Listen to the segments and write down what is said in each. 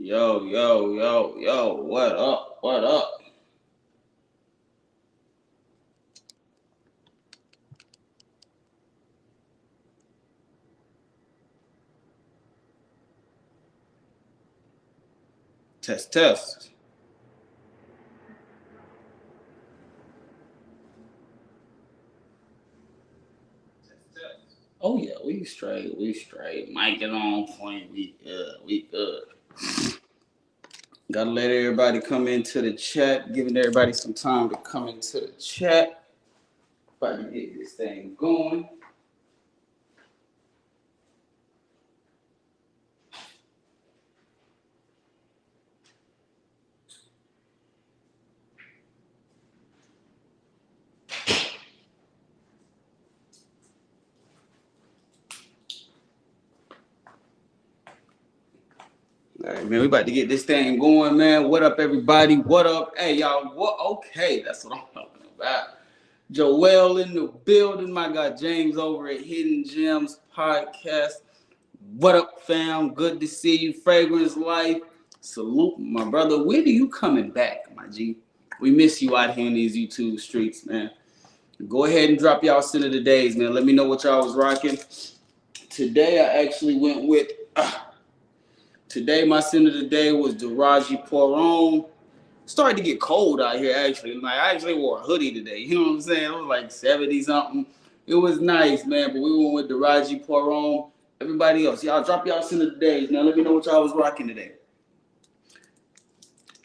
Yo, what up? What up? Test. Oh yeah, we straight. Mic is on point. We good. Gotta let everybody come into the chat, giving everybody some time to come into the chat. About to get this thing going. All right, man, we about to get this thing going, man. What up, everybody? What up? Hey, y'all. What? Okay, that's what I'm talking about. Joel in the building. My guy James over at Hidden Gems Podcast. What up, fam? Good to see you. Fragrance Life. Salute, my brother. When are you coming back, my G? We miss you out here in these YouTube streets, man. Go ahead and drop y'all scent of the days, man. Let me know what y'all was rocking. Today, I actually went with... Today, my scent of the day was Diraji Poron. Started to get cold out here, actually. Like, I actually wore a hoodie today. You know what I'm saying? It was like 70-something. It was nice, man. But we went with Diraji Poron. Everybody else, y'all drop y'all scent of the days. Now, let me know what y'all was rocking today.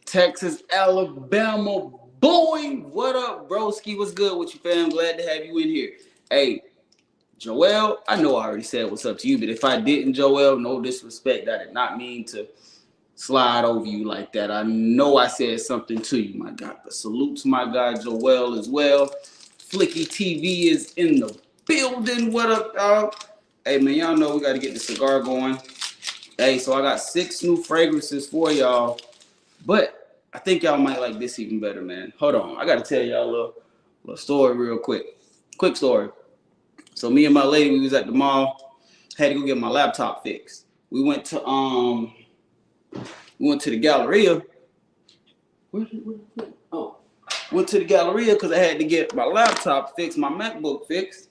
Texas, Alabama. Boy, what up, broski? What's good with you, fam? Glad to have you in here. Hey, Joel, I know I already said what's up to you, but if I didn't, Joel, no disrespect. I did not mean to slide over you like that. I know I said something to you, my guy. But salute to my guy Joel as well. Flicky TV is in the building. What up, dog? Hey, man, y'all know we got to get the cigar going. Hey, so I got 6 new fragrances for y'all. But I think y'all might like this even better, man. Hold on. I got to tell y'all a little story real quick. Quick story. So me and my lady, we was at the mall. Had to go get my laptop fixed. We went to the Galleria. Went to the Galleria because I had to get my laptop fixed, my MacBook fixed.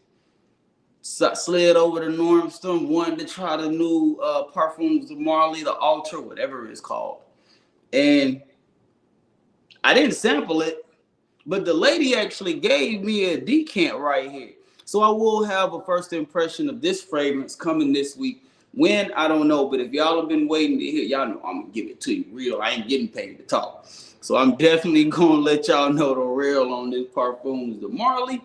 Slid over to Nordstrom, wanted to try the new Parfums de Marley, the Ultra, whatever it's called. And I didn't sample it, but the lady actually gave me a decant right here. So I will have a first impression of this fragrance coming this week. When, I don't know, but if y'all have been waiting to hear, y'all know I'm going to give it to you real. I ain't getting paid to talk. So I'm definitely going to let y'all know the real on this Parfums de Marley.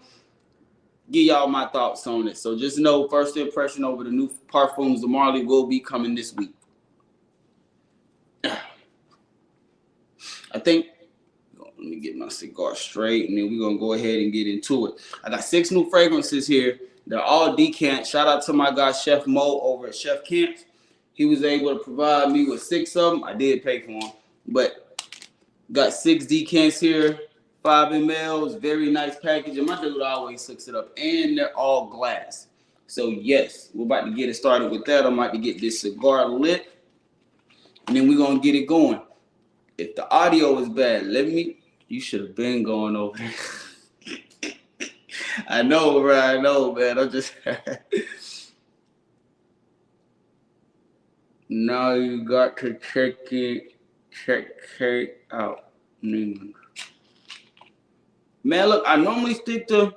Give y'all my thoughts on it. So just know first impression over the new Parfums de Marley will be coming this week. I think, let me get my cigar straight, and then we're going to go ahead and get into it. I got 6 new fragrances here. They're all decants. Shout out to my guy, Chef Mo, over at Chef Camps. He was able to provide me with 6 of them. I did pay for them. But got 6 decants here, 5 mLs, very nice package. And my dude always hooks it up. And they're all glass. So, yes, we're about to get it started with that. I'm about to get this cigar lit. And then we're going to get it going. If the audio is bad, you should have been going over there. I know, bro. I know, man. I'm just... Now you got to check it out. Man, look, I normally stick to...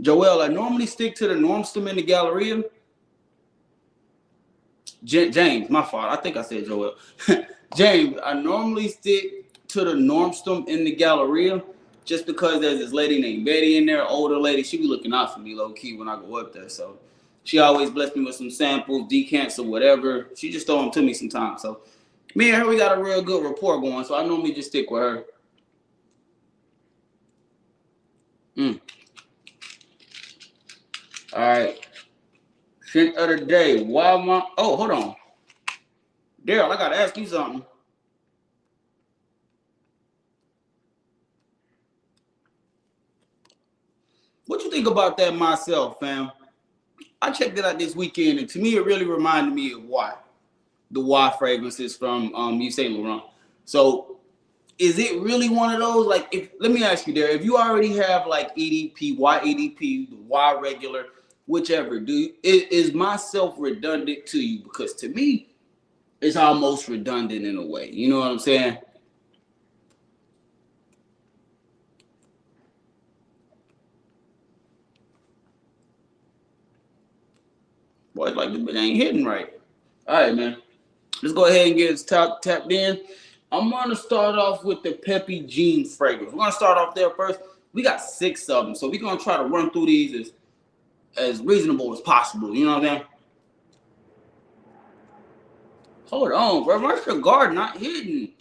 Joel, I normally stick to the Nordstrom in the Galleria. James, my fault. I think I said Joel. James, I normally stick to the Nordstrom in the Galleria just because there's this lady named Betty in there, older lady. She be looking out for me low-key when I go up there. So she always blessed me with some samples, decants, or whatever. She just throw them to me sometimes. So me and her, we got a real good rapport going. So I normally just stick with her. All right. Scent of the day. Oh, hold on. Daryl, I got to ask you something. What you think about that myself, fam? I checked it out this weekend, and to me, it really reminded me of the Y fragrances from Yves Saint Laurent. So, is it really one of those? Like, if let me ask you there, if you already have like EDP, YEDP, the Y regular, whichever, is myself redundant to you? Because to me, it's almost redundant in a way. You know what I'm saying? Boy, it's like it ain't hitting right. All right, man. Let's go ahead and get it tapped in. I'm gonna start off with the Peppy Jeans fragrance. We're gonna start off there first. We got 6 of them, so we're gonna try to run through these as reasonable as possible. You know what I'm saying? Hold on, bro. My cigar not hitting.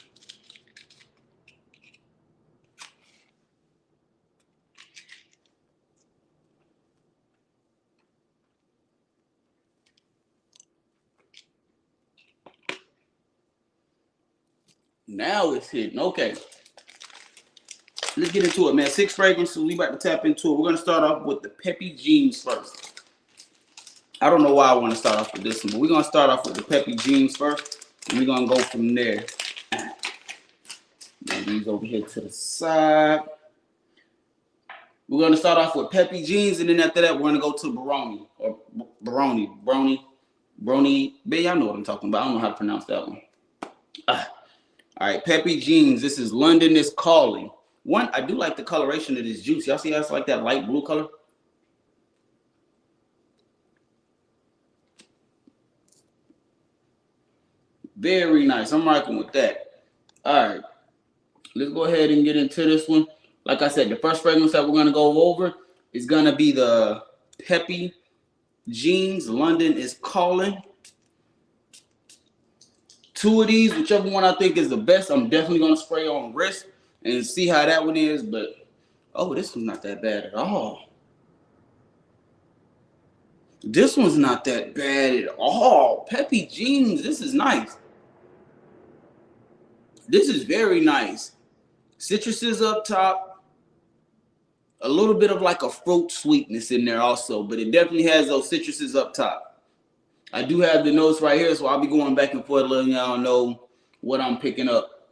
Now it's hitting. Okay. Let's get into it, man. 6 fragrances. We about to tap into it. We're gonna start off with the Peppy Jeans first. I don't know why I want to start off with this one, but we're gonna start off with the Peppy Jeans first, and we're gonna go from there. Move these over here to the side. We're gonna start off with Peppy Jeans, and then after that, we're gonna go to Brioni or Brioni. Man, y'all know what I'm talking about. I don't know how to pronounce that one. All right, Peppy Jeans. This is London is Calling. One, I do like the coloration of this juice. Y'all see how it's like that light blue color? Very nice. I'm rocking with that. All right, let's go ahead and get into this one. Like I said, the first fragrance that we're gonna go over is gonna be the Peppy Jeans. London is Calling. 2 of these, whichever one I think is the best, I'm definitely gonna spray on wrist and see how that one is. But oh, this one's not that bad at all. This one's not that bad at all. Peppy Jeans, this is nice. This is very nice. Citruses up top. A little bit of like a fruit sweetness in there also, but it definitely has those citruses up top. I do have the notes right here, so I'll be going back and forth letting y'all know what I'm picking up.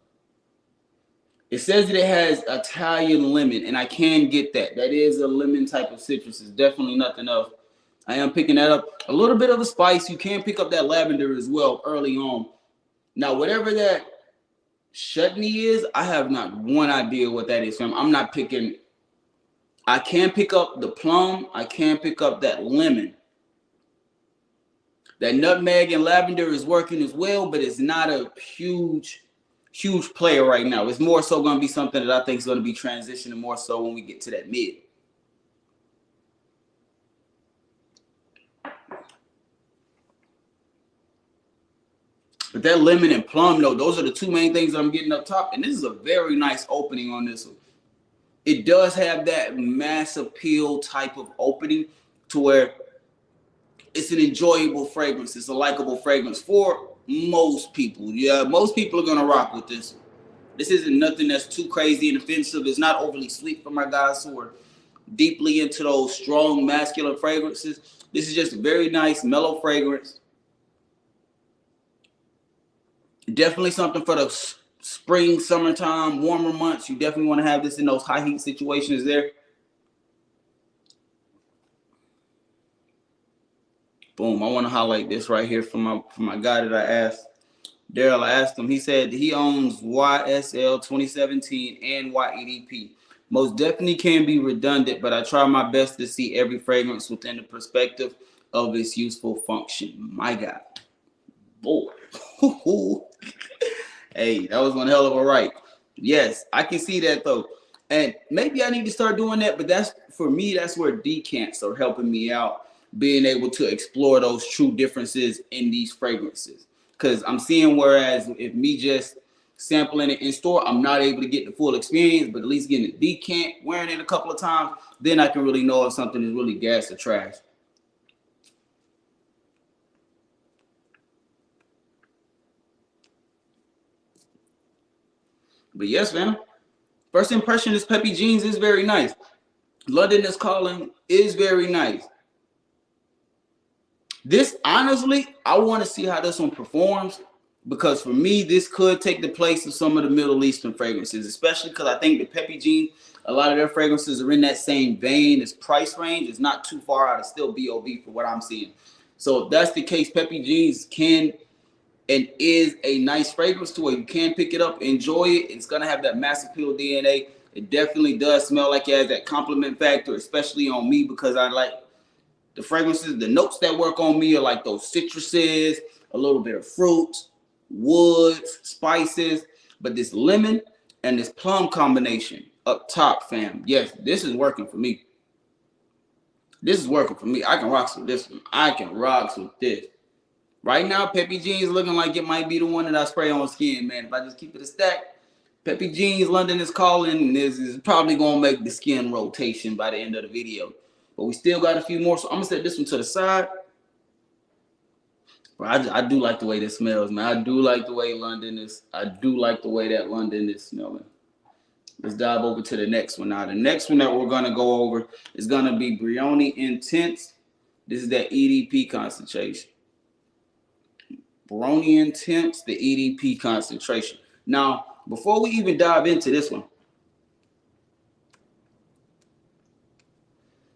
It says that it has Italian lemon, and I can get that. That is a lemon type of citrus. It's definitely nothing else. I am picking that up. A little bit of a spice. You can pick up that lavender as well early on. Now, whatever that chutney is, I have not one idea what that is from. I'm not picking. I can pick up the plum. I can pick up that lemon. That nutmeg and lavender is working as well, but it's not a huge player right now. It's more so going to be something that I think is going to be transitioning more so when we get to that mid. But that lemon and plum, though, those are the 2 main things I'm getting up top. And this is a very nice opening on this one. It does have that mass appeal type of opening to where it's an enjoyable fragrance. It's a likable fragrance for most people. Yeah, most people are going to rock with this. This isn't nothing that's too crazy and offensive. It's not overly sweet for my guys who are deeply into those strong masculine fragrances. This is just a very nice, mellow fragrance. Definitely something for the spring, summertime, warmer months. You definitely want to have this in those high heat situations there. Boom. I want to highlight this right here for my guy that I asked. Daryl, I asked him. He said he owns YSL 2017 and YEDP. Most definitely can be redundant, but I try my best to see every fragrance within the perspective of its useful function. My God. Boy. Hey, that was one hell of a right. Yes, I can see that though. And maybe I need to start doing that, but that's for me, that's where decants are helping me out, being able to explore those true differences in these fragrances. Because I'm seeing whereas if me just sampling it in store, I'm not able to get the full experience, but at least getting a decant, wearing it a couple of times, then I can really know if something is really gas or trash. But yes, man. First impression is Peppy Jeans is very nice. London is Calling is very nice. This, honestly, I want to see how this one performs, because for me, this could take the place of some of the Middle Eastern fragrances, especially because I think the Peppy Jeans, a lot of their fragrances are in that same vein as price range. It's not too far out. It's still BOB for what I'm seeing. So if that's the case, Peppy Jeans can and is a nice fragrance to where you can pick it up, enjoy it. It's going to have that mass appeal DNA. It definitely does smell like it has that compliment factor, especially on me, because I like the fragrances, the notes that work on me are like those citruses, a little bit of fruits, woods, spices, but this lemon and this plum combination up top, fam. Yes, this is working for me. This is working for me. I can rock with this one. I can rock with this. Right now, Peppy Jeans looking like it might be the one that I spray on skin, man. If I just keep it a stack, Peppy Jeans, London is Calling, and this is probably going to make the skin rotation by the end of the video. But we still got a few more, so I'm going to set this one to the side. But I do like the way this smells, man. I do like the way London is. I do like the way that London is smelling. Let's dive over to the next one. Now, the next one that we're going to go over is going to be Brioni Intense. This is that EDP concentration. Brioni Intense, the EDP concentration. Now, before we even dive into this one,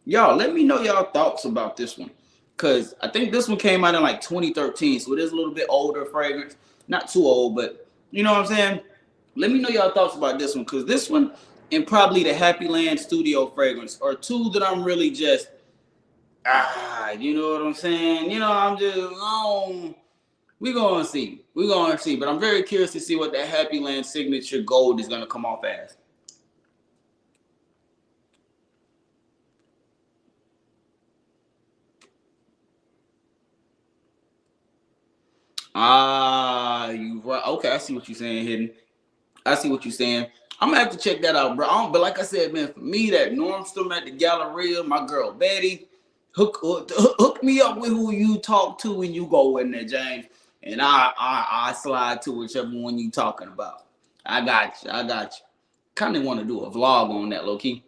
y'all, let me know y'all thoughts about this one. Because I think this one came out in like 2013, so it is a little bit older fragrance. Not too old, but you know what I'm saying? Let me know y'all thoughts about this one, because this one and probably the HappyLand Studio fragrance are two that I'm really just, you know what I'm saying? You know, I'm just, we're going to see. We're going to see. But I'm very curious to see what that HappyLand Signature Gold is going to come off as. You right. Okay, I see what you're saying, Hidden. I see what you're saying. I'm gonna have to check that out, bro. But like I said, man, for me, that Normstorm at the Galleria, my girl Betty, hook me up with who you talk to when you go in there, James, and I slide to whichever one you talking about. I got you. Kind of want to do a vlog on that, low key.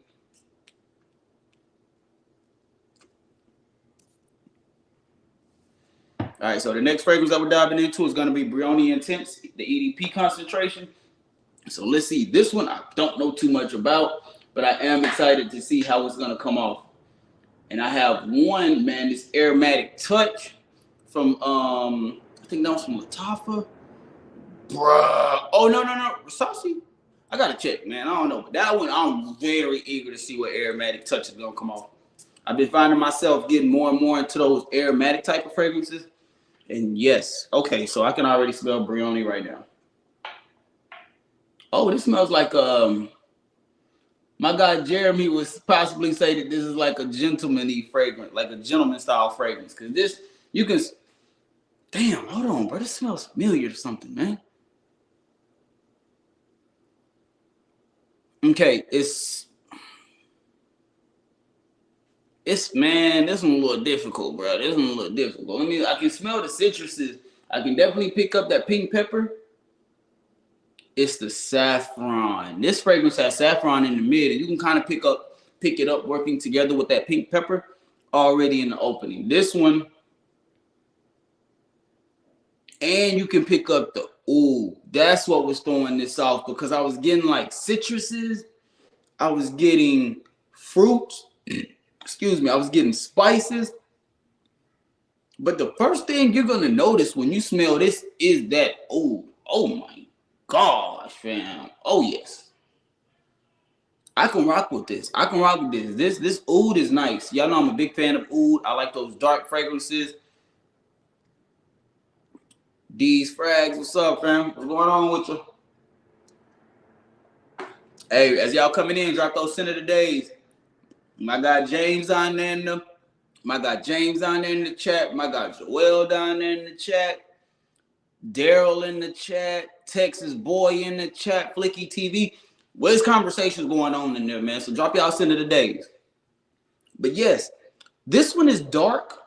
All right, so the next fragrance that we're diving into is going to be Brioni Intense, the EDP concentration. So let's see. This one I don't know too much about, but I am excited to see how it's going to come off. And I have one, man, this Aromatic Touch from, I think that was from Lattafa. Bruh. Oh, no. Saucy? I got to check, man. I don't know. But that one, I'm very eager to see what Aromatic Touch is going to come off. I've been finding myself getting more and more into those aromatic type of fragrances. And yes, okay, so I can already smell Brioni right now. Oh, this smells like my guy Jeremy would possibly say that this is like a gentleman-y fragrance, like a gentleman style fragrance. Cause this, you can, damn, hold on, bro, this smells familiar to something, man. Okay, man, this one's a little difficult, bro. This one's a little difficult. I can smell the citruses. I can definitely pick up that pink pepper. It's the saffron. This fragrance has saffron in the mid, and you can kind of pick it up working together with that pink pepper already in the opening. This one, and you can pick up the, ooh, that's what was throwing this off, because I was getting like citruses. I was getting fruits. Excuse me, I was getting spices. But the first thing you're going to notice when you smell this is that, oh my gosh, fam. Oh, yes. I can rock with this. This oud is nice. Y'all know I'm a big fan of oud. I like those dark fragrances. These frags, what's up, fam? What's going on with you? Hey, as y'all coming in, drop those center of the days. My guy James on there in the, chat. My guy Joel down there in the chat. Daryl in the chat. Texas Boy in the chat. Flicky TV. Well, there's conversations going on in there, man. So drop y'all center of the days. But yes, this one is dark.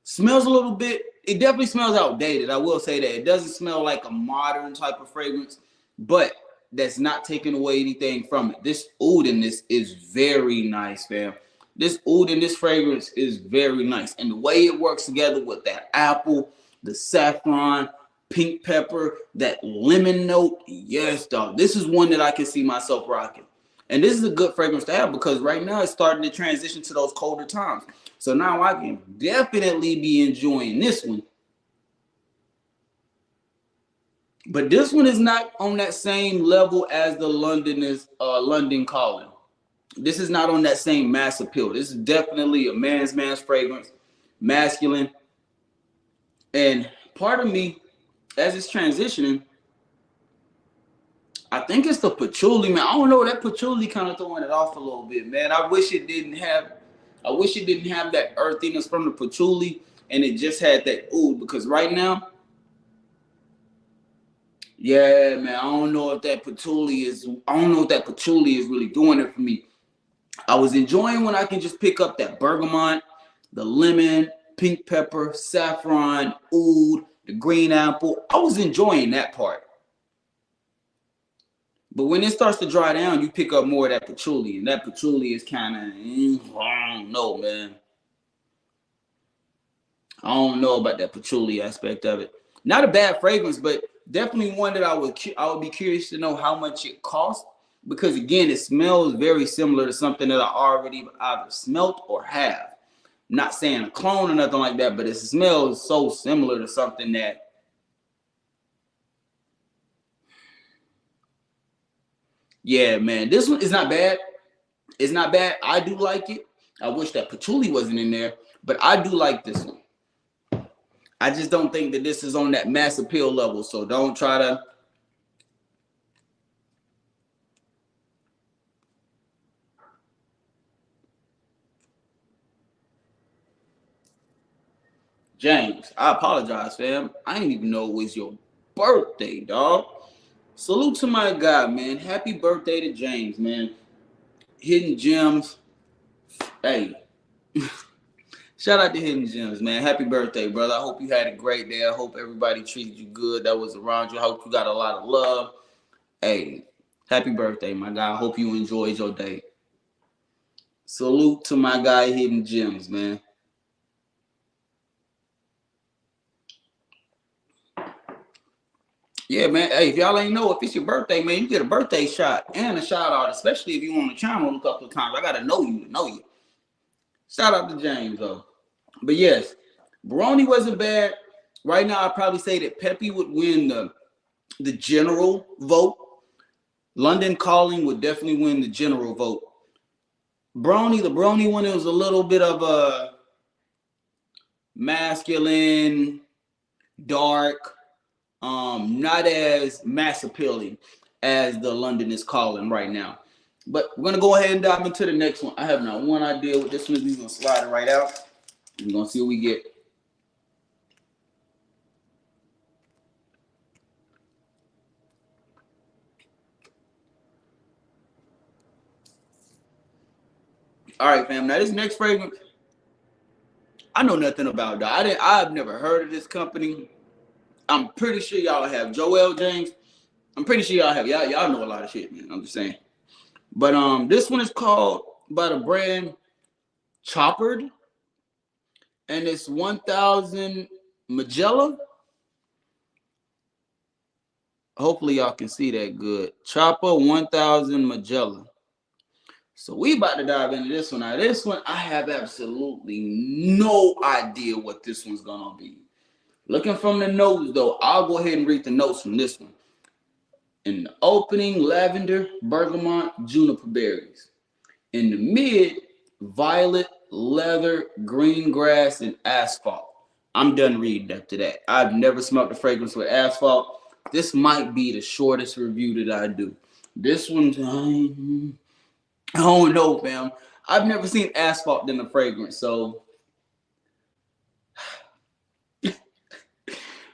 Smells a little bit. It definitely smells outdated. I will say that. It doesn't smell like a modern type of fragrance. But that's not taking away anything from it. This oud in this is very nice, fam. This oud in this fragrance is very nice. And the way it works together with that apple, the saffron, pink pepper, that lemon note. Yes, dog. This is one that I can see myself rocking. And this is a good fragrance to have because right now it's starting to transition to those colder times. So now I can definitely be enjoying this one. But this one is not on that same level as the London Calling. This is not on that same mass appeal. This is definitely a man's fragrance, masculine. And part of me, as it's transitioning, I think it's the patchouli, man. I don't know, that patchouli kind of throwing it off a little bit, man. I wish it didn't have that earthiness from the patchouli and it just had that oud, because right now, yeah, man, I don't know if that patchouli is really doing it for me. I was enjoying when I can just pick up that bergamot, the lemon, pink pepper, saffron, oud, the green apple. I was enjoying that part. But when it starts to dry down, you pick up more of that patchouli. And that patchouli is kind of, I don't know, man. I don't know about that patchouli aspect of it. Not a bad fragrance, but definitely one that I would be curious to know how much it costs. Because again, it smells very similar to something that I already either smelt or have. I'm not saying a clone or nothing like that, but it smells so similar to something that, yeah, man, this one is not bad. It's not bad. I do like it. I wish that patchouli wasn't in there, but I do like this one. I just don't think that this is on that mass appeal level, so don't try to. James, I apologize, fam. I didn't even know it was your birthday, dog. Salute to my guy, man. Happy birthday to James, man. Hidden Gems. Hey, shout out to Hidden Gems, man. Happy birthday, brother. I hope you had a great day. I hope everybody treated you good that was around you. I hope you got a lot of love. Hey, happy birthday, my guy. I hope you enjoyed your day. Salute to my guy, Hidden Gems, man. Yeah, man. Hey, if y'all ain't know, if it's your birthday, man, you get a birthday shot and a shout out, especially if you on the channel a couple of times. I gotta know you to know you. Shout out to James, though. But yes, Brioni wasn't bad. Right now, I'd probably say that Peppy would win the general vote. London Calling would definitely win the general vote. The Brioni one, it was a little bit of a masculine, dark, not as mass appealing as the London is Calling right now. But we're gonna go ahead and dive into the next one. I have not one idea what this one is. We're gonna slide it right out. We're gonna see what we get. All right, fam. Now this next fragrance, I know nothing about that. I've never heard of this company. I'm pretty sure y'all have. Joel, James, I'm pretty sure y'all have. Y'all know a lot of shit, man. I'm just saying. But this one is called by the brand Choppered, and it's 1000 Magella. Hopefully y'all can see that good. Chopper 1000 Magella. So we about to dive into this one. Now this one, I have absolutely no idea what this one's gonna be. Looking from the notes though, I'll go ahead and read the notes from this one. In the opening, lavender, bergamot, juniper berries. In the mid, violet, leather, green grass, and asphalt. I'm done reading after that. I've never smelled the fragrance with asphalt. This might be the shortest review that I do. This one, I don't know, fam. I've never seen asphalt in a fragrance, so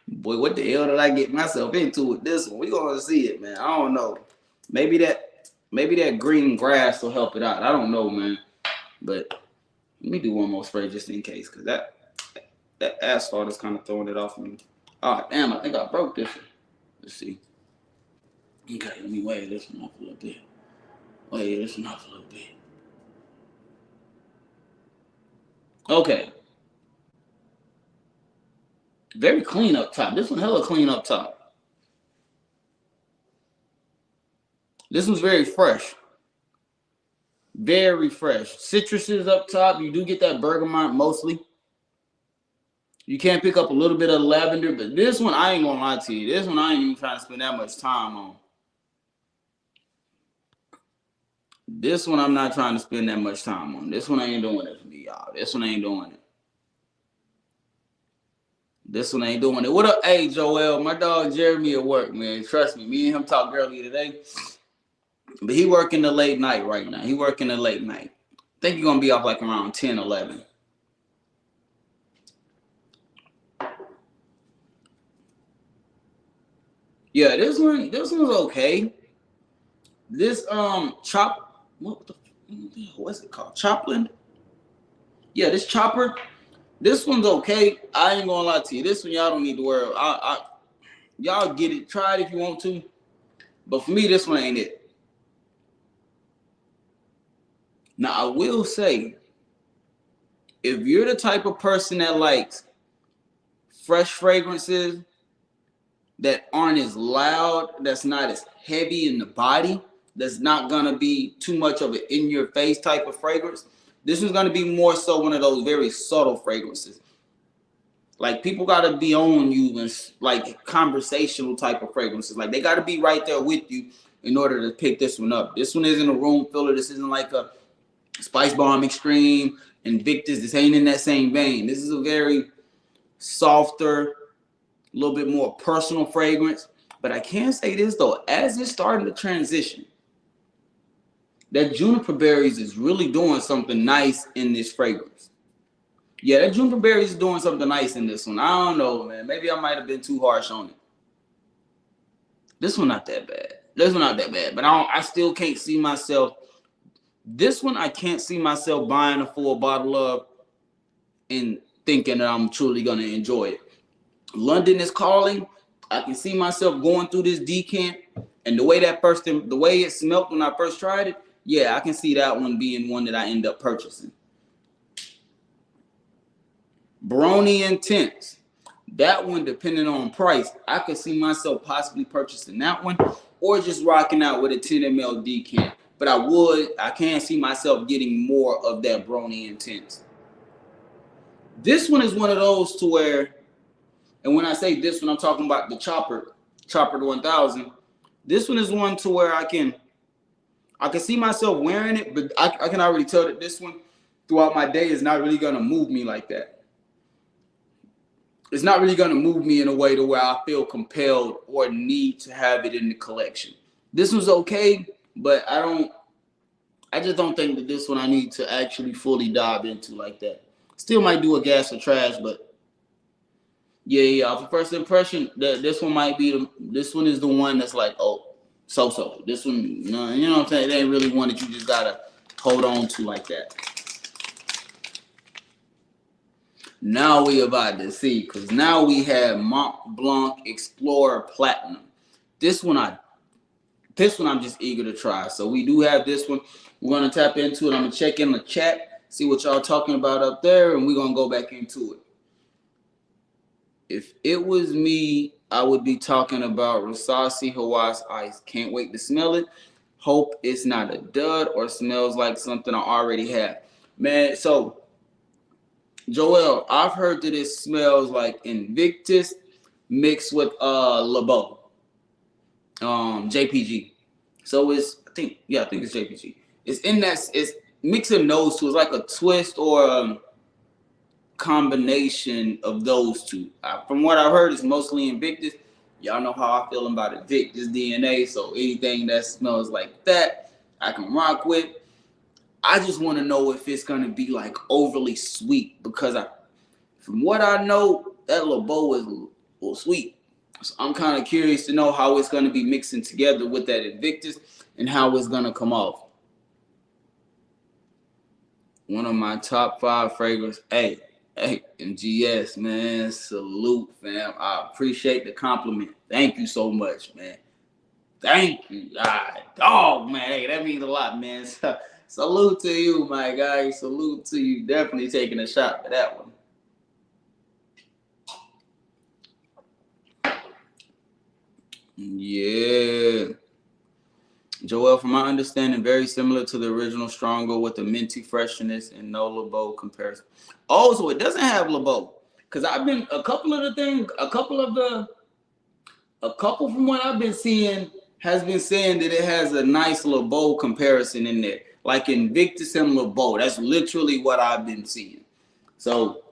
boy, what the hell did I get myself into with this one? We gonna see it, man. I don't know. Maybe that green grass will help it out. I don't know, man. But let me do one more spray just in case, because that asphalt is kind of throwing it off me. Oh, damn, I think I broke this one. Let's see. Okay, let me weigh this one off a little bit. Weigh this one off a little bit. Okay. Very clean up top. This one hella clean up top. This one's very fresh. Very fresh. Citruses up top. You do get that bergamot mostly. You can pick up a little bit of lavender, but this one, I ain't gonna lie to you. This one, I ain't even trying to spend that much time on. This one, I'm not trying to spend that much time on. This one ain't doing it for me, y'all. This one ain't doing it. This one ain't doing it. What up, hey, Joel? My dog Jeremy at work, man. Trust me. Me and him talked earlier today. But he working the late night right now. He working the late night. I think he's going to be off like around 10, 11. Yeah, this one's okay. This what's it called? Chopland? Yeah, this chopper. This one's okay. I ain't gonna lie to you. This one y'all don't need to worry. Y'all get it. Try it if you want to. But for me, this one ain't it. Now I will say, if you're the type of person that likes fresh fragrances that aren't as loud, that's not as heavy in the body, that's not gonna be too much of an in-your-face type of fragrance, this one's gonna be more so one of those very subtle fragrances. Like people gotta be on you and like conversational type of fragrances. Like they gotta be right there with you in order to pick this one up. This one isn't a room filler. This isn't like a Spice Bomb Extreme, Invictus. This ain't in that same vein. This is a very softer, a little bit more personal fragrance. But I can say this though, as it's starting to transition, that juniper berries is really doing something nice in this fragrance. Yeah, that juniper berries is doing something nice in this one. I don't know, man. Maybe I might have been too harsh on it. This one not that bad. This one not that bad. But I still can't see myself. This one I can't see myself buying a full bottle of and thinking that I'm truly gonna enjoy it. London is Calling. I can see myself going through this decant, and the way it smelled when I first tried it, yeah, I can see that one being one that I end up purchasing. Brioni Intense. That one, depending on price, I could see myself possibly purchasing that one or just rocking out with a 10 ml decant. But I can't see myself getting more of that Brioni Intense. This one is one of those to where, and when I say this one, I'm talking about the Chopper the 1000. This one is one to where I can see myself wearing it, but I can already tell that this one throughout my day is not really gonna move me like that. It's not really gonna move me in a way to where I feel compelled or need to have it in the collection. This one's okay, but I just don't think that this one I need to actually fully dive into like that. Still might do a gas or trash, but yeah. For first impression, this one is the one that's like, oh, so. This one, you know what I'm saying? It ain't really one that you just gotta hold on to like that. Now we about to see, because now we have Montblanc Explorer Platinum. This one I'm just eager to try. So we do have this one. We're gonna tap into it. I'm gonna check in the chat, see what y'all talking about up there, and we're gonna go back into it. If it was me, I would be talking about Rasasi Hawass Ice. Can't wait to smell it. Hope it's not a dud or smells like something I already have. Man, so Joel, I've heard that it smells like Invictus mixed with LeBeau, JPG. So I think it's JPG. It's mixing those two. It's like a twist or a combination of those two. From what I've heard, it's mostly Invictus. Y'all know how I feel about Invictus DNA. So anything that smells like that, I can rock with. I just want to know if it's gonna be like overly sweet, because from what I know, that LeBeau is a little sweet. So I'm kind of curious to know how it's gonna be mixing together with that Invictus and how it's gonna come off. One of my top 5 fragrances. Hey, MGS, man, salute, fam. I appreciate the compliment. Thank you so much, man. Thank you. Dog, man. Hey, that means a lot, man. Salute to you, my guy. Salute to you. Definitely taking a shot for that one. Yeah. Joel, from my understanding, very similar to the original, stronger with the minty freshness and no LeBeau comparison. Oh, so it doesn't have LeBeau. Because I've been, a couple from what I've been seeing has been saying that it has a nice LeBeau comparison in there. Like Invictus and LeBeau. That's literally what I've been seeing. So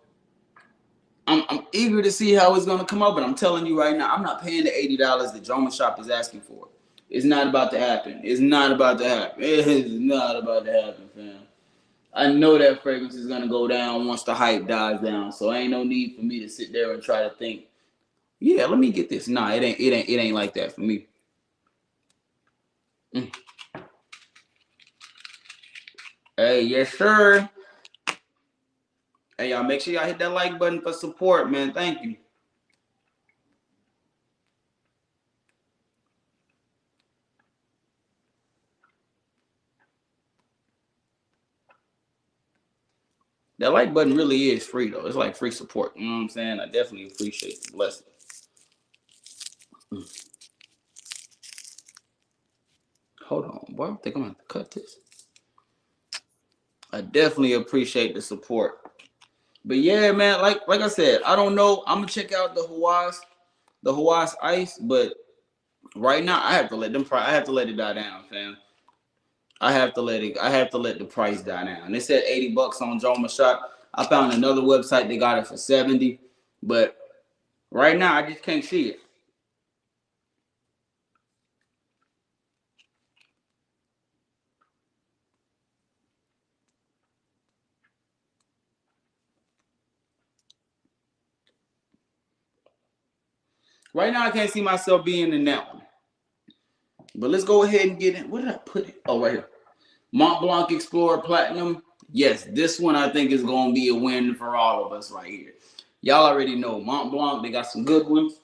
I'm eager to see how it's going to come up, but I'm telling you right now, I'm not paying the $80 that Joma Shop is asking for. It's not about to happen. It's not about to happen. It is not about to happen, fam. I know that fragrance is going to go down once the hype dies down, so ain't no need for me to sit there and try to think, yeah, let me get this. Nah, it ain't like that for me. Hey, yes, sir. Hey, y'all, make sure y'all hit that like button for support, man. Thank you. That like button really is free, though. It's like free support. You know what I'm saying? I definitely appreciate the blessing. Hold on, boy. I think I'm going to have to cut this. I definitely appreciate the support. But yeah, man, like I said, I don't know. I'm going to check out the Hawaii Ice, but right now I have to let it die down, fam. I have to let the price die down. They said $80 on Joma Shop. I found another website, they got it for 70, but right now I just can't see it. Right now I can't see myself being in that one. But let's go ahead and get in. Where did I put it? Oh, right here. Montblanc Explorer Platinum. Yes, this one I think is going to be a win for all of us right here. Y'all already know Montblanc, they got some good ones.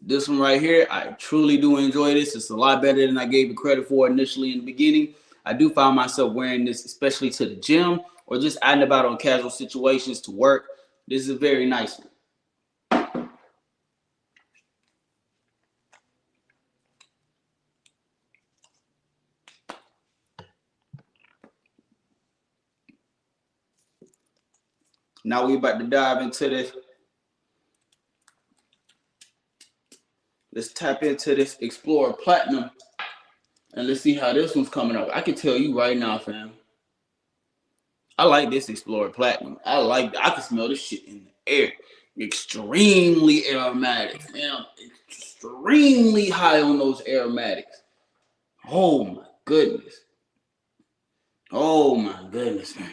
This one right here, I truly do enjoy this. It's a lot better than I gave it credit for initially in the beginning. I do find myself wearing this, especially to the gym or just out and about on casual situations to work. This is a very nice one. Now we're about to dive into this. Let's tap into this Explorer Platinum and let's see how this one's coming up. I can tell you right now, fam. I like this Explorer Platinum. I can smell this shit in the air. Extremely aromatic, man. Extremely high on those aromatics. Oh my goodness. Oh my goodness, man.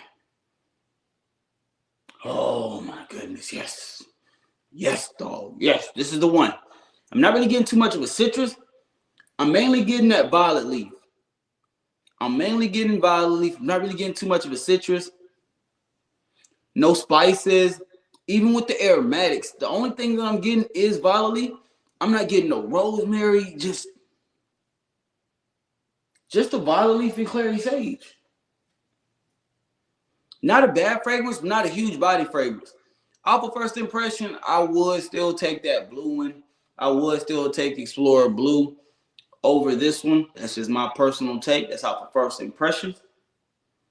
Oh my goodness, yes. Yes, dog. Yes, this is the one. I'm not really getting too much of a citrus. I'm mainly getting that violet leaf. I'm mainly getting violet leaf. I'm not really getting too much of a citrus. No spices. Even with the aromatics, the only thing that I'm getting is violet leaf. I'm not getting no rosemary, just the violet leaf and clary sage. Not a bad fragrance, not a huge body fragrance. Off of first impression, I would still take that blue one. I would still take Explorer Blue over this one. That's just my personal take. That's off of first impression.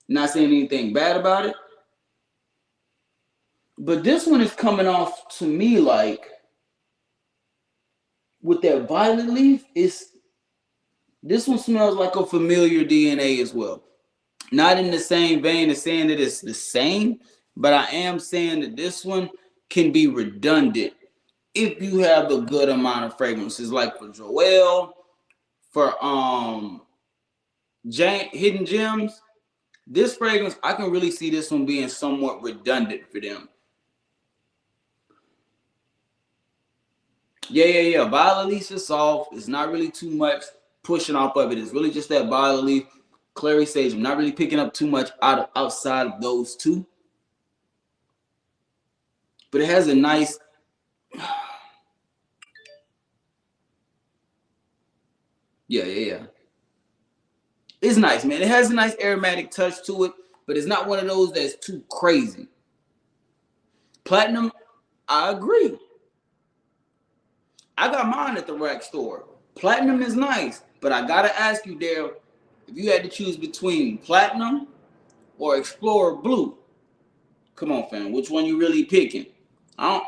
Not saying anything bad about it. But this one is coming off to me like with that violet leaf, this one smells like a familiar DNA as well. Not in the same vein as saying that it's the same, but I am saying that this one can be redundant if you have a good amount of fragrances, like for Joel, for Hidden Gems. This fragrance, I can really see this one being somewhat redundant for them. Yeah. Violet leaf is soft. It's not really too much pushing off of it. It's really just that violet leaf, clary sage. I'm not really picking up too much outside of those two. But it has a nice. Yeah, yeah, yeah. It's nice, man. It has a nice aromatic touch to it, but it's not one of those that's too crazy. Platinum, I agree. I got mine at the rack store. Platinum is nice, but I gotta ask you, Dale, if you had to choose between Platinum or Explorer Blue, come on, fam, which one you really picking? I don't.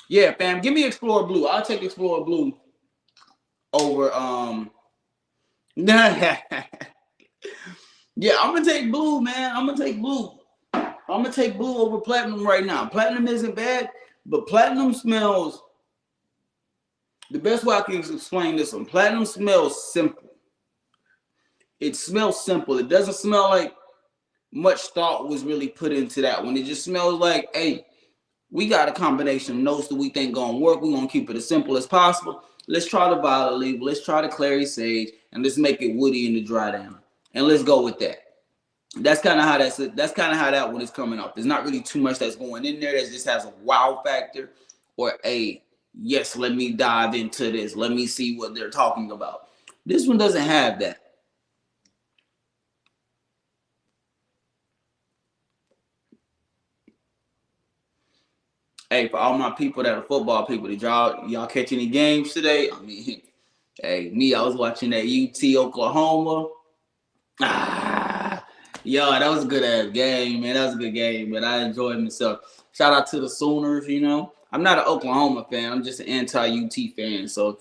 Yeah, fam, give me Explorer Blue. I'll take Explorer Blue over yeah, I'm gonna take blue, man. I'm gonna take blue. I'm gonna take blue over platinum right now. Platinum isn't bad, but platinum smells. The best way I can explain this one, platinum smells simple. It smells simple. It doesn't smell like much thought was really put into that one. It just smells like, hey, we got a combination of notes that we think gonna work. We're gonna keep it as simple as possible. Let's try the violet leaf. Let's try the clary sage, and let's make it woody in the dry down. And let's go with that. That's kind of how that one is coming up. There's not really too much that's going in there that just has a wow factor or a yes, let me dive into this. Let me see what they're talking about. This one doesn't have that. Hey, for all my people that are football people, did y'all catch any games today? I mean, hey, I was watching that UT Oklahoma. Yo, that was a good ass game, man. That was a good game, but I enjoyed myself. Shout out to the Sooners, you know. I'm not an Oklahoma fan. I'm just an anti-UT fan. So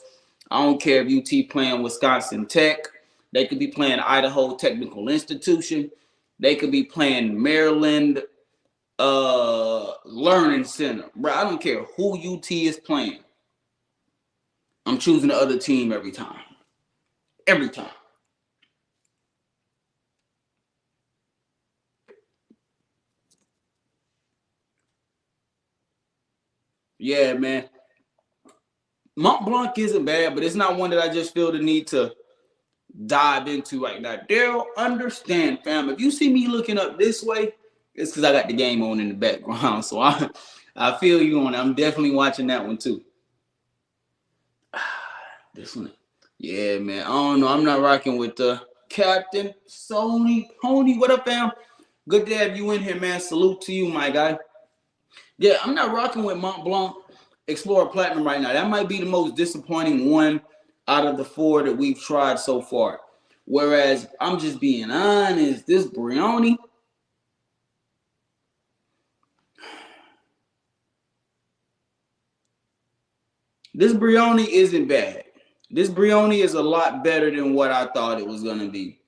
I don't care if UT playing Wisconsin Tech. They could be playing Idaho Technical Institution. They could be playing Maryland Learning Center. Bro, I don't care who UT is playing. I'm choosing the other team every time. Every time. Yeah, man. Montblanc isn't bad, but it's not one that I just feel the need to dive into right now. Daryl, understand, fam. If you see me looking up this way, it's because I got the game on in the background. So I feel you on it. I'm definitely watching that one too. This one. Yeah, man. I don't know. I'm not rocking with the Captain Sony Pony. What up, fam? Good to have you in here, man. Salute to you, my guy. Yeah, I'm not rocking with Montblanc Explorer Platinum right now. That might be the most disappointing one out of the four that we've tried so far. Whereas, I'm just being honest, this Brioni, isn't bad. This Brioni is a lot better than what I thought it was going to be.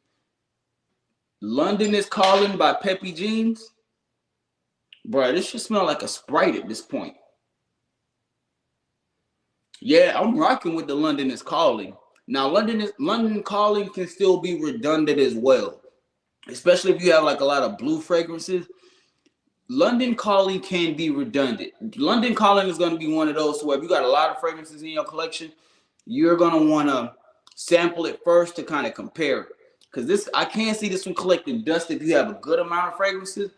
London is Calling by Peppy Jeans. Bro, this should smell like a Sprite at this point. Yeah, I'm rocking with the London is Calling. Now, London Calling can still be redundant as well, especially if you have like a lot of blue fragrances. London Calling can be redundant. London Calling is going to be one of those where if you got a lot of fragrances in your collection, you're going to want to sample it first to kind of compare it. Because this, I can't see this one collecting dust if you have a good amount of fragrances.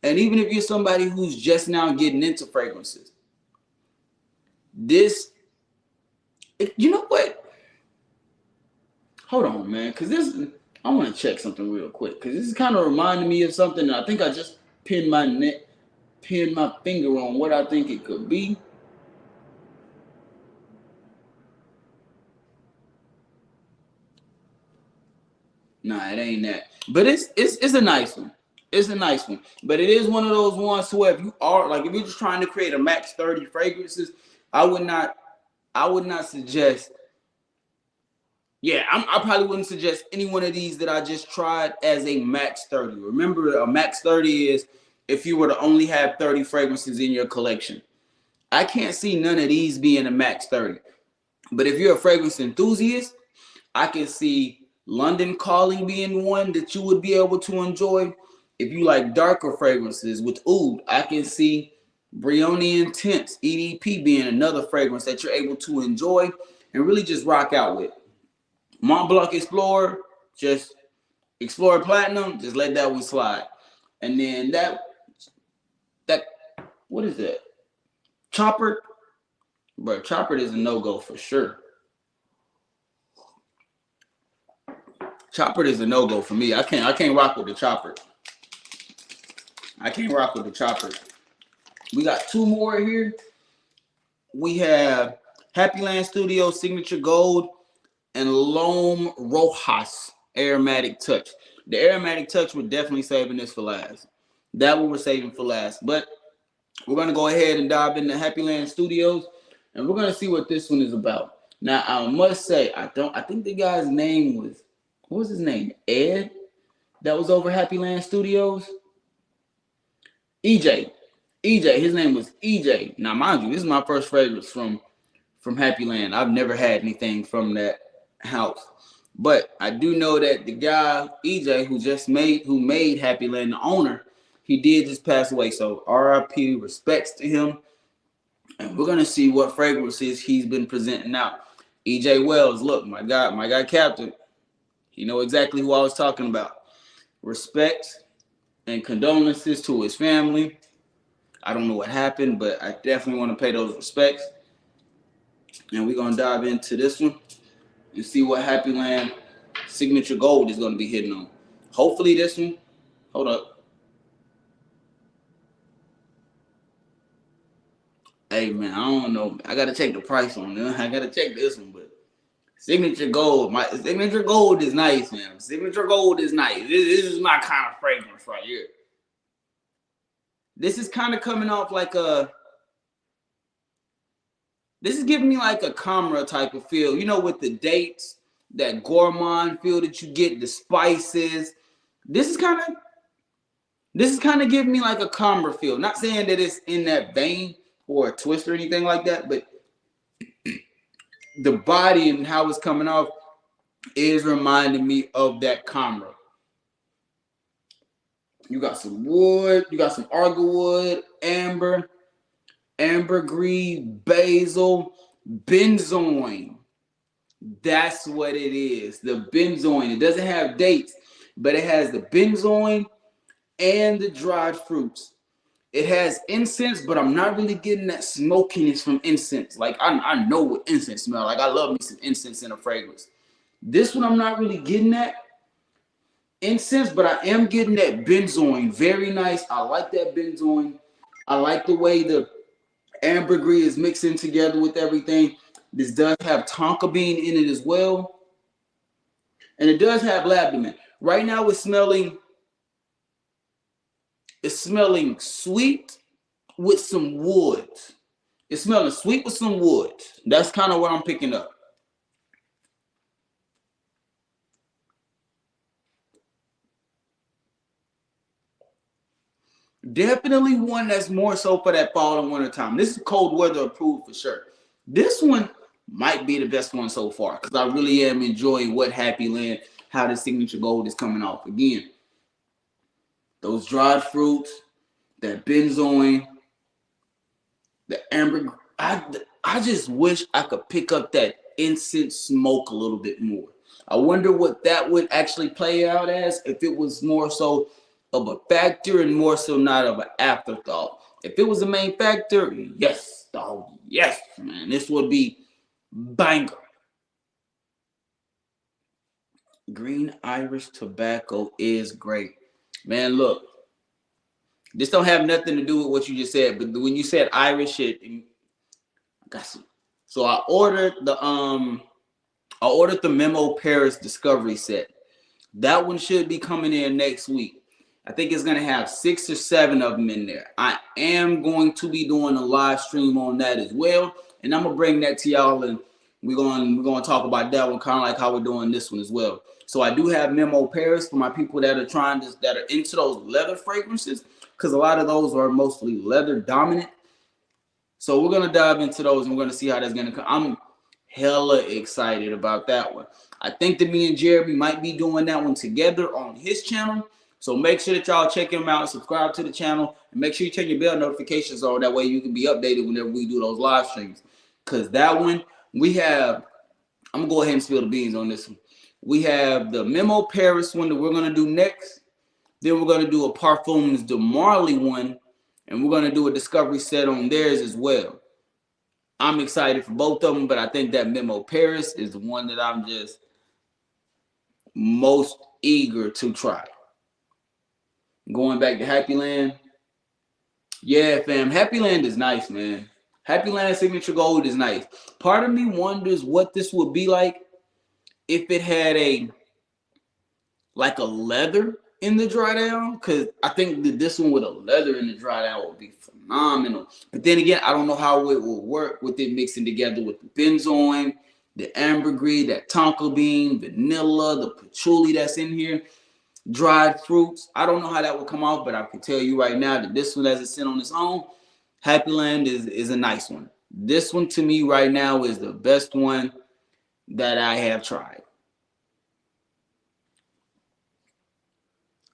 And even if you're somebody who's just now getting into fragrances, this, you know what? Hold on, man, because this, I want to check something real quick because this is kind of reminding me of something that I think I just pinned my finger on what I think it could be. Nah, it ain't that, but it's a nice one. It's a nice one, but it is one of those ones where if you are like if you're just trying to create a max 30 fragrances, I would not suggest. Yeah, I probably wouldn't suggest any one of these that I just tried as a max 30. Remember, a max 30 is if you were to only have 30 fragrances in your collection. I can't see none of these being a max 30. But if you're a fragrance enthusiast, I can see London Calling being one that you would be able to enjoy. If you like darker fragrances with oud, I can see Brioni Intense, EDP being another fragrance that you're able to enjoy and really just rock out with. Montblanc Explorer, just Explorer Platinum, just let that one slide. And then that what is that? Chopper, bro. Chopper is a no-go for sure. Chopper is a no-go for me. I can't rock with the chopper. I can't rock with the chopper. We got two more here. We have HappyLand Studio Signature Gold and Lome Rojas Aromatic Touch. The Aromatic Touch, we're definitely saving this for last. That one we're saving for last. But we're going to go ahead and dive into HappyLand Studios, and we're going to see what this one is about. Now, I must say, I think the guy's name was, what was his name? Ed? That was over HappyLand Studios? EJ. His name was EJ. Now, mind you, this is my first fragrance from HappyLand. I've never had anything from that house. But I do know that the guy, EJ, who made HappyLand, the owner, he did just pass away. So RIP, respects to him. And we're going to see what fragrances he's been presenting out. EJ Wells, look, my guy Captain, he know exactly who I was talking about. Respect and condolences to his family. I don't know what happened, but I definitely want to pay those respects. And we're going to dive into this one and see what HappyLand Signature Gold is going to be hitting on. Hopefully this one, hold up. Hey, man, I don't know. I got to check the price on this. I got to check this one, but Signature Gold, my Signature Gold is nice, man. Signature Gold is nice. This is my kind of fragrance right here. This is kind of coming off like this is giving me like a camera type of feel, you know, with the dates, that gourmand feel that you get, the spices. This is kind of giving me like a camera feel. Not saying that it's in that vein or a twist or anything like that, but the body and how it's coming off is reminding me of that camera. You got some wood, you got some argwood, ambergris, basil, benzoin. That's what it is. The benzoin. It doesn't have dates, but it has the benzoin and the dried fruits. It has incense, but I'm not really getting that smokiness from incense. Like I know what incense smells like. I love me some incense in a fragrance. This one I'm not really getting that incense, but I am getting that benzoin. Very nice. I like that benzoin. I like the way the ambergris is mixing together with everything. This does have tonka bean in it as well. And it does have labdanum. Right now it's smelling sweet with some wood. It's smelling sweet with some wood. That's kind of what I'm picking up. Definitely one that's more so for that fall and winter time. This is cold weather approved for sure. This one might be the best one so far because I really am enjoying what HappyLand, how the Signature Gold is coming off. Again, those dried fruits, that benzoin, the amber. I just wish I could pick up that incense smoke a little bit more. I wonder what that would actually play out as if it was more so of a factor and more so not of an afterthought. If it was the main factor, yes, dog, yes, man, this would be banger. Green Irish tobacco is great. Man, look, this don't have nothing to do with what you just said, but when you said Irish, I got some. So I ordered the Memo Paris Discovery set. That one should be coming in next week. I think it's gonna have 6 or 7 of them in there. I am going to be doing a live stream on that as well, and I'm gonna bring that to y'all, and we're gonna talk about that one, kind of like how we're doing this one as well. So I do have Memo Paris for my people that are into those leather fragrances, because a lot of those are mostly leather dominant. So we're gonna dive into those, and we're gonna see how that's gonna come. I'm hella excited about that one. I think that me and Jeremy might be doing that one together on his channel. So make sure that y'all check him out, subscribe to the channel, and make sure you turn your bell notifications on. That way you can be updated whenever we do those live streams. Because that one, I'm going to go ahead and spill the beans on this one. We have the Memo Paris one that we're going to do next. Then we're gonna do a Parfums de Marley one, and we're gonna do a discovery set on theirs as well. I'm excited for both of them, but I think that Memo Paris is the one that I'm just most eager to try. Going back to HappyLand, yeah, fam, HappyLand is nice, man. HappyLand Signature Gold is nice. Part of me wonders what this would be like if it had a leather in the dry down, because I think that this one with a leather in the dry down would be phenomenal. But then again, I don't know how it will work with it mixing together with the benzoin, the ambergris, that tonka bean, vanilla, the patchouli that's in here, dried fruits. I don't know how that would come off, but I can tell you right now that this one, as it sit on its own, HappyLand is a nice one. This one to me right now is the best one that I have tried.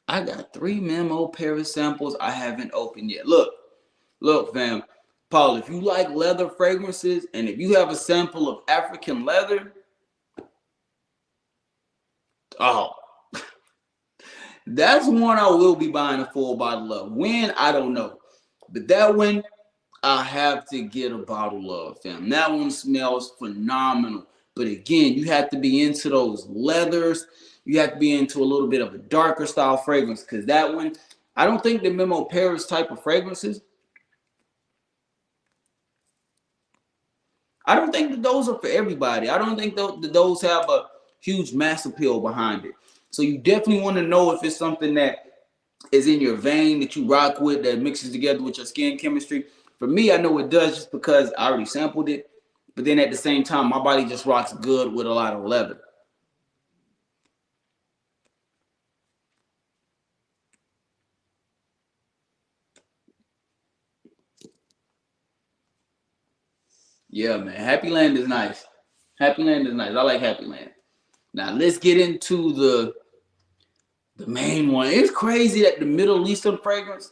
I got 3 Memo Paris samples I haven't opened yet. Look, fam. Paul, if you like leather fragrances and if you have a sample of African leather, oh, that's one I will be buying a full bottle of. When, I don't know. But that one, I have to get a bottle of, fam. That one smells phenomenal. But again, you have to be into those leathers. You have to be into a little bit of a darker style fragrance, because that one, I don't think the Memo Paris type of fragrances, I don't think that those are for everybody. I don't think that those have a huge mass appeal behind it. So you definitely want to know if it's something that is in your vein, that you rock with, that mixes together with your skin chemistry. For me, I know it does just because I already sampled it. But then at the same time, my body just rocks good with a lot of leather. Yeah, man. HappyLand is nice. HappyLand is nice. I like HappyLand. Now let's get into the main one. It's crazy that the Middle Eastern fragrance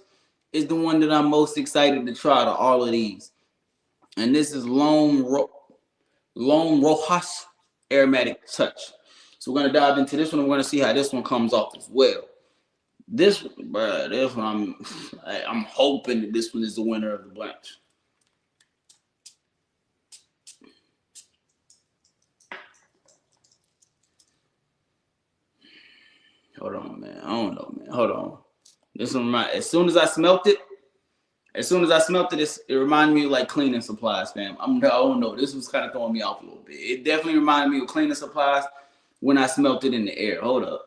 is the one that I'm most excited to try to all of these. And this is Lone Rojas Aromatic Touch. So we're gonna dive into this one. We're gonna see how this one comes off as well. This one, I'm hoping that this one is the winner of the blanche. Hold on, man. I don't know, man. Hold on. This one, as soon as I smelt it, it reminded me of like cleaning supplies, fam. I don't know. This was kind of throwing me off a little bit. It definitely reminded me of cleaning supplies when I smelt it in the air. Hold up.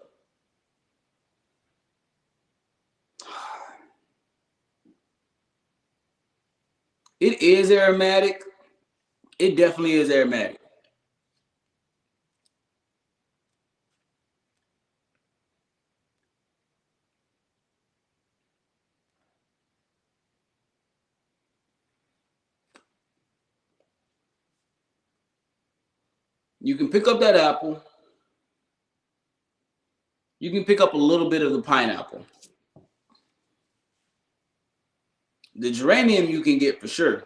It is aromatic. It definitely is aromatic. You can pick up that apple. You can pick up a little bit of the pineapple. The geranium you can get for sure.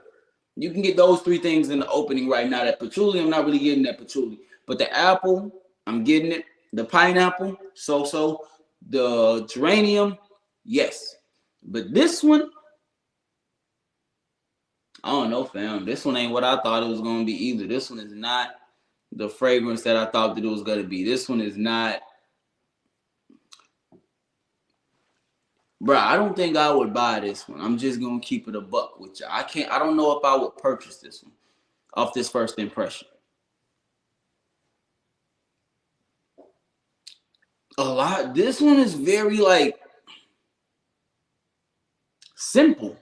You can get those 3 things in the opening right now. That patchouli, I'm not really getting that patchouli. But the apple, I'm getting it. The pineapple, so. The geranium, yes. But this one, I don't know, fam. This one ain't what I thought it was going to be either. This one is not the fragrance that I thought that it was going to be. This one is not. Bruh, I don't think I would buy this one. I'm just going to keep it a buck with you. I don't know if I would purchase this one off this first impression. This one is very like simple.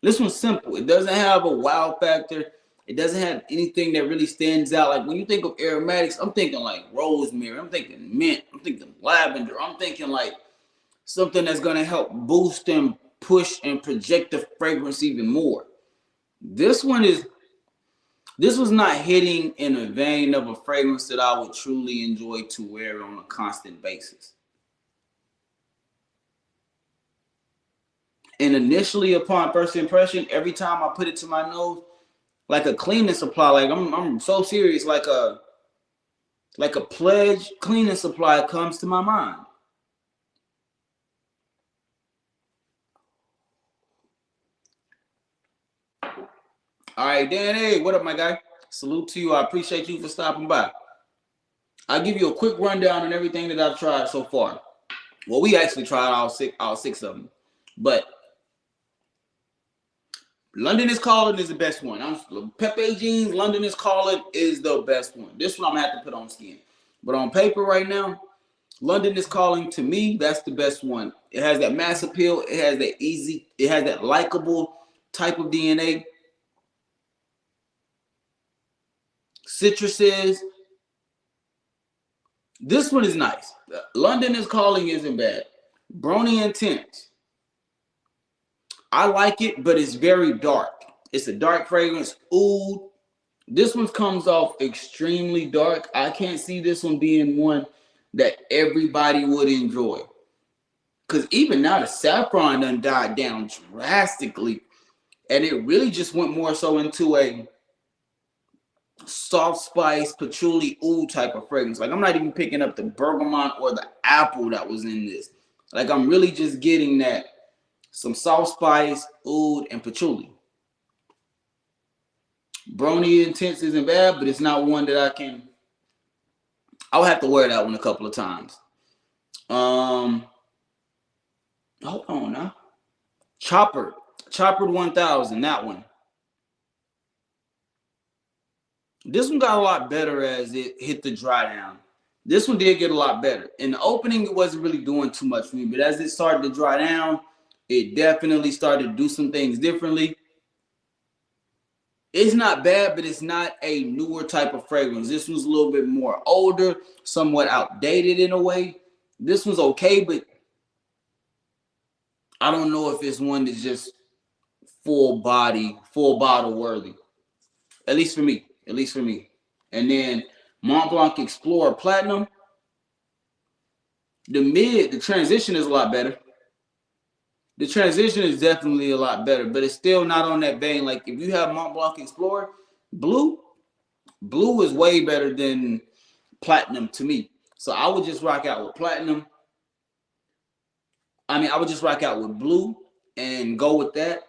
This one's simple. It doesn't have a wow factor. It doesn't have anything that really stands out. Like when you think of aromatics, I'm thinking like rosemary. I'm thinking mint. I'm thinking lavender. I'm thinking like something that's going to help boost and push and project the fragrance even more. This was not hitting in a vein of a fragrance that I would truly enjoy to wear on a constant basis. And initially, upon first impression, every time I put it to my nose, like a cleaning supply, like I'm so serious, like a pledge cleaning supply comes to my mind. All right, Danny, what up, my guy? Salute to you. I appreciate you for stopping by. I'll give you a quick rundown on everything that I've tried so far. Well, we actually tried all six of them, but London is Calling is the best one. Pepe Jeans, London is Calling is the best one. This one I'm gonna have to put on skin, but on paper right now, London is Calling, to me, that's the best one. It has that mass appeal. It has that easy. It has that likable type of DNA. Citruses. This one is nice. London is Calling isn't bad. Brioni Intense. I like it, but it's very dark. It's a dark fragrance. Oud. This one comes off extremely dark. I can't see this one being one that everybody would enjoy. Because even now, the saffron done died down drastically. And it really just went more so into a soft spice, patchouli, oud type of fragrance. Like, I'm not even picking up the bergamot or the apple that was in this. Like, I'm really just getting that some soft spice, oud, and patchouli. Brioni Intense isn't bad, but it's not one that I'll have to wear that one a couple of times. Hold on now. Choppered 1000, that one. This one got a lot better as it hit the dry down. This one did get a lot better. In the opening, it wasn't really doing too much for me, but as it started to dry down, it definitely started to do some things differently. It's not bad, but it's not a newer type of fragrance. This one's a little bit more older, somewhat outdated in a way. This one's okay, but I don't know if it's one that's just full bottle worthy. At least for me. And then Montblanc Explorer Platinum. The transition is a lot better. The transition is definitely a lot better, but it's still not on that vein. Like, if you have Montblanc Explorer, Blue is way better than Platinum to me. So I would just rock out with Platinum. I would just rock out with Blue and go with that.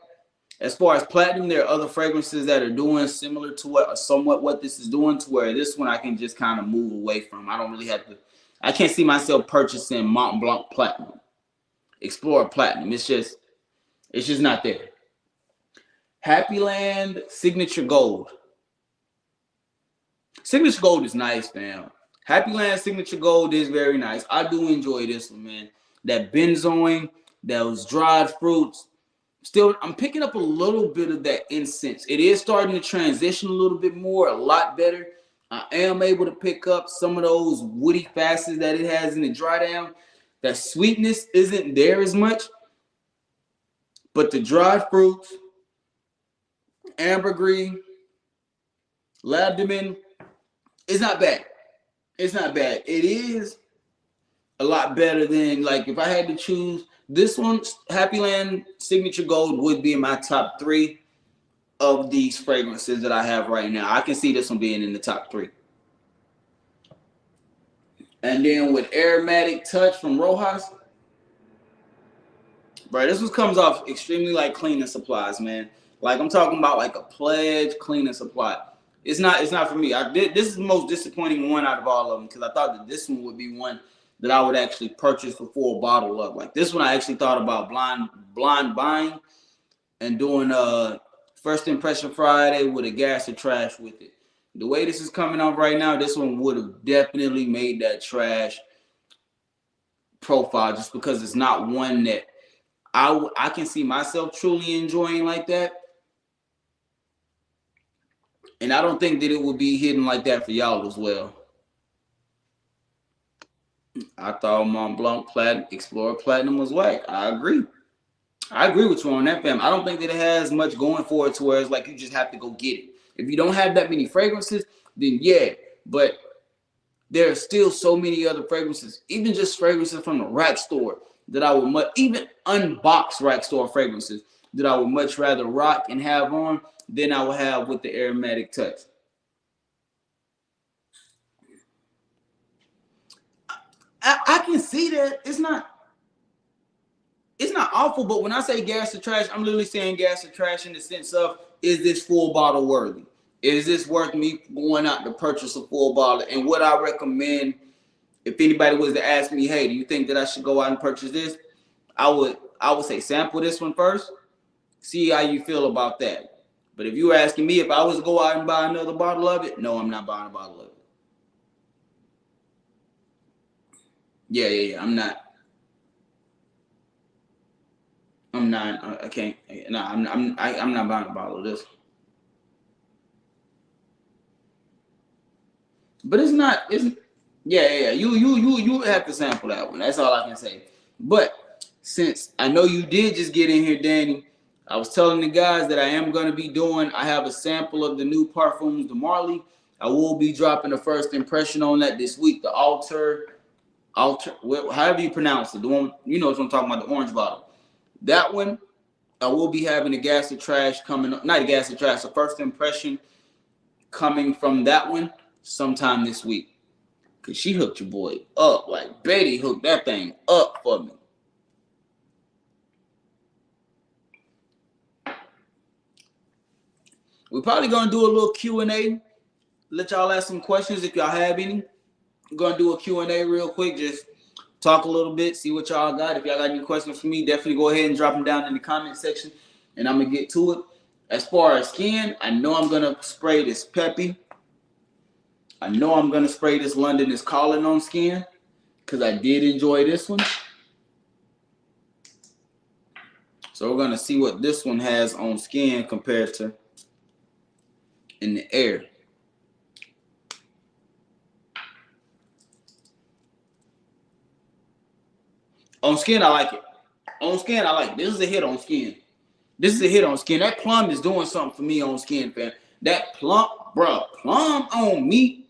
As far as Platinum, there are other fragrances that are doing similar to somewhat what this is doing, to where this one I can just kind of move away from. I don't really have to. I can't see myself purchasing Montblanc Platinum, Explorer Platinum. It's just not there. HappyLand Signature Gold. Signature Gold is nice, fam. HappyLand Signature Gold is very nice. I do enjoy this one, man. That benzoin, those dried fruits. Still, I'm picking up a little bit of that incense. It is starting to transition a little bit more, a lot better. I am able to pick up some of those woody facets that it has in the dry down. That sweetness isn't there as much. But the dried fruits, ambergris, labdamen, it's not bad. It's not bad. It is a lot better than, like, if I had to choose, this one, HappyLand Signature Gold, would be in my top 3 of these fragrances that I have right now. I can see this one being in the top 3. And then with Aromatic Touch from Rojas, bro, this one comes off extremely like cleaning supplies, man. Like, I'm talking about like a Pledge cleaning supply. It's not for me. This is the most disappointing one out of all of them, because I thought that this one would be one that I would actually purchase the full bottle of. Like, this one I actually thought about blind buying and doing first impression Friday with a gas or trash with it. The way this is coming off right now, this one would have definitely made that trash profile, just because it's not one that I can see myself truly enjoying like that. And I don't think that it would be hidden like that for y'all as well. I thought Montblanc Explorer Platinum was whack. I agree with you on that, fam. I don't think that it has much going for it to where it's like you just have to go get it. If you don't have that many fragrances, then yeah. But there are still so many other fragrances, even just fragrances from the rack store, that I would even unboxed rack store fragrances that I would much rather rock and have on than I would have with the Aromatic Touch. I can see that it's not awful, but when I say gas or trash, I'm literally saying gas or trash in the sense of, is this full bottle worthy? Is this worth me going out to purchase a full bottle? And what I recommend, if anybody was to ask me, hey, do you think that I should go out and purchase this? I would say sample this one first, see how you feel about that. But if you were asking me if I was to go out and buy another bottle of it, no, I'm not buying a bottle of it. Yeah, I'm not. I can't. No, I'm not buying a bottle of this. But it's not. It's yeah. You have to sample that one. That's all I can say. But since I know you did just get in here, Danny, I was telling the guys that I am going to be doing. I have a sample of the new parfums, the Marley. I will be dropping the first impression on that this week. The Alter, however you pronounce it, the one you know what I'm talking about, the orange bottle. That one, I will be having a gas or trash coming up. Not a gas or trash, a first impression coming from that one sometime this week. Cause she hooked your boy up. Like Betty hooked that thing up for me. We're probably gonna do a little Q&A. Let y'all ask some questions if y'all have any. We're gonna do a Q&A real quick. Just talk a little bit, see what y'all got. If y'all got any questions for me, definitely go ahead and drop them down in the comment section, and I'm gonna get to it. As far as skin, I know I'm gonna spray this Peppy. I know I'm gonna spray this London is Calling on skin, because I did enjoy this one. So we're gonna see what this one has on skin compared to in the air. On skin, I like it. On skin, I like it. This is a hit on skin. This is a hit on skin. That plum is doing something for me on skin, fam. That plum, bro, plum on me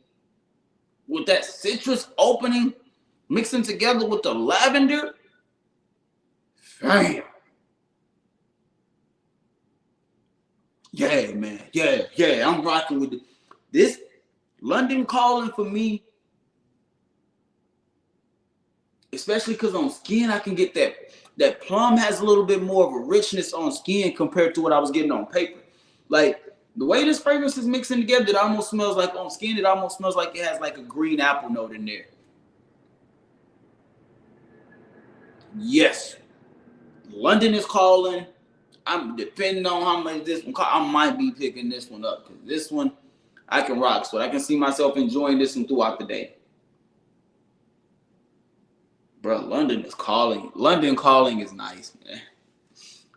with that citrus opening, mixing together with the lavender. Damn. Yeah, man. Yeah. I'm rocking with this London Calling for me, especially because on skin, I can get that plum has a little bit more of a richness on skin compared to what I was getting on paper. Like, the way this fragrance is mixing together, it almost smells like on skin, it almost smells like it has like a green apple note in there. Yes. London is Calling. I'm depending on how much this one costs. I might be picking this one up because this one I can rock. So I can see myself enjoying this one throughout the day. Bro, London is Calling. London Calling is nice, man.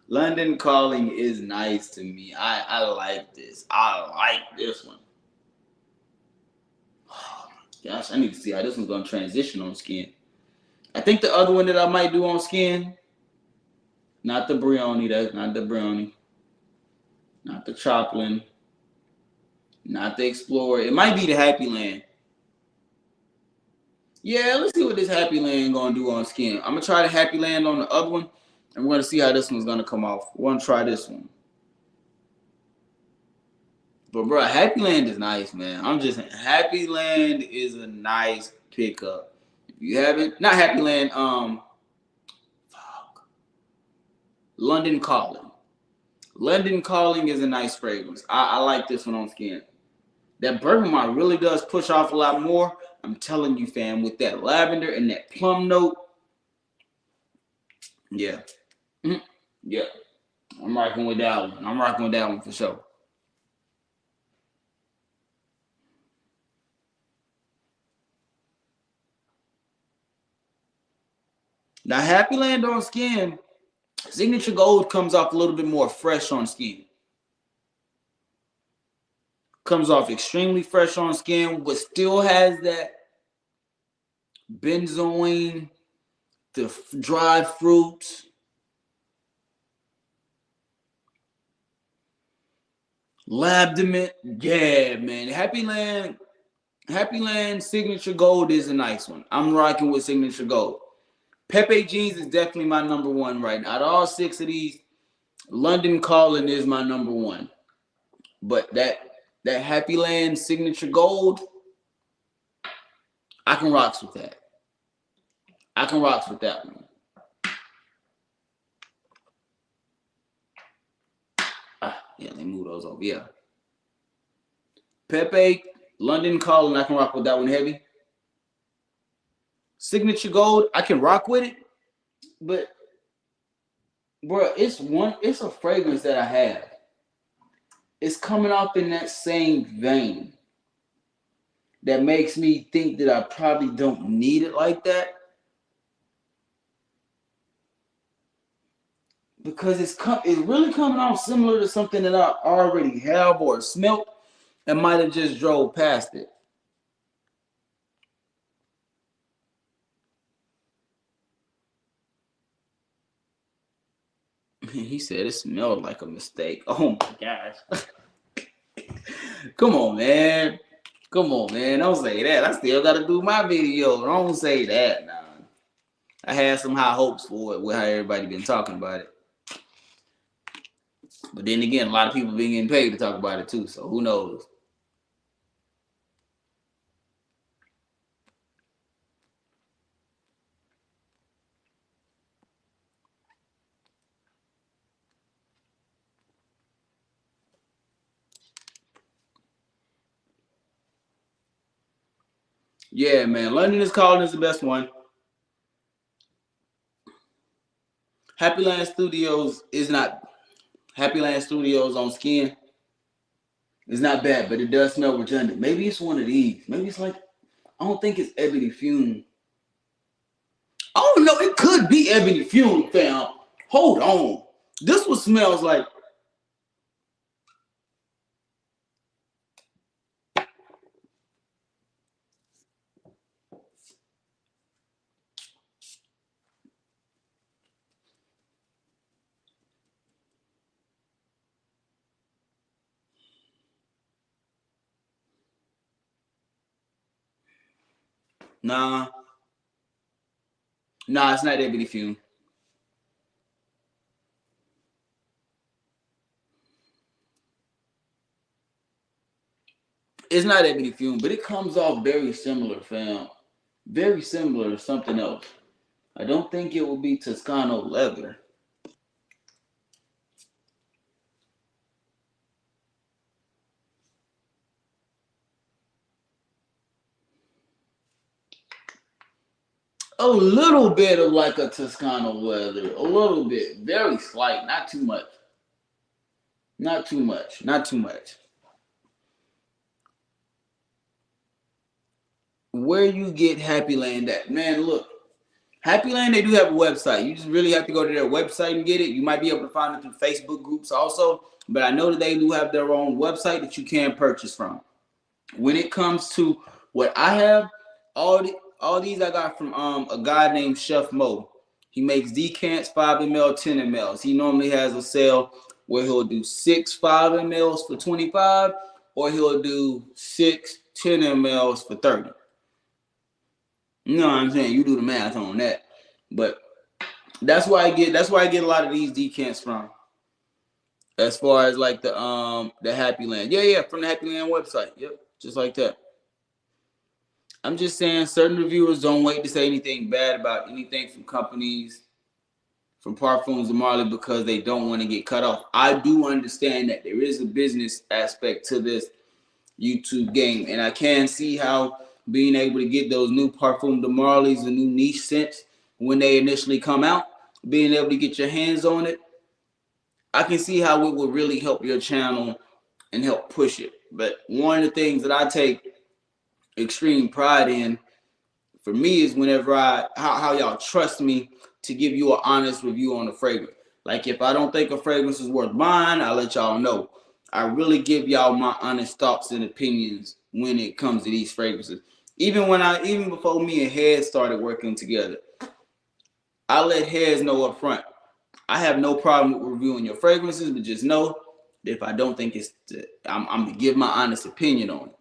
London Calling is nice to me. I like this. I like this one. Oh my gosh, I need to see how this one's gonna transition on skin. I think the other one that I might do on skin, not the Brioni, that's not the Brioni, not the Choplin, not the Explorer. It might be the HappyLand. Yeah, let's see what this HappyLand gonna do on skin. I'm gonna try the HappyLand on the other one, and we're gonna see how this one's gonna come off. We're gonna try this one. But bro, HappyLand is nice, man. I'm just saying, HappyLand is a nice pickup. If you haven't, not HappyLand, London Calling. London Calling is a nice fragrance. I like this one on skin. That bergamot really does push off a lot more. I'm telling you, fam, with that lavender and that plum note. Yeah. Mm-hmm. Yeah. I'm rocking with that one. I'm rocking with that one for sure. Now, HappyLand on skin, Signature Gold comes off a little bit more fresh on skin. Comes off extremely fresh on skin, but still has that benzoin, the dried fruits, labdament. Yeah, man. HappyLand Signature Gold is a nice one. I'm rocking with Signature Gold. Pepe Jeans is definitely my number one right now. Out of all six of these, London Calling is my number one. But that HappyLand Signature Gold, I can rocks with that. I can rocks with that one. those over. Yeah. Pepe, London Calling, I can rock with that one heavy. Signature Gold, I can rock with it, but bro, it's a fragrance that I have. It's coming off in that same vein that makes me think that I probably don't need it like that. Because it's really coming off similar to something that I already have or smelt and might have just drove past it. He said it smelled like a mistake. Oh my gosh. Come on, man. Come on, man. Don't say that. I still got to do my video. Don't say that, nah. I had some high hopes for it with how everybody been talking about it. But then again, a lot of people been getting paid to talk about it too, so who knows? Yeah, man. London is Calling is the best one. HappyLand Studios is not. HappyLand Studios on Skin is not bad, but it does smell redundant. Maybe it's one of these. Maybe it's like, I don't think it's Ebony Fume. I don't know. It could be Ebony Fume, fam. Hold on. This one smells like. Nah. Nah, it's not Ebony Fume. It's not Ebony Fume, but it comes off very similar, fam. Very similar to something else. I don't think it will be Toscano leather. A little bit of like a Toscano leather. A little bit. Very slight. Not too much. Not too much. Not too much. Where you get HappyLand at? Man, look. HappyLand, they do have a website. You just really have to go to their website and get it. You might be able to find it through Facebook groups also. But I know that they do have their own website that you can purchase from. When it comes to what I have, all these I got from a guy named Chef Mo. He makes decants 5 ml, 10 mls. He normally has a sale where he'll do 6 5 mls for 25, or he'll do 6 10 mls for 30. You know what I'm saying? You do the math on that. But that's why I get a lot of these decants from. As far as like the HappyLand. Yeah, from the HappyLand website. Yep, just like that. I'm just saying certain reviewers don't wait to say anything bad about anything from companies, from Parfums de Marly, because they don't want to get cut off. I do understand that there is a business aspect to this YouTube game, and I can see how being able to get those new Parfums de Marlys, the new niche scents, when they initially come out, being able to get your hands on it, I can see how it will really help your channel and help push it. But one of the things that I take extreme pride in, for me, is whenever how y'all trust me to give you an honest review on a fragrance. Like if I don't think a fragrance is worth buying, I let y'all know. I really give y'all my honest thoughts and opinions when it comes to these fragrances. Even before me and Head started working together, I let Heads know up front. I have no problem with reviewing your fragrances, but just know that if I don't think I'm gonna give my honest opinion on it.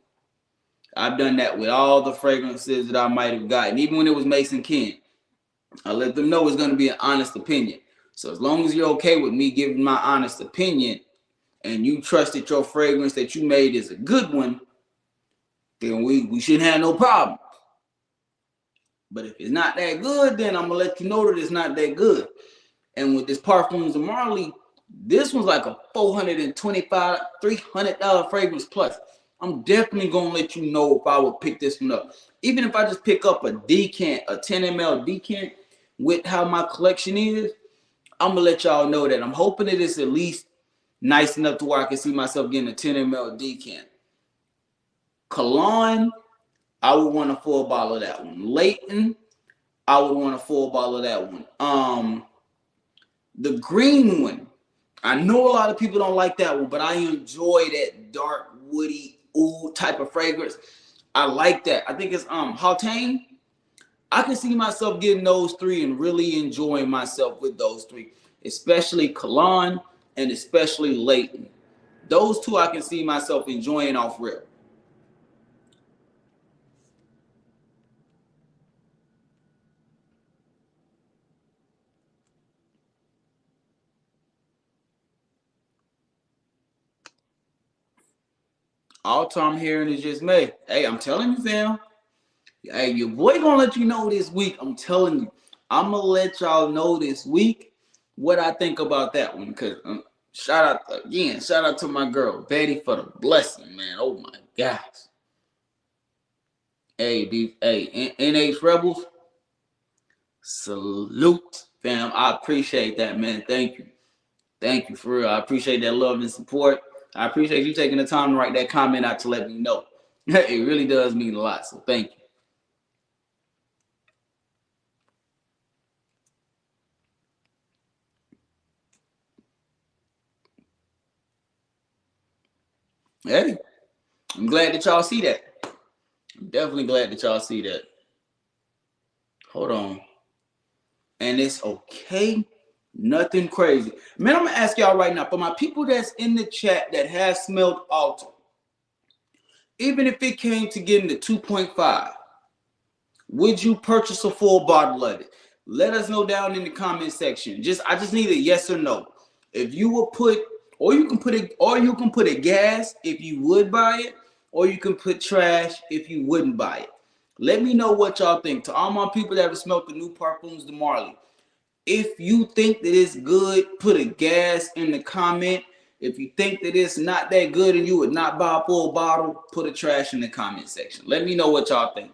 I've done that with all the fragrances that I might have gotten, even when it was Mason Ken. I let them know it's gonna be an honest opinion. So as long as you're okay with me giving my honest opinion, and you trust that your fragrance that you made is a good one, then we shouldn't have no problem. But if it's not that good, then I'm gonna let you know that it's not that good. And with this Parfums de Marly, This one's like a $425, $300 fragrance plus. I'm definitely gonna let you know if I would pick this one up. Even if I just pick up a decant, a 10 ml decant, with how my collection is, I'm gonna let y'all know that I'm hoping it is at least nice enough to where I can see myself getting a 10 ml decant. Cologne, I would want a full bottle of that one. Layton, I would want a full bottle of that one. The green one, I know a lot of people don't like that one, but I enjoy that dark, woody, oud type of fragrance. I like that. I think it's Hautane. I can see myself getting those three and really enjoying myself with those three, especially Cologne and especially Layton. Those two I can see myself enjoying off rip. All I'm hearing is just me. Hey, I'm telling you, fam. Hey, your boy gonna let you know this week. I'm telling you. I'm gonna let y'all know this week what I think about that one. Cause shout out to my girl Betty for the blessing, man. Oh my gosh. Hey, NH Rebels, salute, fam. I appreciate that, man. Thank you. Thank you for real. I appreciate that love and support. I appreciate you taking the time to write that comment out to let me know. It really does mean a lot. So thank you. Hey, I'm glad that y'all see that. I'm definitely glad that y'all see that. Hold on. And it's okay. Nothing crazy. Man, I'm gonna ask y'all right now, for my people that's in the chat that has smelled Alter, even if it came to getting the 2.5, would you purchase a full bottle of it? Let us know down in the comment section. I just need a yes or no. If you will put, or you can put a gas if you would buy it, or you can put trash if you wouldn't buy it. Let me know what y'all think. To all my people that have smelled the new Parfums de Marly, if you think that it's good, put a gas in the comment. If you think that it's not that good and you would not buy a full bottle, put a trash in the comment section. Let me know what y'all think.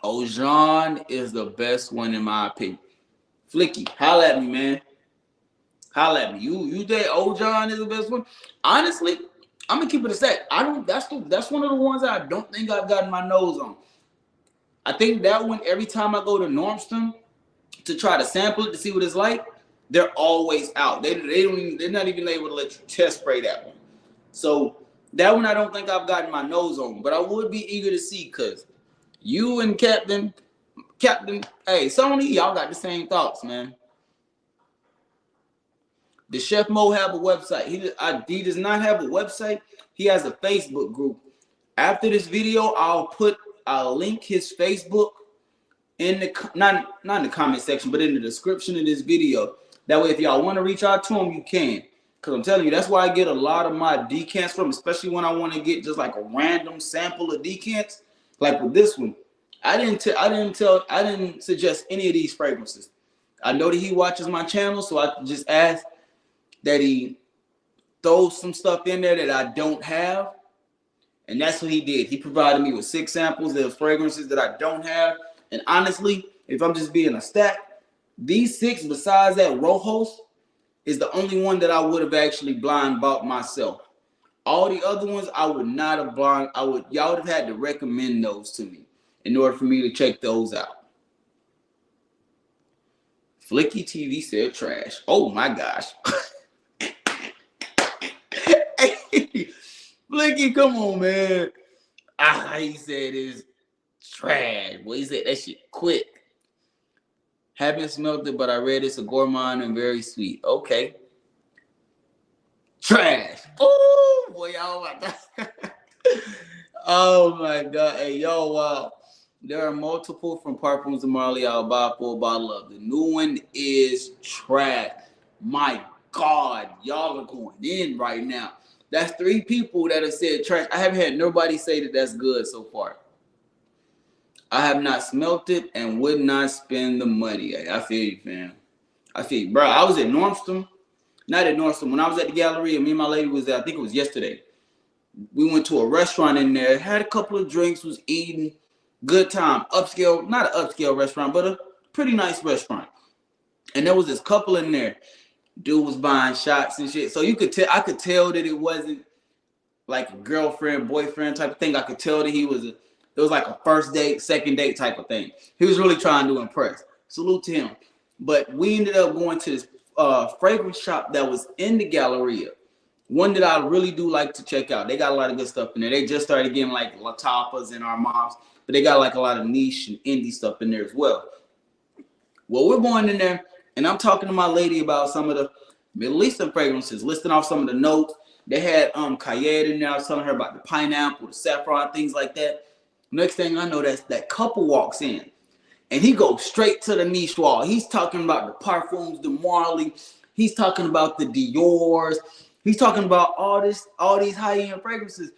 Ojan is the best one in my opinion. Flicky, holla at me, man. Holla at me. You think Ojan is the best one? Honestly, I'm gonna keep it a sec. I don't. That's one of the ones that I don't think I've gotten my nose on. I think that one, every time I go to Normston to try to sample it to see what it's like, they're always out. They're not even able to let you test spray that one. So that one I don't think I've gotten my nose on, but I would be eager to see, because you and Captain, hey, Sony, y'all got the same thoughts, man. Does Chef Mo have a website? He does not have a website. He has a Facebook group. After this video, I'll link his Facebook in the not in the comment section, but in the description of this video. That way, if y'all want to reach out to him, you can. Because I'm telling you, that's why I get a lot of my decants from, especially when I want to get just like a random sample of decants. Like with this one, I didn't suggest any of these fragrances. I know that he watches my channel, so I just asked that he throws some stuff in there that I don't have. And that's what he did. He provided me with 6 samples of fragrances that I don't have. And honestly, if I'm just being a stack, these 6, besides that Rojos, is the only one that I would have actually blind bought myself. All the other ones I would not have blind. Y'all would have had to recommend those to me in order for me to check those out. Flicky TV said trash. Oh my gosh. Hey, Flicky, come on, man. He said it's trash. Well, he said that shit quick. Haven't smelled it, but I read it's a gourmand and very sweet. Okay. Trash. Oh, boy, y'all. Oh my God. Hey, yo, wow. There are multiple from Parfums de Marly. I'll buy a full bottle of. The new one is trash. My God, y'all are going in right now. That's 3 people that have said trash. I haven't had nobody say that that's good so far. I have not smelt it and would not spend the money. I feel you, fam. I feel you. Bro, I was at Nordstrom. Not at Nordstrom. When I was at the Galleria, me and my lady was there. I think it was yesterday. We went to a restaurant in there, had a couple of drinks, was eating. Good time. Upscale, not an upscale restaurant, but a pretty nice restaurant. And there was this couple in there. Dude was buying shots and shit. So you could tell, I could tell that it wasn't like a girlfriend, boyfriend type of thing. I could tell that it was like a first date, second date type of thing. He was really trying to impress. Salute to him. But we ended up going to this fragrance shop that was in the Galleria. One that I really do like to check out. They got a lot of good stuff in there. They just started getting like Latapas and Armands, but they got like a lot of niche and indie stuff in there as well. Well, we're going in there, and I'm talking to my lady about some of the Middle Eastern fragrances, listing off some of the notes. They had Cayenne in there. I was telling her about the pineapple, the saffron, things like that. Next thing I know, that couple walks in, and he goes straight to the niche wall. He's talking about the Parfums de Marly. He's talking about the Dior's. He's talking about all these high-end fragrances.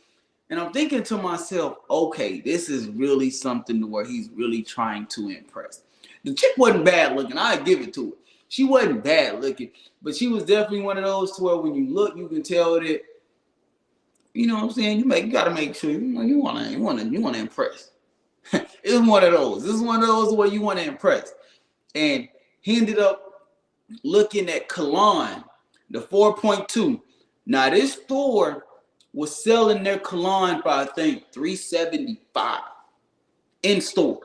And I'm thinking to myself, okay, this is really something to where he's really trying to impress. The chick wasn't bad looking. I give it to her. She wasn't bad looking, but she was definitely one of those to where when you look, you can tell that, you know what I'm saying? You gotta make sure you wanna impress. It's one of those. This is one of those where you want to impress. And he ended up looking at cologne, the 4.2. Now this store was selling their cologne for I think $375 in store,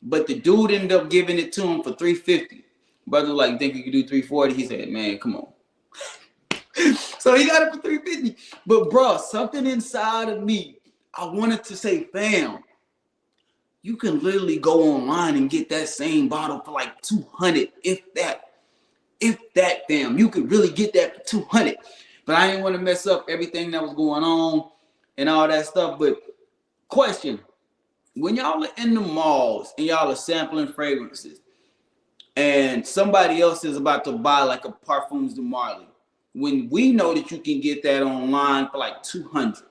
but the dude ended up giving it to him for $350. Brother was like, you think you could do $340? He said, man, come on. So he got it for $350. But bro, something inside of me, I wanted to say, fam, you can literally go online and get that same bottle for like $200, if that, fam. You could really get that for $200. But I didn't want to mess up everything that was going on and all that stuff. But question, when y'all are in the malls and y'all are sampling fragrances and somebody else is about to buy like a Parfums de Marly, when we know that you can get that online for like $200,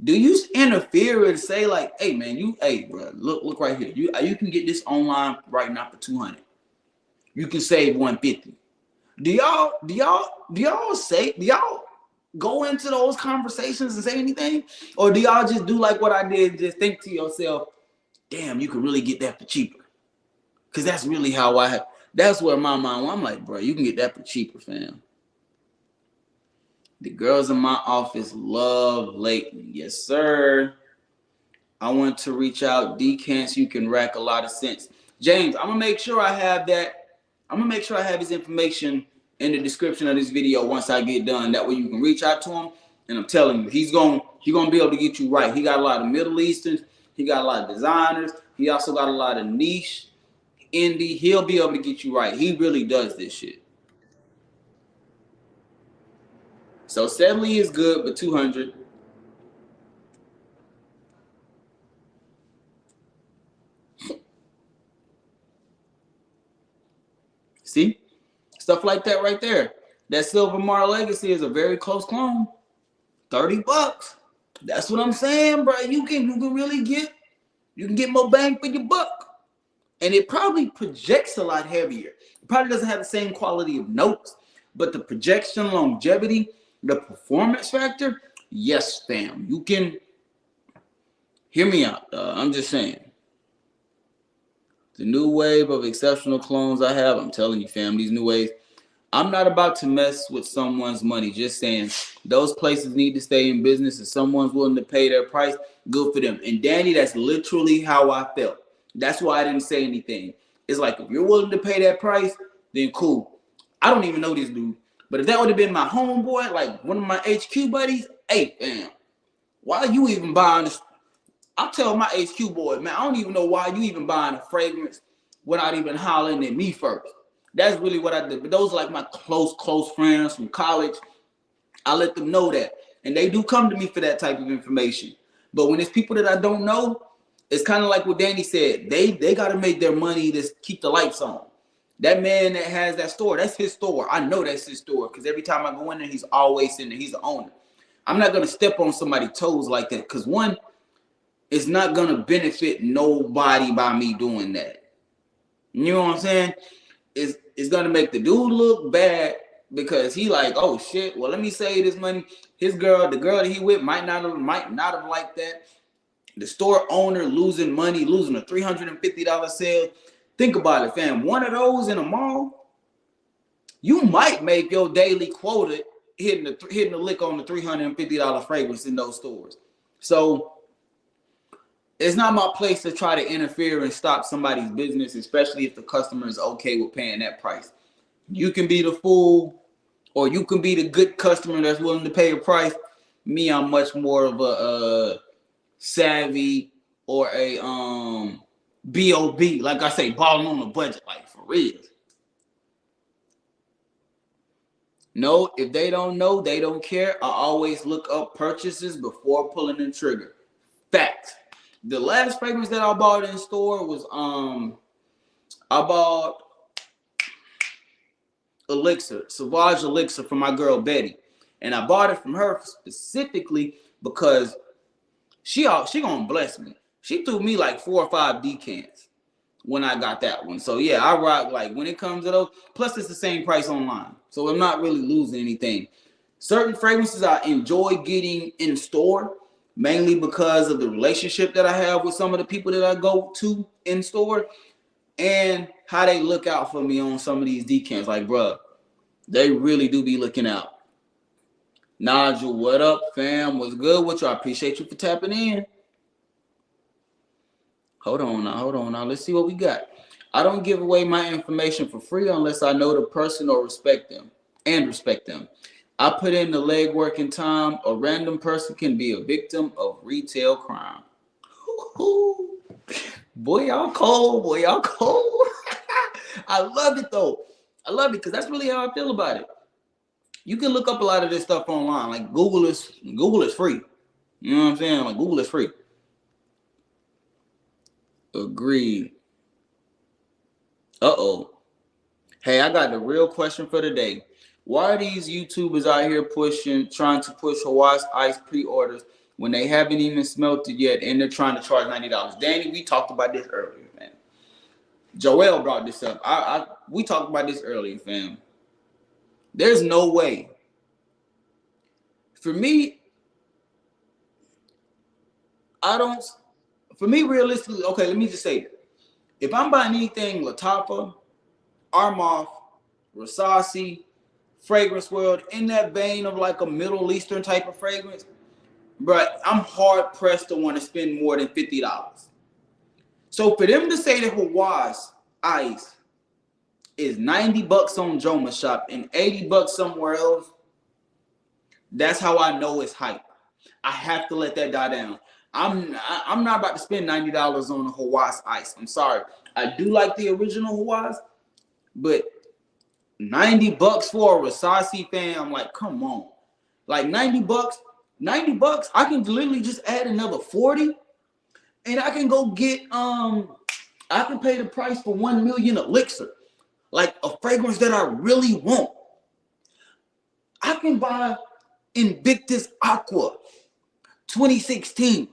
do you interfere and say like, hey man, bro, look right here. You can get this online right now for $200. You can save $150. Do y'all go into those conversations and say anything? Or do y'all just do like what I did, just think to yourself, damn, you can really get that for cheaper? Because that's really how that's where my mind, I'm like, bro, you can get that for cheaper, fam. The girls in my office love layton. Yes, sir. I want to reach out. DECANTS, you can rack a lot of sense. James, I'm going to make sure I have that. I'm going to make sure I have his information in the description of this video once I get done. That way you can reach out to him. And I'm telling you, he's going to be able to get you right. He got a lot of Middle Easterns. He got a lot of designers. He also got a lot of niche, indie. He'll be able to get you right. He really does this shit. So Sedley is good, but $200. See? Stuff like that right there. That Silver Mar Legacy is a very close clone. $30. That's what I'm saying, bro. You can really get more bang for your buck. And it probably projects a lot heavier. It probably doesn't have the same quality of notes, but the projection, longevity, the performance factor, yes, fam. You can hear me out. I'm just saying. The new wave of exceptional clones I have, I'm telling you, fam, these new waves. I'm not about to mess with someone's money. Just saying, those places need to stay in business. If someone's willing to pay their price, good for them. And Danny, that's literally how I felt. That's why I didn't say anything. It's like, if you're willing to pay that price, then cool. I don't even know this dude. But if that would have been my homeboy, like one of my HQ buddies, hey, fam, why are you even buying this? I'll tell my HQ boy, man, I don't even know why you even buying a fragrance without even hollering at me first. That's really what I did. But those are like my close friends from college. I let them know that. And they do come to me for that type of information. But when it's people that I don't know, it's kind of like what Danny said. They got to make their money to keep the lights on. That man that has that store, that's his store. I know that's his store because every time I go in there, he's always in there. He's the owner. I'm not gonna step on somebody's toes like that because one, it's not gonna benefit nobody by me doing that. You know what I'm saying? It's gonna make the dude look bad because he like, oh shit. Well, let me save this money. His girl, the girl that he with, might not have liked that. The store owner losing money, losing a $350 sale. Think about it, fam. One of those in a mall, you might make your daily quota hitting the lick on the $350 fragrance in those stores. So it's not my place to try to interfere and stop somebody's business, especially if the customer is okay with paying that price. You can be the fool, or you can be the good customer that's willing to pay a price. Me, I'm much more of a savvy or a B.O.B. Like I say, balling on the budget, like for real. No, if they don't know, they don't care. I always look up purchases before pulling the trigger. Fact. The last fragrance that I bought in store was I bought Elixir, Sauvage Elixir for my girl Betty. And I bought it from her specifically because she gonna bless me. She threw me like 4 or 5 decants when I got that one. So yeah, I rock like when it comes to those. Plus it's the same price online. So I'm not really losing anything. Certain fragrances I enjoy getting in store, mainly because of the relationship that I have with some of the people that I go to in store and how they look out for me on some of these decants. Like, bruh, they really do be looking out. Nigel, what up, fam? What's good with you? I appreciate you for tapping in. Hold on now. Let's see what we got. I don't give away my information for free unless I know the person or respect them. I put in the legwork and time. A random person can be a victim of retail crime. Boy, y'all cold. I love it though. I love it because that's really how I feel about it. You can look up a lot of this stuff online. Like Google is free. You know what I'm saying? Like Google is free. Agreed. Uh-oh. Hey, I got the real question for the day. Why are these YouTubers out here trying to push Hawaii's Ice pre-orders when they haven't even smelt it yet and they're trying to charge $90? Danny, we talked about this earlier, man. Joel brought this up. We talked about this earlier, fam. There's no way. For me, realistically, okay, let me just say it. If I'm buying anything Lattafa, Armaf, Rasasi, Fragrance World, in that vein of like a Middle Eastern type of fragrance, but I'm hard pressed to want to spend more than $50. So for them to say that Hawaii's Ice is $90 on Joma Shop and $80 somewhere else, that's how I know it's hype. I have to let that die down. I'm not about to spend $90 on a Hawaii's Ice. I'm sorry. I do like the original Hawaii's, but $90 for a Rasasi fan, I'm like, come on. Like $90, I can literally just add another 40 and I can go get I can pay the price for 1 million Elixir. Like a fragrance that I really want. I can buy Invictus Aqua 2016,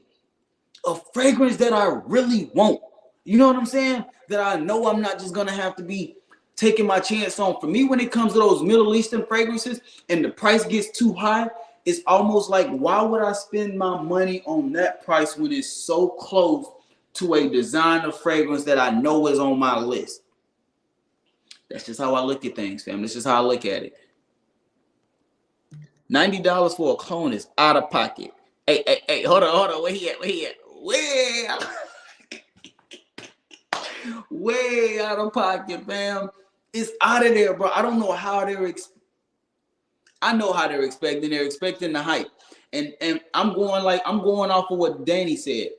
a fragrance that I really want. You know what I'm saying? That I know I'm not just gonna have to be taking my chance on. For me, when it comes to those Middle Eastern fragrances and the price gets too high, it's almost like, why would I spend my money on that price when it's so close to a designer fragrance that I know is on my list? That's just how I look at things, fam. That's just how I look at it. $90 for a clone is out of pocket. Hey, hold on. Where he at? Way out of pocket, fam. It's out of there, bro. I don't know how I know how they're expecting. They're expecting the hype. And I'm going off of what Danny said.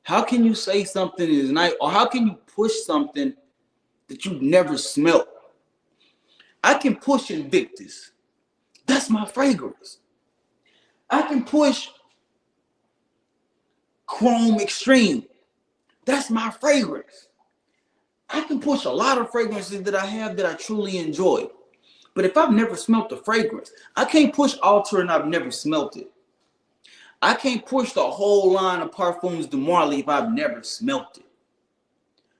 How can you say something is nice, or how can you push something that you've never smelt? I can push Invictus. That's my fragrance. I can push Chrome Extreme. That's my fragrance. I can push a lot of fragrances that I have that I truly enjoy. But if I've never smelt the fragrance, I can't push Alter and I've never smelt it. I can't push the whole line of Parfums de Marly if I've never smelt it.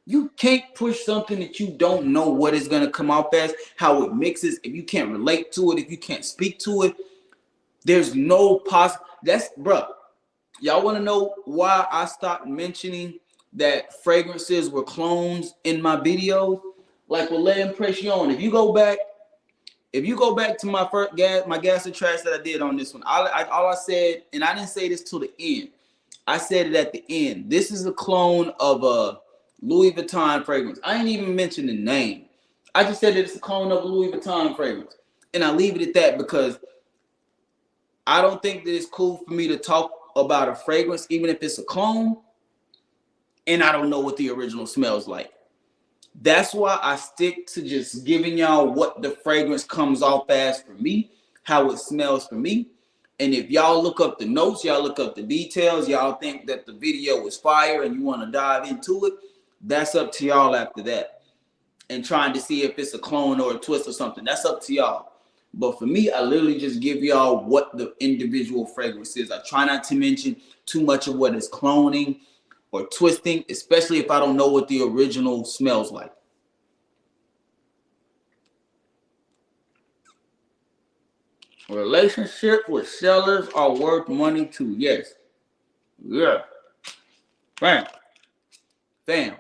You can't push something that you don't know what it's going to come out as, how it mixes. If you can't relate to it, if you can't speak to it, there's no that's, bruh. Y'all want to know why I stopped mentioning that fragrances were clones in my videos? Like with La Impression, if you go back to my first gas and trash that I did on this one, all I said, and I didn't say this till the end. I said it at the end. This is a clone of a Louis Vuitton fragrance. I ain't even mentioned the name. I just said that it's a clone of a Louis Vuitton fragrance. And I leave it at that because I don't think that it's cool for me to talk about a fragrance, even if it's a clone, and I don't know what the original smells like. That's why I stick to just giving y'all what the fragrance comes off as for me, how it smells for me. And if y'all look up the notes, y'all look up the details, y'all think that the video is fire and you want to dive into it, that's up to y'all after that. And trying to see if it's a clone or a twist or something, that's up to y'all. But for me, I literally just give y'all what the individual fragrance is. I try not to mention too much of what is cloning or twisting, especially if I don't know what the original smells like. Relationships with sellers are worth money too. Yes. Yeah. Bam. Bam.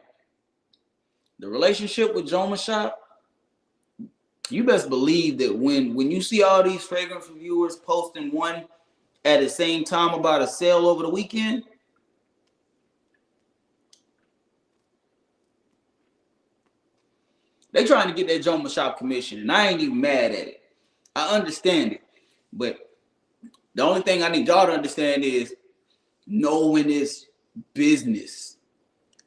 The relationship with Joma Shop, you best believe that when you see all these fragrance reviewers posting one at the same time about a sale over the weekend, they trying to get that Joma Shop commission, and I ain't even mad at it. I understand it. But the only thing I need y'all to understand is know when it's business.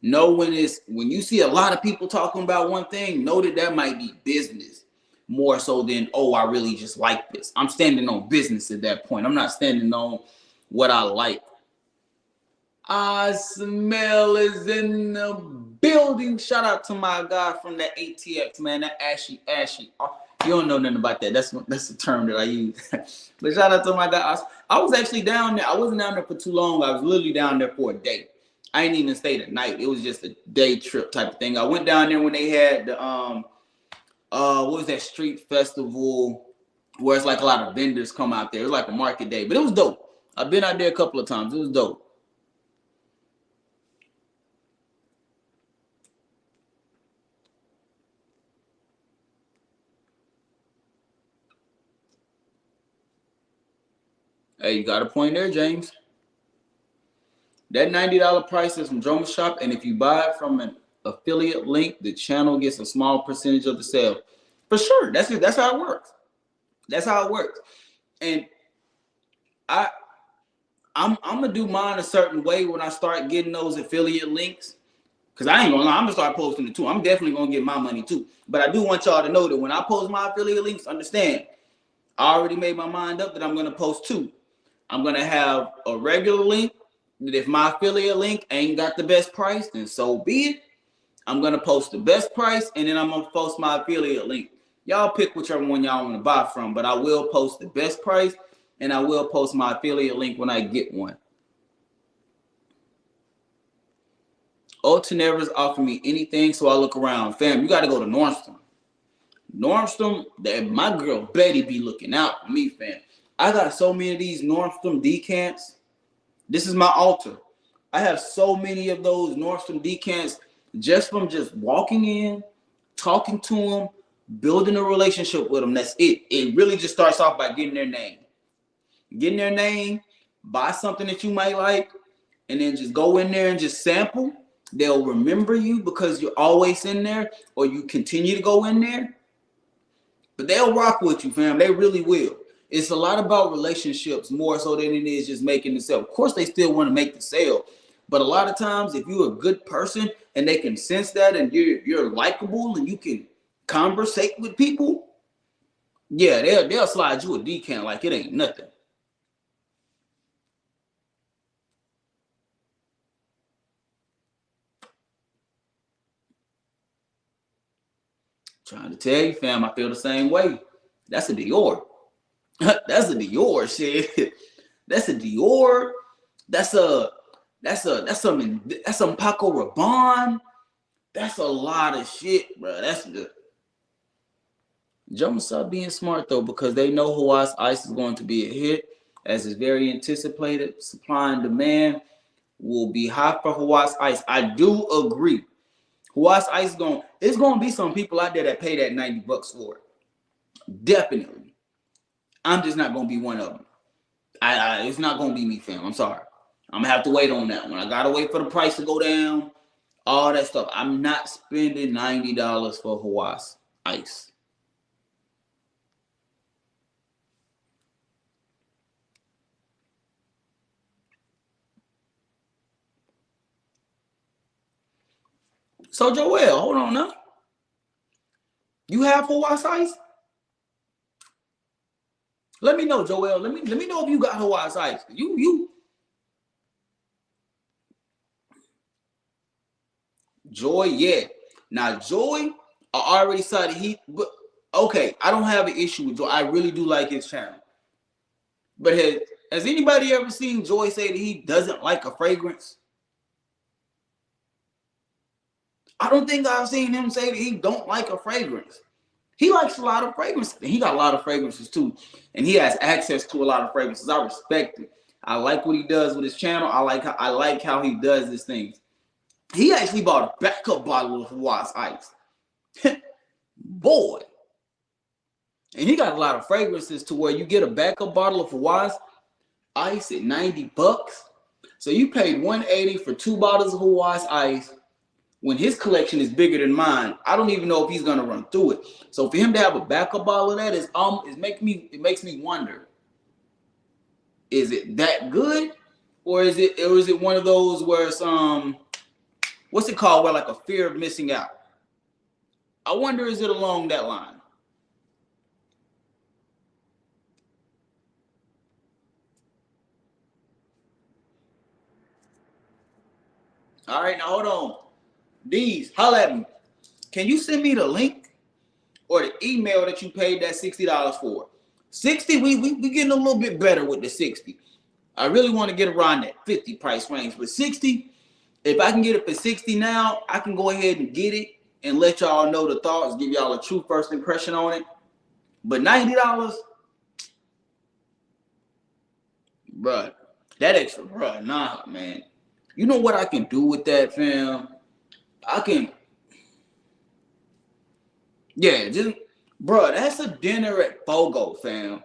Know when you see a lot of people talking about one thing, know that might be business more so than, oh, I really just like this. I'm standing on business at that point. I'm not standing on what I like. I smell is in the building. Shout out to my guy from that ATX, man. That ashy. Oh, you don't know nothing about that. That's the term that I use. But shout out to my guy. I was actually down there. I wasn't down there for too long. I was literally down there for a day. I didn't even stay the night. It was just a day trip type of thing. I went down there when they had the what was that street festival where it's like a lot of vendors come out there. It was like a market day, but it was dope. I've been out there a couple of times. It was dope. Hey, you got a point there, James. That $90 price is from Joma Shop, and if you buy it from an affiliate link, the channel gets a small percentage of the sale. For sure, that's it. That's how it works. That's how it works. And I'm gonna do mine a certain way when I start getting those affiliate links. Cause I ain't gonna lie, I'm gonna start posting it too. I'm definitely gonna get my money too. But I do want y'all to know that when I post my affiliate links, understand, I already made my mind up that I'm gonna post two. I'm gonna have a regular link that if my affiliate link ain't got the best price, then so be it. I'm gonna post the best price and then I'm gonna post my affiliate link. Y'all pick whichever one y'all wanna buy from, but I will post the best price and I will post my affiliate link when I get one. Ulta never's offer me anything, so I look around. Fam, you gotta go to Nordstrom. Nordstrom, my girl Betty be looking out for me, fam. I got so many of these Nordstrom decants. This is my altar. I have so many of those Nordstrom decants just from just walking in, talking to them, building a relationship with them. That's it. It really just starts off by getting their name. Getting their name, buy something that you might like, and then just go in there and just sample. They'll remember you because you're always in there, or you continue to go in there. But they'll rock with you, fam. They really will. It's a lot about relationships more so than it is just making the sale. Of course, they still want to make the sale. But a lot of times, if you're a good person and they can sense that and you're likable and you can conversate with people, yeah, they'll slide you a decant like it ain't nothing. Trying to tell you, fam, I feel the same way. That's a Dior. That's a Dior shit. That's a Dior. That's some Paco Rabanne. That's a lot of shit, bro. That's good. Germans start being smart though, because they know Hawaii's ice is going to be a hit, as is very anticipated. Supply and demand will be high for Hawaii's ice. I do agree. Hawaii's ice it's gonna be some people out there that pay that $90 for it. Definitely. I'm just not gonna be one of them. It's not gonna be me, fam. I'm sorry. I'm gonna have to wait on that one. I gotta wait for the price to go down. All that stuff. I'm not spending $90 for Hawaii's ice. So Joel, hold on now. You have Hawaii's ice? Let me know, Joel. Let me know if you got Hawaii's ice. You Joy, yeah. Now Joy, I already saw that but okay, I don't have an issue with Joy. I really do like his channel. But has anybody ever seen Joy say that he doesn't like a fragrance? I don't think I've seen him say that he don't like a fragrance. He likes a lot of fragrances. He got a lot of fragrances too. And he has access to a lot of fragrances. I respect it. I like what he does with his channel. I like how he does these things. He actually bought a backup bottle of Hawaii's ice. Boy. And he got a lot of fragrances to where you get a backup bottle of Hawaii's ice at $90. So you paid $180 for 2 bottles of Hawaii's ice. When his collection is bigger than mine, I don't even know if he's gonna run through it. So for him to have a backup bottle of that it makes me wonder: is it that good, or is it one of those where it's what's it called, where like a fear of missing out? I wonder, is it along that line? All right, now hold on. These, holla at me. Can you send me the link or the email that you paid that $60 for? 60, we getting a little bit better with the 60. I really want to get around that 50 price range, but 60, if I can get it for 60 now, I can go ahead and get it and let y'all know the thoughts, give y'all a true first impression on it. But $90, bruh, that extra, bruh, nah, man. You know what I can do with that, fam? Bruh, that's a dinner at Fogo, fam.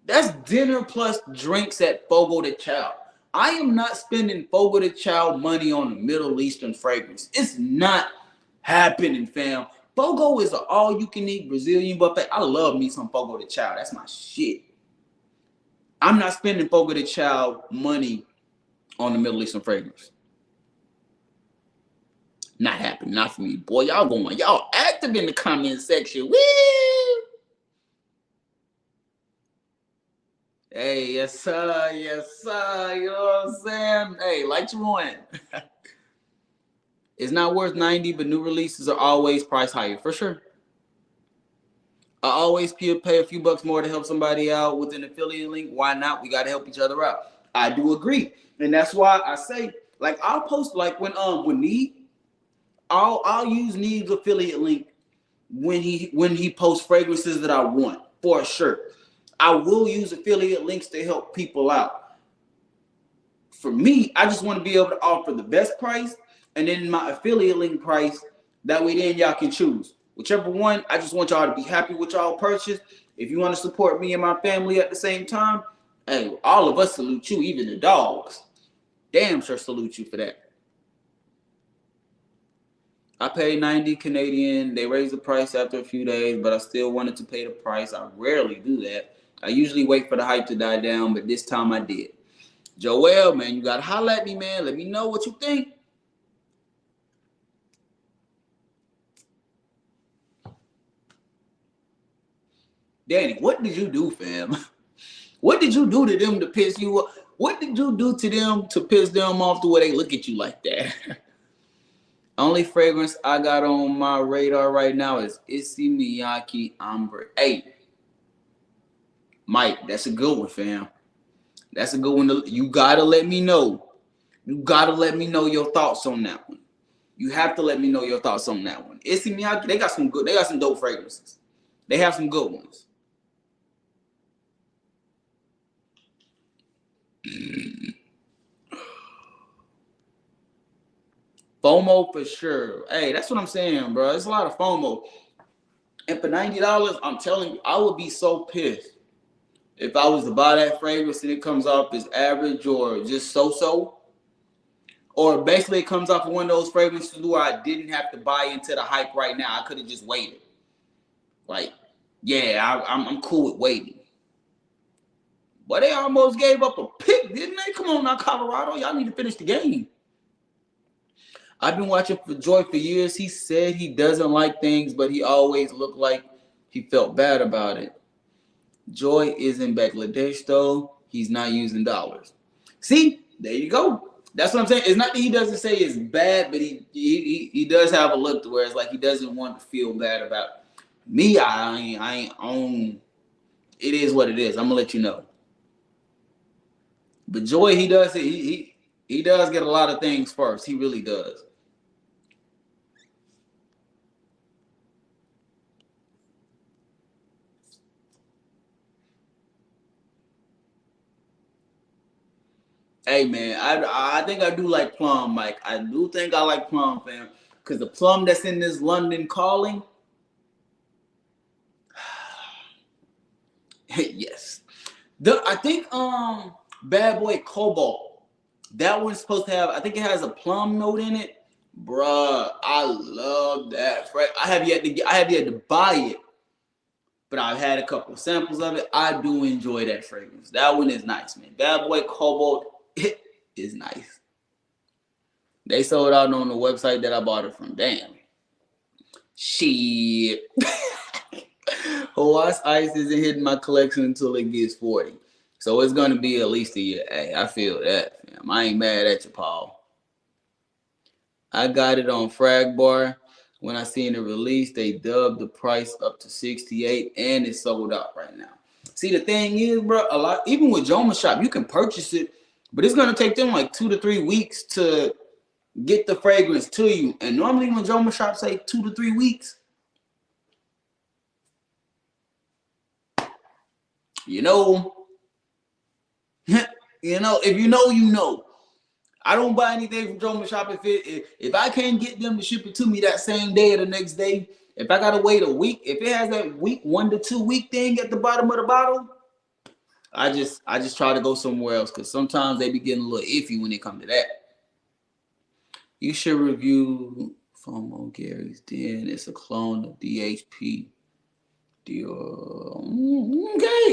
That's dinner plus drinks at Fogo de Chao. I am not spending Fogo de Chao money on a Middle Eastern fragrance. It's not happening, fam. Fogo is an all-you-can-eat Brazilian buffet. I love me some Fogo de Chao. That's my shit. I'm not spending Fogo de Chao money on the Middle Eastern fragrance. Not happening, not for me. Boy, y'all active in the comment section. Woo! Hey, yes, sir. Yes, sir. You know what I'm saying? Hey, light you on. It's not worth 90, but new releases are always priced higher, for sure. I always pay a few bucks more to help somebody out with an affiliate link. Why not? We got to help each other out. I do agree. And that's why I say, like, I'll post, like, when Need, I'll use Need's affiliate link when he posts fragrances that I want, for sure. I will use affiliate links to help people out. For me, I just want to be able to offer the best price and then my affiliate link price. That way then y'all can choose. Whichever one, I just want y'all to be happy with y'all purchase. If you want to support me and my family at the same time, hey, all of us salute you, even the dogs. Damn sure salute you for that. I paid 90 Canadian. They raised the price after a few days, but I still wanted to pay the price. I rarely do that. I usually wait for the hype to die down, but this time I did. Joel, man, you got to holler at me, man. Let me know what you think. Danny, what did you do, fam? What did you do to them to piss you off? What did you do to them to piss them off the way they look at you like that? Only fragrance I got on my radar right now is Issey Miyake Ombre. Hey, Mike, that's a good one, fam. That's a good one. You gotta let me know. You gotta let me know your thoughts on that one. You have to let me know your thoughts on that one. Issey Miyake, they got some good. They got some dope fragrances. They have some good ones. FOMO for sure. Hey, that's what I'm saying, bro. It's a lot of FOMO. And for $90, I'm telling you, I would be so pissed if I was to buy that fragrance and it comes off as average or just so-so. Or basically it comes off of one of those fragrances where I didn't have to buy into the hype right now. I could have just waited. Like, yeah, I'm cool with waiting. But they almost gave up a pick, didn't they? Come on now, Colorado. Y'all need to finish the game. I've been watching for Joy for years. He said he doesn't like things, but he always looked like he felt bad about it. Joy is in Bangladesh, though. He's not using dollars. See, there you go. That's what I'm saying. It's not that he doesn't say it's bad, but he does have a look to where it's like he doesn't want to feel bad about it. Me. I ain't on. It is what it is. I'm gonna let you know. But Joy, he does it. He does get a lot of things first. He really does. Hey man, I think I do like Plum, Mike. I do think I like Plum, fam. Cause the Plum that's in this London Calling, yes. I think Bad Boy Cobalt, that one's supposed to have. I think it has a plum note in it, bruh. I love that. I have yet to buy it, but I've had a couple of samples of it. I do enjoy that fragrance. That one is nice, man. Bad Boy Cobalt, it is nice. They sold out on the website that I bought it from. Damn. Shit. Hawass Ice isn't hitting my collection until it gets 40. So it's going to be at least a year. Hey, I feel that, fam. I ain't mad at you, Paul. I got it on Frag Bar. When I seen the release, they dubbed the price up to 68 and it's sold out right now. See, the thing is, bro, a lot, even with Joma Shop, you can purchase it, but it's going to take them like 2 to 3 weeks to get the fragrance to you. And normally when Joma Shop say 2 to 3 weeks, you know, if you know, you know. I don't buy anything from Joma Shop if I can't get them to ship it to me that same day or the next day. If I gotta wait a week, if it has that week 1 to 2 week thing at the bottom of the bottle, I just try to go somewhere else because sometimes they be getting a little iffy when it comes to that. You should review FOMO Gary's Den. It's a clone of DHP. Dior.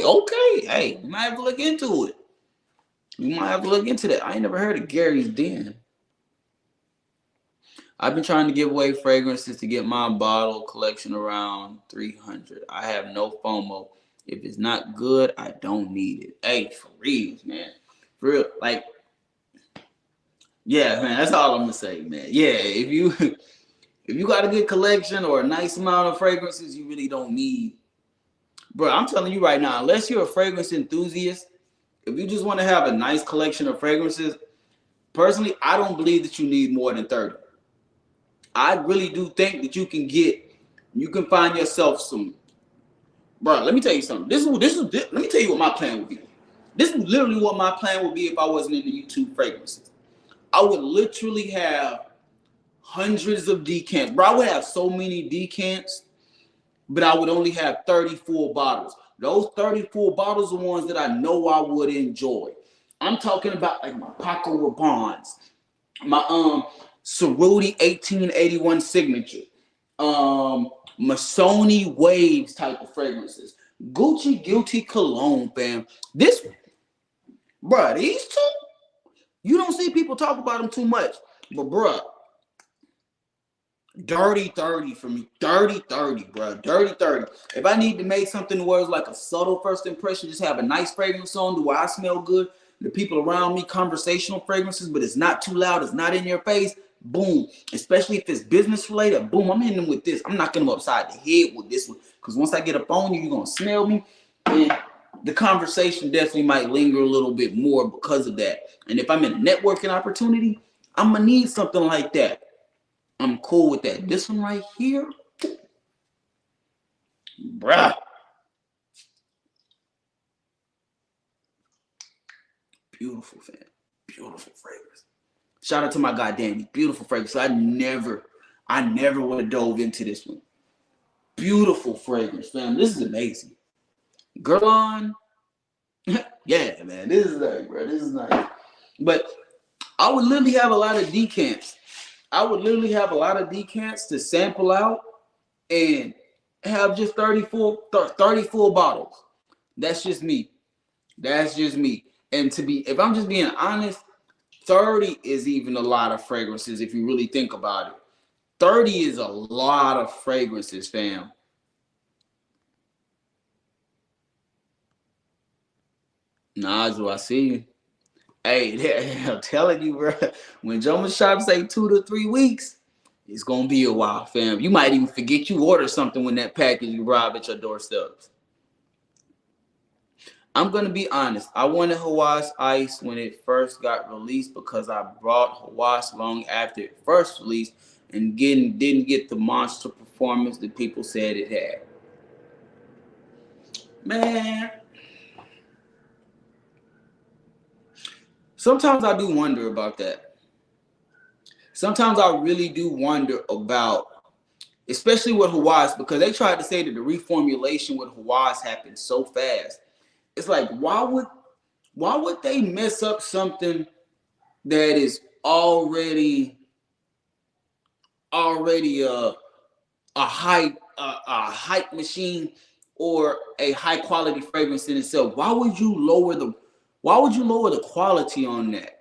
Okay. Hey, you might have to look into it. You might have to look into that. I ain't never heard of Gary's Den. I've been trying to give away fragrances to get my bottle collection around 300. I have no FOMO. If it's not good, I don't need it. Hey, for real, man. For real, like, yeah, man, that's all I'm gonna say, man. Yeah, if you got a good collection or a nice amount of fragrances, you really don't need. Bro, I'm telling you right now, unless you're a fragrance enthusiast, if you just want to have a nice collection of fragrances, personally, I don't believe that you need more than 30. I really do think that you can find yourself some. Bro, let me tell you something. Let me tell you what my plan would be. This is literally what my plan would be if I wasn't into YouTube fragrances. I would literally have hundreds of decants. Bro, I would have so many decants, but I would only have 34 bottles. Those 34 bottles are ones that I know I would enjoy. I'm talking about like my Paco Rabannes, my Cerruti 1881 signature, Missoni Waves type of fragrances, Gucci Guilty Cologne, fam. This, bruh, these two, you don't see people talk about them too much, but bruh, Dirty 30 for me. Dirty 30, bro. Dirty 30. If I need to make something where it's like a subtle first impression, just have a nice fragrance on, do I smell good? The people around me, conversational fragrances, but it's not too loud, it's not in your face. boom. Especially if it's business related, boom, I'm hitting them with this. I'm knocking them upside the head with this one. Because once I get up on you, you're going to smell me. And the conversation definitely might linger a little bit more because of that. And if I'm in a networking opportunity, I'm going to need something like that. I'm cool with that. This one right here, bruh. Beautiful, fam. Beautiful fragrance. Shout out to my guy Danny. Beautiful fragrance. I never would have dove into this one. Beautiful fragrance, fam. This is amazing. Girl on. Yeah, man. This is nice, bro. This is nice. But I would literally have a lot of decants. I would literally have a lot of decants to sample out and have just 34 bottles. That's just me. That's just me. And if I'm just being honest, 30 is even a lot of fragrances if you really think about it. 30 is a lot of fragrances, fam. Najwa, I see you. Hey, I'm telling you, bro. When Joe Shop say 2 to 3 weeks, it's gonna be a while, fam. You might even forget you ordered something when that package arrived at your doorsteps. I'm gonna be honest. I wanted Hawaii's Ice when it first got released because I brought Hawaii's long after it first released and didn't get the monster performance that people said it had. Man, sometimes I do wonder about that. Sometimes I really do wonder about, especially with Hawaii's, because they tried to say that the reformulation with Hawaii's happened so fast. It's like, why would they mess up something that is already a hype machine or a high quality fragrance in itself? Why would you lower the quality on that?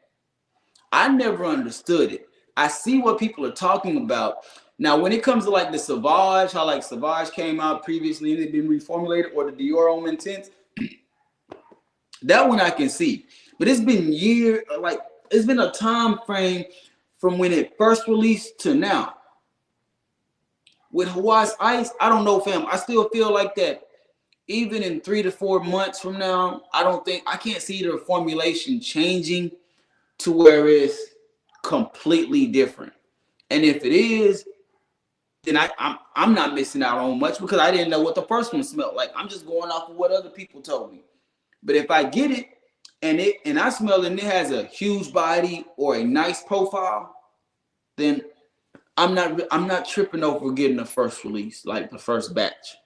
I never understood it. I see what people are talking about. Now, when it comes to like the Sauvage, how like Sauvage came out previously and it been reformulated, or the Dior Homme Intense, that one I can see. But it's been years, like it's been a time frame from when it first released to now. With Hawaii's Ice, I don't know, fam. I still feel like that even in 3 to 4 months from now, I can't see the formulation changing to where it's completely different. And if it is, then I'm not missing out on much because I didn't know what the first one smelled like. I'm just going off of what other people told me. But if I get it and I smell it and it has a huge body or a nice profile, then I'm not tripping over getting the first release, like the first batch.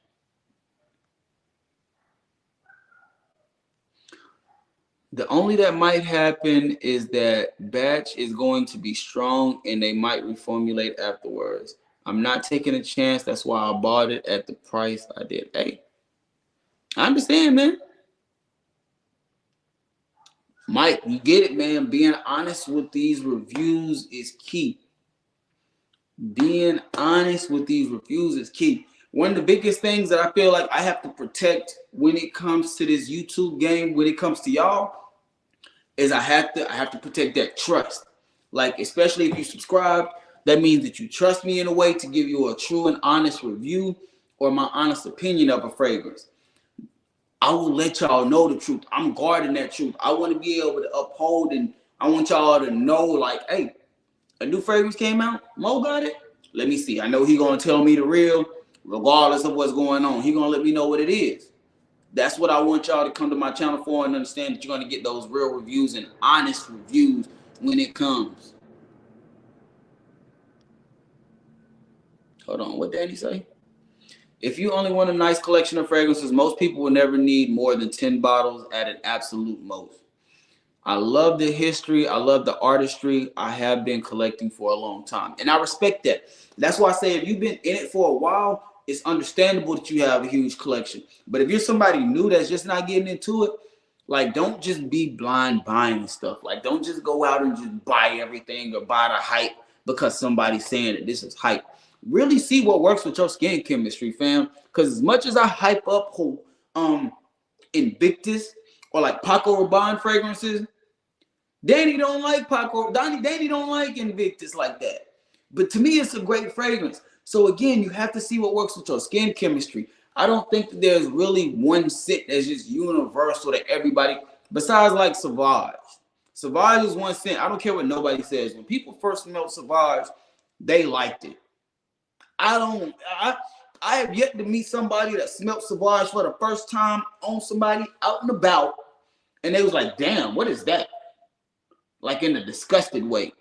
The only that might happen is that batch is going to be strong and they might reformulate afterwards. I'm not taking a chance. That's why I bought it at the price I did. Hey, I understand, man. Mike, you get it, man. Being honest with these reviews is key. Being honest with these reviews is key. One of the biggest things that I feel like I have to protect when it comes to this YouTube game, when it comes to y'all, is I have to protect that trust. Like, especially if you subscribe, that means that you trust me in a way to give you a true and honest review or my honest opinion of a fragrance. I will let y'all know the truth. I'm guarding that truth. I want to be able to uphold, and I want y'all to know, like, hey, a new fragrance came out. Mo got it. Let me see. I know he gonna tell me the real, regardless of what's going on. He gonna let me know what it is. That's what I want y'all to come to my channel for and understand that you're gonna get those real reviews and honest reviews when it comes. Hold on, what did he say? If you only want a nice collection of fragrances, most people will never need more than 10 bottles at an absolute most. I love the history. I love the artistry. I have been collecting for a long time. And I respect that. That's why I say if you've been in it for a while, it's understandable that you have a huge collection. But if you're somebody new that's just not getting into it, like, don't just be blind buying stuff. Like, don't just go out and just buy everything or buy the hype because somebody's saying that this is hype. Really see what works with your skin chemistry, fam. Because as much as I hype up Invictus or like Paco Rabanne fragrances, Danny don't like Paco. Danny don't like Invictus like that. But to me, it's a great fragrance. So again, you have to see what works with your skin chemistry. I don't think that there's really one scent that's just universal to everybody, besides like Sauvage. Sauvage is one scent. I don't care what nobody says. When people first smelled Sauvage, they liked it. I have yet to meet somebody that smelled Sauvage for the first time on somebody out and about, and they was like, damn, what is that? Like in a disgusted way.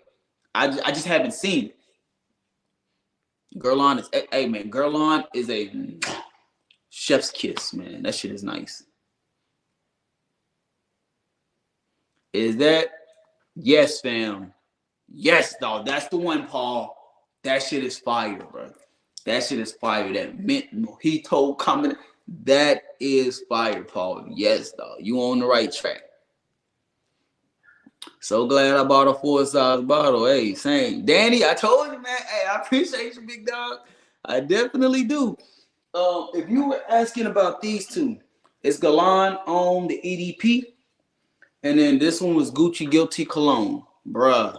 I just haven't seen it. Guerlain is, hey man, Guerlain is a chef's kiss, man. That shit is nice. Is that? Yes, fam. Yes, dog. That's the one, Paul. That shit is fire, bro. That shit is fire. That mint mojito coming. That is fire, Paul. Yes, dog. You on the right track. So glad I bought a full-size bottle. Hey, same. Danny, I told you, man. Hey, I appreciate you, big dog. I definitely do. If you were asking about these two, it's Guerlain on the EDP, and then this one was Gucci Guilty Cologne. Bruh,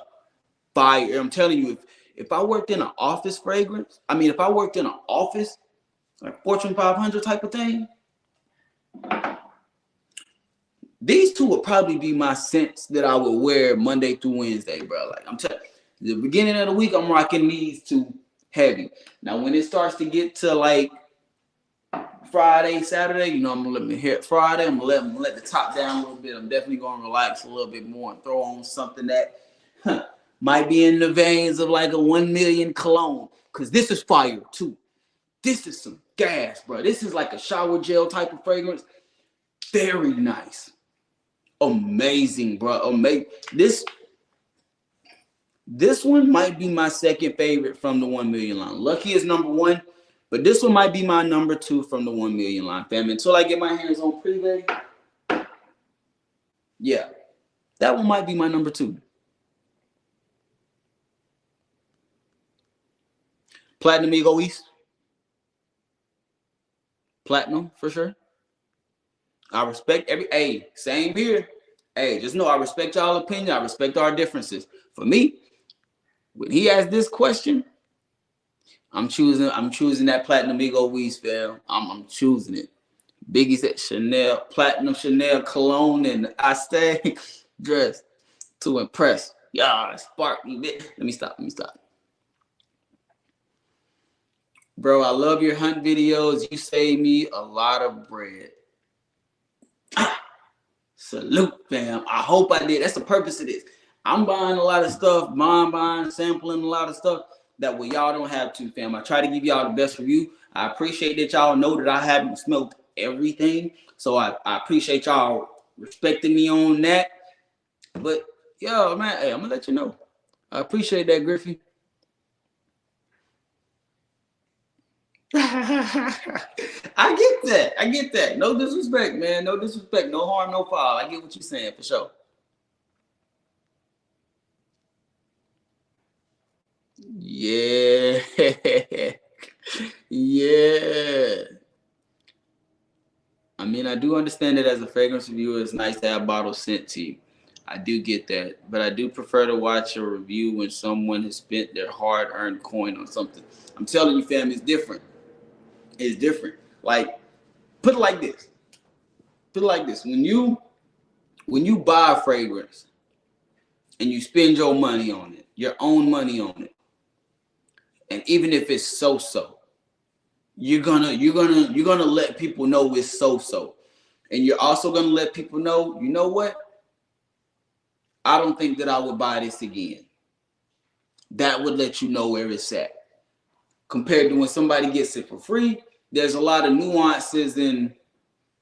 fire. I'm telling you, if I worked in an office fragrance, if I worked in an office, like Fortune 500 type of thing, these two would probably be my scents that I would wear Monday through Wednesday, bro. Like I'm telling you, the beginning of the week, I'm rocking these two heavy. Now, when it starts to get to like Friday, Saturday, I'm gonna let me hit Friday. I'm gonna let the top down a little bit. I'm definitely gonna relax a little bit more and throw on something that might be in the veins of like a 1 million cologne. Cause this is fire too. This is some gas, bro. This is like a shower gel type of fragrance. Very nice. Amazing, bro. Amazing. This one might be my second favorite from the 1 million line. Lucky is number one, but this one might be my number two from the 1 million line, fam. Until I get my hands on Privé, yeah, that one might be my number two. Platinum Egoist. Platinum for sure. I respect same here. Hey, just know I respect y'all opinion. I respect our differences. For me, when he asked this question, I'm choosing that Platinum Egoist, fam. I'm choosing it. Biggie said Chanel, Platinum Chanel cologne, and I stay dressed to impress. Yeah, spark me. Let me stop. Bro, I love your hunt videos. You save me a lot of bread. Salute, fam. I hope I did. That's the purpose of this. I'm buying a lot of stuff, buying, sampling a lot of stuff that y'all don't have to, fam. I try to give y'all the best review. I appreciate that y'all know that I haven't smoked everything. So I appreciate y'all respecting me on that. But, yo, man, hey, I'm going to let you know. I appreciate that, Griffey. I get that. No disrespect, man. No disrespect. No harm, no foul. I get what you're saying, for sure. Yeah. Yeah. I do understand that as a fragrance reviewer, it's nice to have bottles sent to you. I do get that. But I do prefer to watch a review when someone has spent their hard-earned coin on something. I'm telling you, fam, it's different. It's different. Like, put it like this. When you buy a fragrance and you spend your money on it, your own money on it, and even if it's so-so, you're gonna let people know it's so-so. And you're also gonna let people know, you know what? I don't think that I would buy this again. That would let you know where it's at. Compared to when somebody gets it for free, there's a lot of nuances and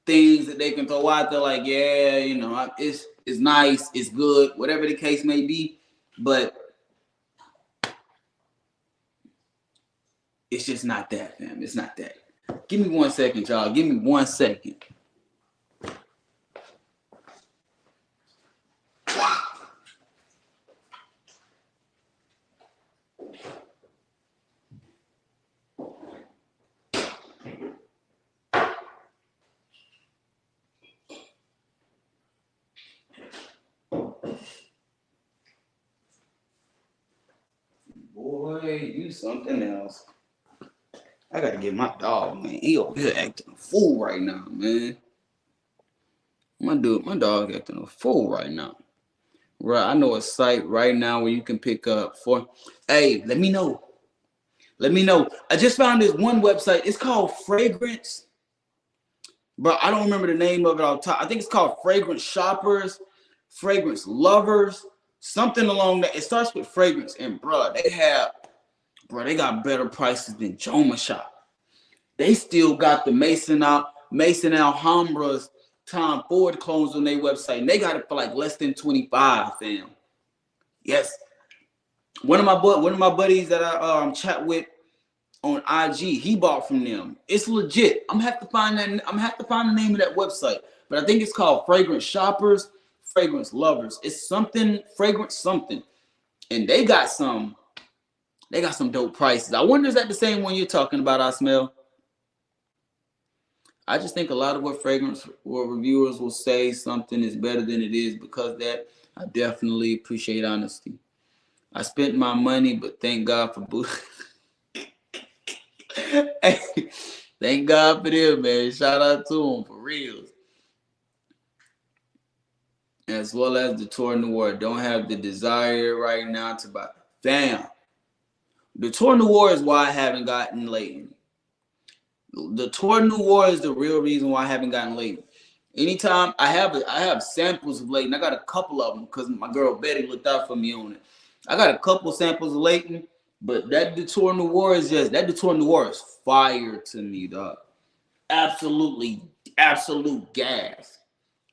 things that they can throw out there, like, yeah, it's nice, it's good, whatever the case may be, but it's just not that, fam. It's not that. Give me 1 second, y'all. Give me 1 second. boy, you something else. I gotta get my dog, man. He over here acting a fool right now, man. My dog acting a fool right now. Right, I know a site right now where you can pick up for. Hey, let me know. Let me know. I just found this one website. It's called Fragrance, but I don't remember the name of it off top. I think it's called Fragrance Shoppers, Fragrance Lovers, something along that. It starts with fragrance, and they got better prices than Joma Shop. They still got the Mason Alhambras Tom Ford clones on their website, and they got it for like less than 25, fam. Yes. One of my buddies that I chat with on IG, he bought from them. It's legit. I'm gonna have to find the name of that website, but I think it's called Fragrance Shoppers, Fragrance Lovers. It's something fragrance something, and they got some dope prices. I wonder is that the same one you're talking about? I smell. I just think a lot of what reviewers will say something is better than it is because that I definitely appreciate honesty. I spent my money, but thank God for boo. Hey, thank God for them, man. Shout out to them for real. As well as the Tour Noir. Don't have the desire right now to buy. Damn. The Tour Noir is why I haven't gotten layton. The Tour Noir is the real reason why I haven't gotten layton. Anytime I have samples of layton. I got a couple of them because my girl Betty looked out for me on it. I got a couple samples of layton, but that Tour Noir is fire to me, dog. Absolute gas.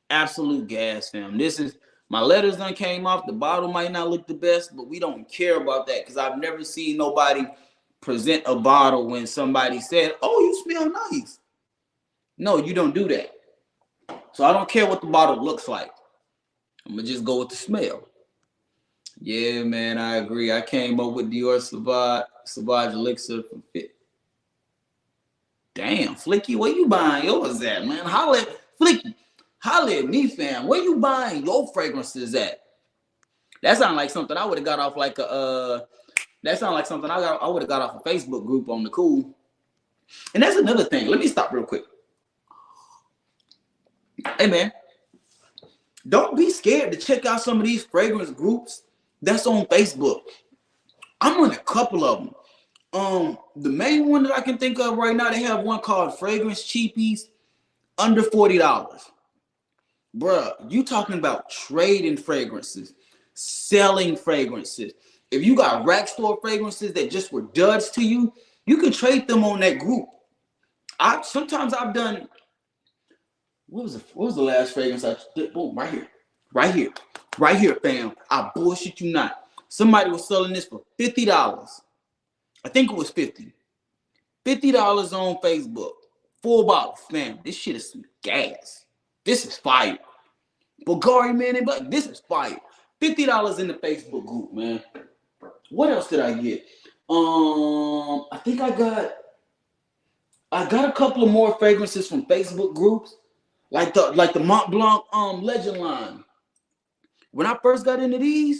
Absolute gas, fam. This is my letters done came off. The bottle might not look the best, but we don't care about that because I've never seen nobody present a bottle when somebody said, "Oh, you smell nice." No, you don't do that. So I don't care what the bottle looks like. I'm gonna just go with the smell. Yeah, man, I agree. I came up with Dior Sauvage Elixir for fit. Damn, Flicky, where you buying yours at, man? Flicky, holla at me, fam. Where you buying your fragrances at? That sounds like something I would have got off like a. That sounds like something I would have got off a Facebook group on the cool. And that's another thing. Let me stop real quick. Hey, man, don't be scared to check out some of these fragrance groups that's on Facebook. I'm on a couple of them. The main one that I can think of right now, they have one called Fragrance Cheapies, under $40. Bruh, you talking about trading fragrances, selling fragrances. If you got rack store fragrances that just were duds to you, you can trade them on that group. Sometimes I've done. What was the last fragrance I did? Boom, right here, fam. I bullshit you not. Somebody was selling this for $50. I think it was $50 on Facebook. Full bottle, fam. This shit is some gas. This is fire. Bulgari, man, but this is fire. $50 in the Facebook group, man. What else did I get? I think I got a couple of more fragrances from Facebook groups, like the Montblanc Legend line. When I first got into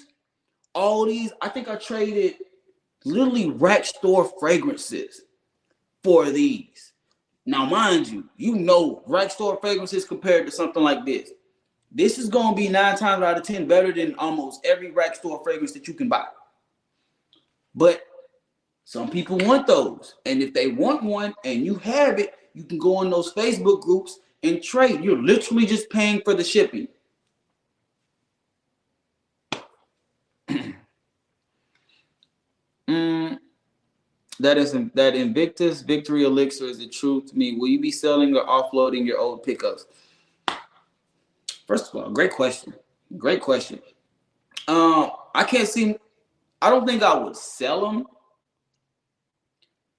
all these, I think I traded literally rack store fragrances for these. Now, mind you, rack store fragrances compared to something like this. This is gonna be 9 times out of 10 better than almost every rack store fragrance that you can buy. But some people want those. And if they want one and you have it, you can go on those Facebook groups and trade. You're literally just paying for the shipping. That Invictus Victory Elixir is the truth to me. Will you be selling or offloading your old pickups? First of all, great question. Great question. I don't think I would sell them,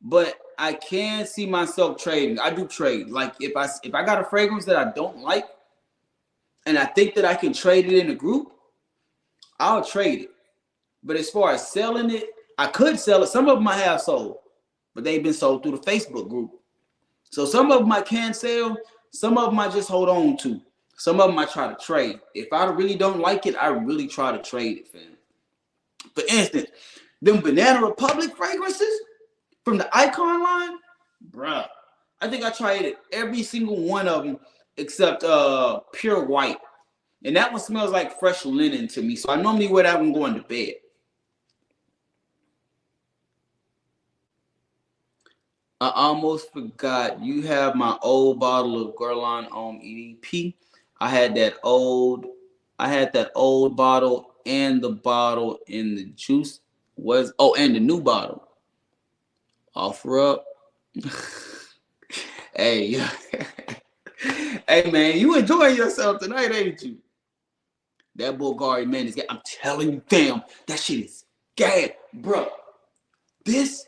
but I can see myself trading. I do trade. Like if I got a fragrance that I don't like and I think that I can trade it in a group, I'll trade it. But as far as selling it, I could sell it. Some of them I have sold, but they've been sold through the Facebook group. So some of them I can sell. Some of them I just hold on to. Some of them I try to trade. If I really don't like it, I really try to trade it, fam. For instance, Them Banana Republic fragrances from the Icon line, bruh. I think I tried every single one of them except Pure White. And that one smells like fresh linen to me. So I normally wear that one going to bed. I almost forgot. You have my old bottle of Guerlain Homme EDP. I had that old bottle and the bottle in the juice was and the new bottle. Offer up. Hey, hey man, you enjoying yourself tonight, ain't you? That Bulgari man is. I'm telling you, fam, that shit is gas, bro. This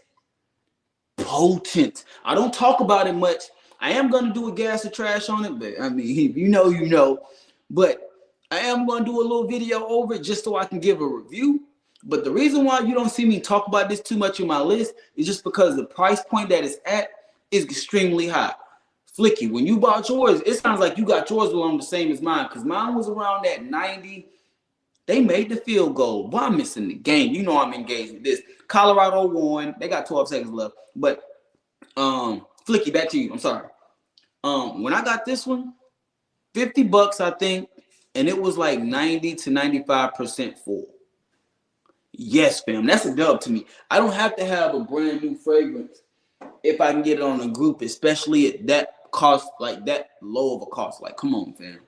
potent. I don't talk about it much. I am gonna do a gas or trash on it, but I mean, you know. But I am gonna do a little video over it just so I can give a review. But the reason why you don't see me talk about this too much in my list is just because the price point that it's at is extremely high. Flicky, when you bought yours, it sounds like you got yours along the same as mine, because mine was around that 90. They made the field goal. Boy, I'm missing the game. You know I'm engaged with this. Colorado won. They got 12 seconds left. But Flicky, back to you. I'm sorry. When I got this one, $50, I think, and it was like 90 to 95% full. Yes, fam. That's a dub to me. I don't have to have a brand new fragrance if I can get it on a group, especially at that cost, like that low of a cost. Like, come on, fam.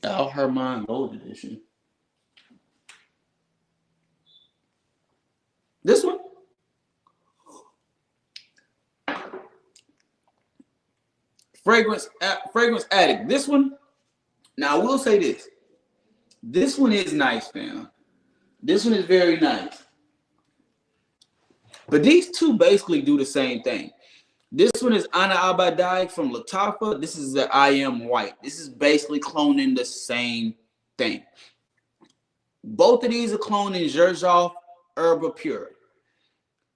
Al Herman Gold Edition. This one? Fragrance Addict. This one, now I will say this. This one is nice, fam. This one is very nice. But these two basically do the same thing. This one is Ana Abadai from Latafa. This is the I Am White. This is basically cloning the same thing. Both of these are cloning Xerjoff Herba Pure.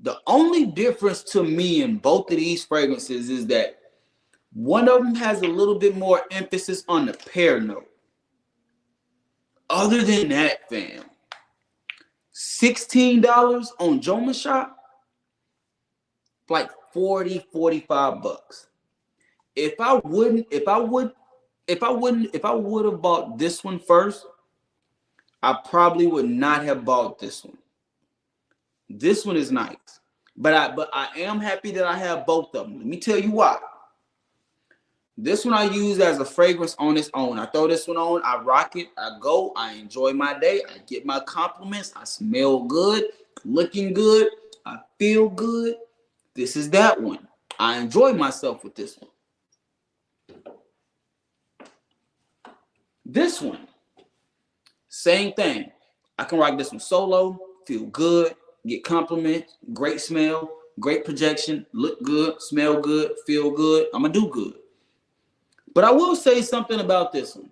The only difference to me in both of these fragrances is that one of them has a little bit more emphasis on the pear note. Other than that, fam, $16 on Joma Shop, like 40, 45 bucks. If I would have bought this one first, I probably would not have bought this one. This one is nice. But I am happy that I have both of them. Let me tell you why. This one I use as a fragrance on its own. I throw this one on, I rock it, I go, I enjoy my day, I get my compliments, I smell good, looking good, I feel good. This is that one. I enjoy myself with this one. This one, same thing. I can rock this one solo, feel good, get compliments, great smell, great projection, look good, smell good, feel good. I'm gonna do good. But I will say something about this one.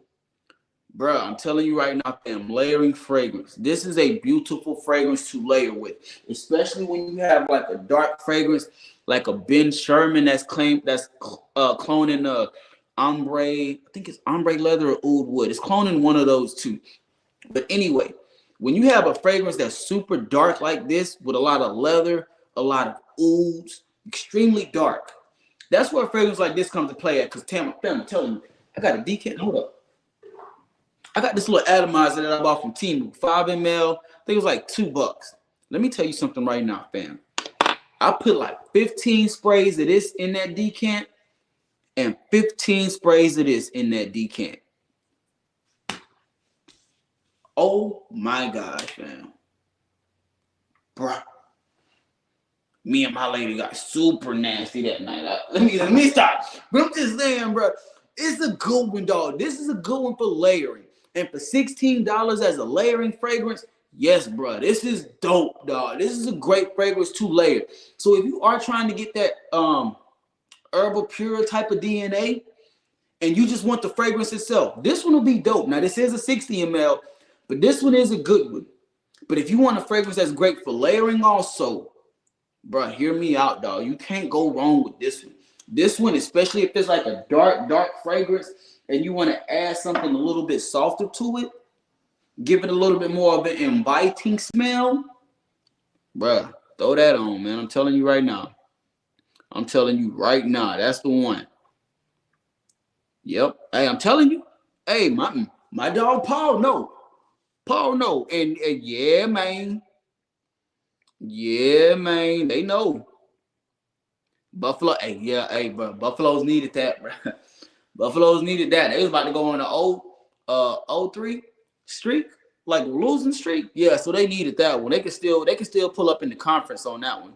Bro, I'm telling you right now, fam, layering fragrance. This is a beautiful fragrance to layer with, especially when you have like a dark fragrance, like a Ben Sherman that's cloning ombre, I think it's ombre leather or oud wood. It's cloning one of those two. But anyway, when you have a fragrance that's super dark like this with a lot of leather, a lot of ouds, extremely dark, that's where a fragrance like this comes to play at. Because Tam, I'm telling you, I got a decant. Hold up. I got this little atomizer that I bought from Temu, 5 ml. I think it was like $2. Let me tell you something right now, fam. I put like 15 sprays of this in that decant and 15 sprays of this in that decant. Oh my God, fam. Bruh. Me and my lady got super nasty that night. Let me stop. But I'm just saying, bro, it's a good one, dog. This is a good one for layering. And for $16 as a layering fragrance, yes, bro, this is dope, dog. This is a great fragrance to layer. So if you are trying to get that herbal pure type of DNA and you just want the fragrance itself, this one will be dope. Now, this is a 60 ml, but this one is a good one. But if you want a fragrance that's great for layering also, bro, hear me out, dog. You can't go wrong with this one. This one, especially if it's like a dark fragrance and you want to add something a little bit softer to it, give it a little bit more of an inviting smell, bruh, throw that on, man. I'm telling you right now. I'm telling you right now. That's the one. Yep. Hey, I'm telling you. Hey, my dog Paul, no. Paul, no. And yeah, man. Yeah, man. They know. Buffalo, hey, yeah, hey, bro. Buffaloes needed that, bro. Buffaloes needed that. They was about to go on an 03 streak, like a losing streak. Yeah, so they needed that one. They can still pull up in the conference on that one.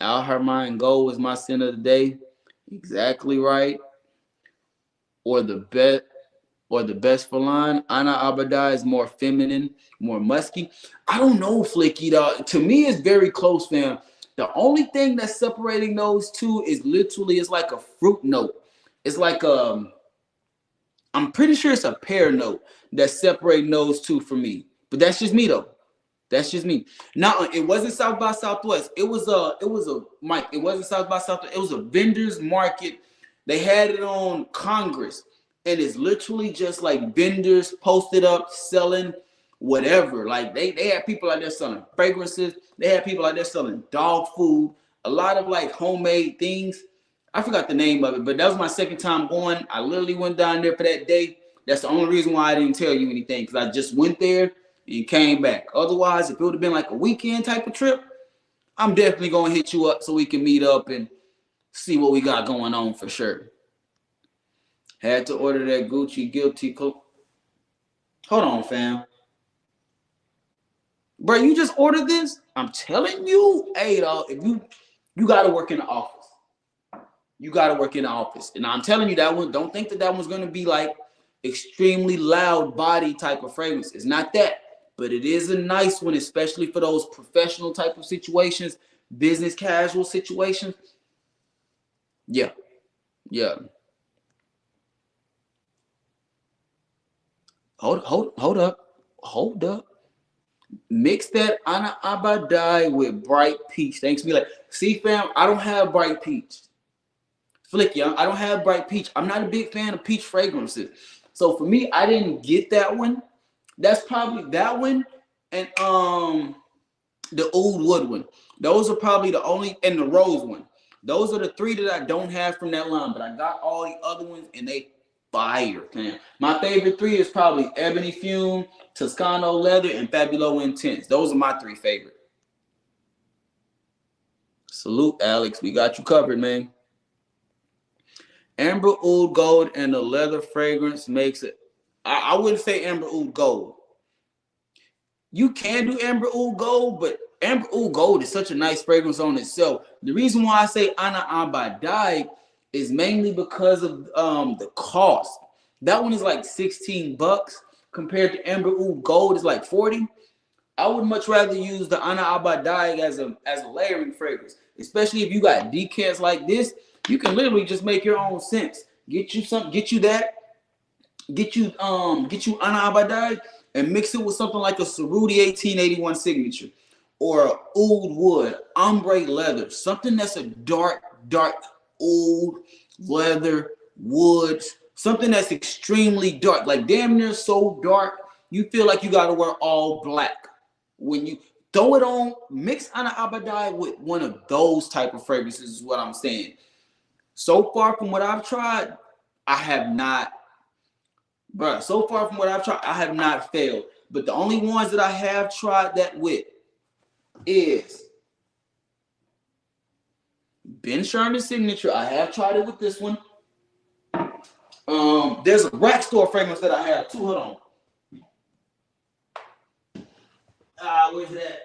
Al Hermine Gold was my center of the day. Exactly right. Or the best for line. Ana Abadai is more feminine, more musky. I don't know, Flicky, dog. To me, it's very close, fam. The only thing that's separating those two is literally it's like a fruit note. It's like I'm pretty sure it's a pear note that's separating those two for me. But that's just me though. That's just me. Now it wasn't South by Southwest. It was a Mike. It wasn't South by Southwest. It was a vendors market. They had it on Congress, and it's literally just like vendors posted up selling whatever. Like they had people out there selling fragrances. They had people out there selling dog food. A lot of like homemade things. I forgot the name of it, but that was my second time going. I literally went down there for that day. That's the only reason why I didn't tell you anything, because I just went there and came back. Otherwise, if it would have been like a weekend type of trip, I'm definitely going to hit you up so we can meet up and see what we got going on for sure. Had to order that Gucci guilty coat. Hold on, fam. Bro, you just ordered this? I'm telling you, hey, dog, if you got to work in the office. You got to work in the office. And I'm telling you that one, don't think that one's going to be like extremely loud body type of fragrance. It's not that. But it is a nice one, especially for those professional type of situations, business casual situations. Yeah. Yeah. Hold up. Mix that Ana Abadai with bright peach. Thanks to me. Like, see, fam, I don't have bright peach. Flicky, I don't have bright peach. I'm not a big fan of peach fragrances. So for me, I didn't get that one. That's probably that one and the Oud Wood one. Those are probably the only, and the Rose one. Those are the three that I don't have from that line, but I got all the other ones and they fire, man. My favorite three is probably Ebony Fume, Toscano Leather, and Fabulo Intense. Those are my three favorite. Salute, Alex. We got you covered, man. Amber Oud Gold and the leather fragrance makes it. I wouldn't say Amber Oud Gold. You can do Amber Oud Gold, but Amber Oud Gold is such a nice fragrance on itself. The reason why I say Ana Abadai is mainly because of the cost. That one is like $16 compared to Amber Oud Gold is like 40. I would much rather use the Ana Abadai as a layering fragrance, especially if you got decants like this. You can literally just make your own scents. Get you Ana Abadai and mix it with something like a Cerruti 1881 signature or Oud Wood, ombre leather, something that's a dark oud leather woods, something that's extremely dark, like damn near so dark you feel like you got to wear all black. When you throw it on, mix Ana Abadai with one of those type of fragrances is what I'm saying. So far from what I've tried, I have not. Bro, so far from what I've tried, I have not failed. But the only ones that I have tried that with is Ben Sherman's signature. I have tried it with this one. There's a rack store fragrance that I have too. Hold on. Where's that?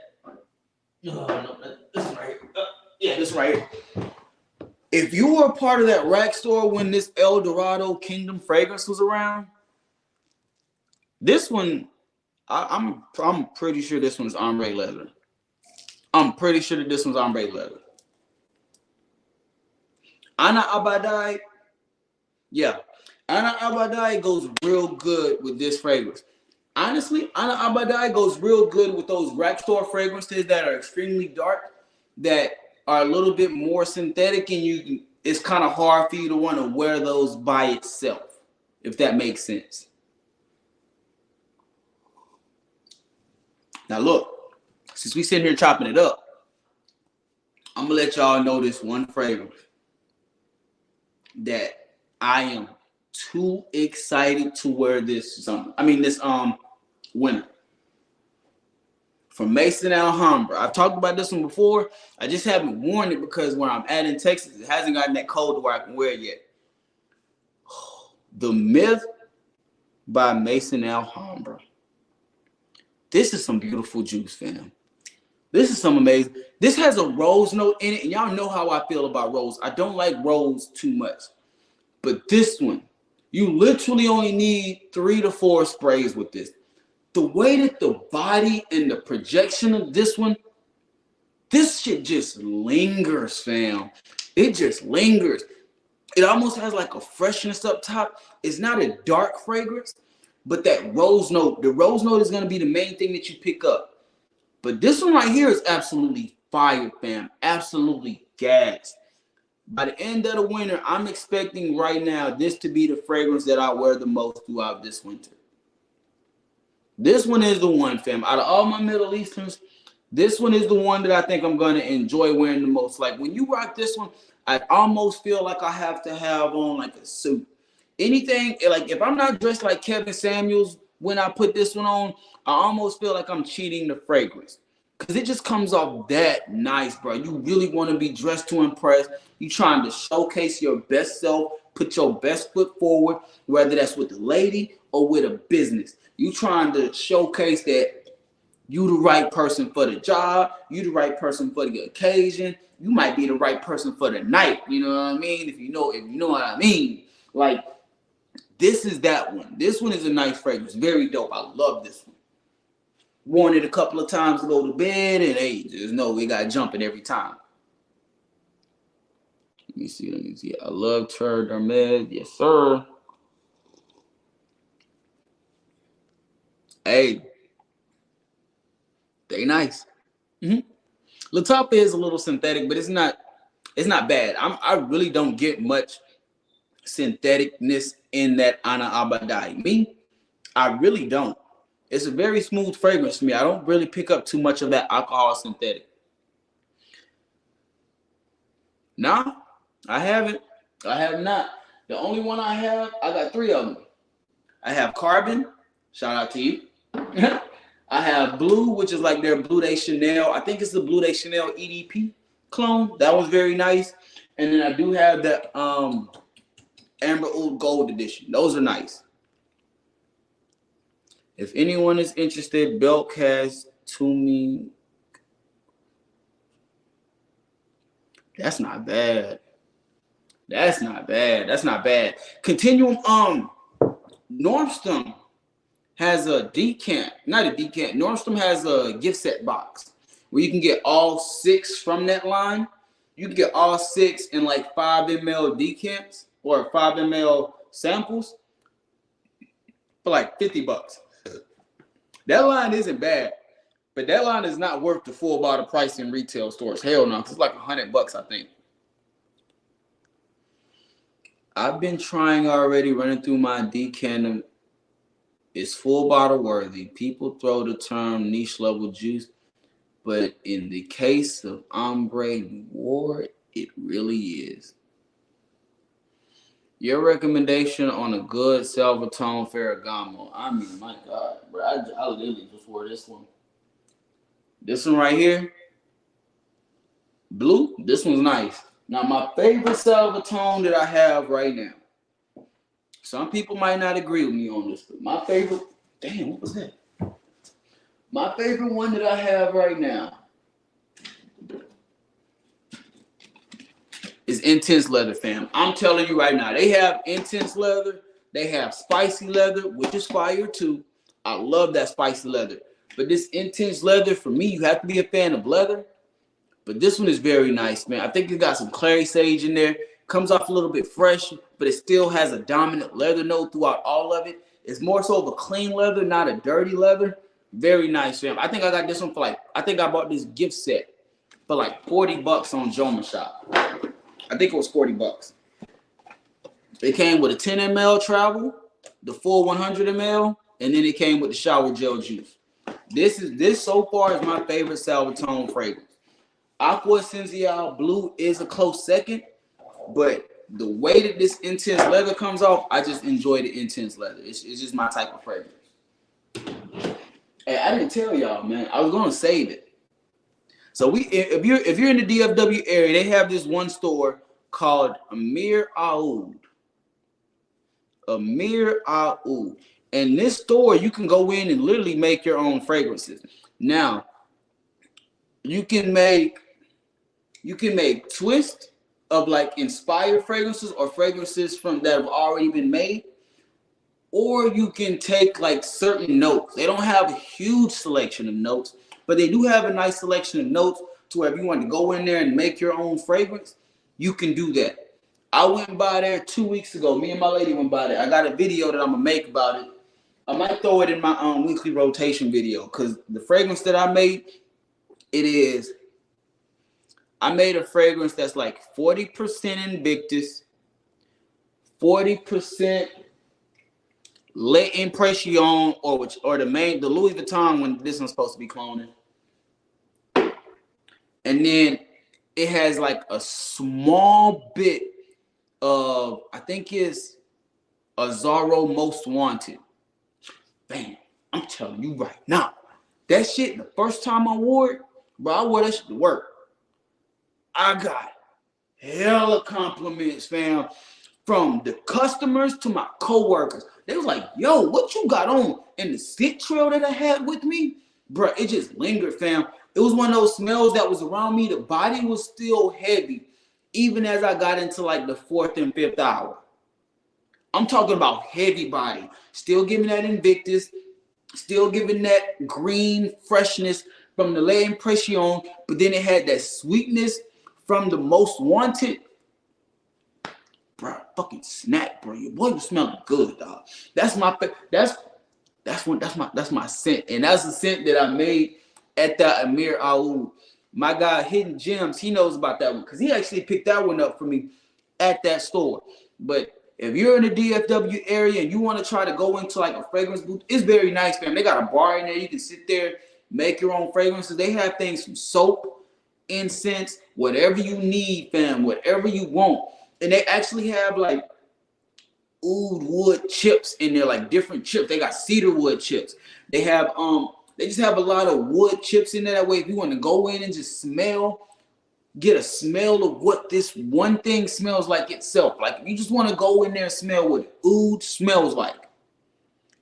Oh, no, this is right here. Yeah, this right here. If you were a part of that rack store when this El Dorado Kingdom fragrance was around, this one, I'm pretty sure this one's ombre leather. I'm pretty sure that this one's ombre leather. Ana Abadai, yeah. Ana Abadai goes real good with this fragrance. Honestly, Ana Abadai goes real good with those rack store fragrances that are extremely dark, that are a little bit more synthetic, and it's kind of hard for you to want to wear those by itself. if that makes sense. Now look, since we sitting here chopping it up, I'm gonna let y'all know this one fragrance that I am too excited to wear this summer. I mean this winter. From Maison Alhambra. I've talked about this one before. I just haven't worn it because where I'm at in Texas, it hasn't gotten that cold to where I can wear it yet. The Myth by Maison Alhambra. This is some beautiful juice, fam. This is some amazing. This has a rose note in it, and y'all know how I feel about rose. I don't like rose too much. But this one, you literally only need 3 to 4 sprays with this. The way that the body and the projection of this one, this shit just lingers, fam. It just lingers. It almost has like a freshness up top. It's not a dark fragrance, but that rose note, the rose note is going to be the main thing that you pick up. But this one right here is absolutely fire, fam. Absolutely gas. By the end of the winter, I'm expecting right now this to be the fragrance that I wear the most throughout this winter. This one is the one, fam. Out of all my Middle Easterns, this one is the one that I think I'm going to enjoy wearing the most. Like when you rock this one, I almost feel like I have to have on like a suit. Anything, like if I'm not dressed like Kevin Samuels when I put this one on, I almost feel like I'm cheating the fragrance. Because it just comes off that nice, bro. You really want to be dressed to impress. You trying to showcase your best self, put your best foot forward, whether that's with the lady or with a business. You trying to showcase that you the right person for the job. You the right person for the occasion. You might be the right person for the night. You know what I mean? If you know what I mean. Like, this is that one. This one is a nice fragrance. Very dope. I love this one. Worn it a couple of times to go to bed, and hey, just know we got jumping every time. Let me see. I love Terre d'Hermes. Yes, sir. Hey, they nice. The top is a little synthetic, but it's not bad. I really don't get much syntheticness in that Ana Abadai. Me, I really don't. It's a very smooth fragrance to me. I don't really pick up too much of that alcohol synthetic. No, I haven't. I have not. The only one I got 3 of them. I have Carbon. Shout out to you. I have Blue, which is like their Bleu De Chanel. I think it's the Bleu De Chanel EDP clone. That was very nice. And then I do have the Amber Oud Gold Edition. Those are nice. If anyone is interested, Belk has to me. That's not bad. That's not bad. Continuum. Nordstrom has a decant, not a decant. Nordstrom has a gift set box where you can get all 6 from that line. You can get all 6 in like 5 ml decants or 5 ml samples for like $50. That line isn't bad, but that line is not worth the full bottle price in retail stores. Hell no, it's like $100, I think. I've been trying already, running through my decant. It's full bottle worthy. People throw the term niche level juice, but in the case of Ombre Noir, it really is. Your recommendation on a good Salvatore Ferragamo. I mean, my God, bro, I literally just wore this one. This one right here, blue. This one's nice. Now, my favorite Salvatore that I have right now. Some people might not agree with me on this, but my favorite, damn, what was that? My favorite one that I have right now is Intense Leather, fam. I'm telling you right now, they have Intense Leather. They have Spicy Leather, which is fire too. I love that Spicy Leather. But this Intense Leather, for me, you have to be a fan of leather. But this one is very nice, man. I think it got some clary sage in there. Comes off a little bit fresh, but it still has a dominant leather note throughout all of it. It's more so of a clean leather, not a dirty leather. Very nice, fam. I think I got this one for like, I think I bought this gift set for like $40 on Joma Shop. I think it was $40. It came with a 10 ml travel, the full 100 ml, and then it came with the shower gel juice. This so far is my favorite Salvatore fragrance. Aqua Essential Blue is a close second, but the way that this intense leather comes off, I just enjoy the intense leather. It's just my type of fragrance. Hey, I didn't tell y'all, man. I was gonna save it. So if you're in the DFW area, they have this one store called Amir Aoud. Amir Aoud. And this store, you can go in and literally make your own fragrances. Now, you can make twists of like inspired fragrances or fragrances from that have already been made, or you can take like certain notes. They don't have a huge selection of notes, but they do have a nice selection of notes to where if you want to go in there and make your own fragrance, you can do that. I went by there 2 weeks ago. Me and my lady went by there. I got a video that I'm gonna make about it. I might throw it in my weekly rotation video because the fragrance that I made, I made a fragrance that's like 40% Invictus, 40% L'Impression, or the Louis Vuitton when this one's supposed to be cloning. And then it has like a small bit of, I think it's a Zorro Most Wanted. Bam, I'm telling you right now, that shit, the first time I wore it, bro, I wore that shit to work. I got hella compliments, fam, from the customers to my coworkers. They was like, yo, what you got on? And the scent trail that I had with me, bro, it just lingered, fam. It was one of those smells that was around me. The body was still heavy, even as I got into like the 4th and 5th hour. I'm talking about heavy body. Still giving that Invictus, still giving that green freshness from the L'Impression, but then it had that sweetness from the Most Wanted. Bro, fucking snap, bro. Your boy, you smelling good, dog. That's my scent. And that's the scent that I made at that Amir Aoud. My guy Hidden Gems, he knows about that one because he actually picked that one up for me at that store. But if you're in the DFW area and you want to try to go into like a fragrance booth, it's very nice, fam. They got a bar in there. You can sit there, make your own fragrances. They have things from soap, incense, whatever you need, fam, whatever you want. And they actually have like oud wood chips in there, like different chips. They got cedar wood chips. They have they just have a lot of wood chips in there. That way, if you want to go in and just get a smell of what this one thing smells like itself. Like if you just want to go in there and smell what oud smells like.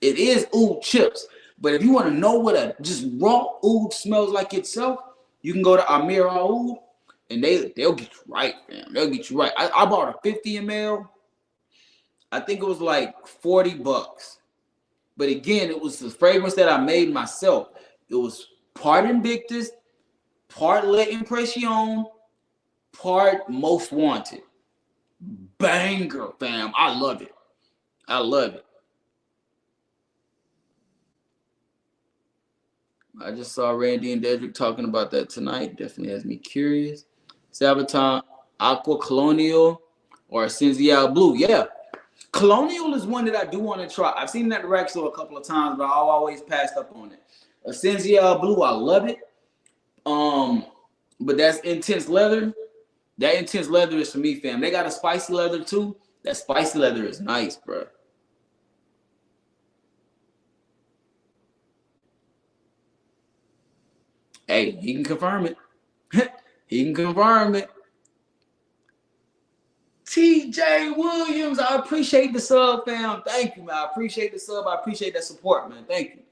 It is oud chips. But if you want to know what a just raw oud smells like itself, you can go to Amir Aoud and they'll get you right, man. They'll get you right. I bought a 50 ml. I think it was like $40. But again, it was the fragrance that I made myself. It was part Invictus, part L'Impression, part Most Wanted. Banger, fam. I love it. I love it. I just saw Randy and Dedrick talking about that tonight. Definitely has me curious. Salvatore Aqua Colonial or Essential Blue. Yeah. Colonial is one that I do want to try. I've seen that at the rack store a couple of times, but I've always passed up on it. Essential Blue, I love it. But that's intense leather. That intense leather is for me, fam. They got a spicy leather too. That spicy leather is nice, bro. Hey, he can confirm it. He can confirm it. TJ Williams, I appreciate the sub, fam. Thank you, man. I appreciate the sub. I appreciate that support, man. Thank you.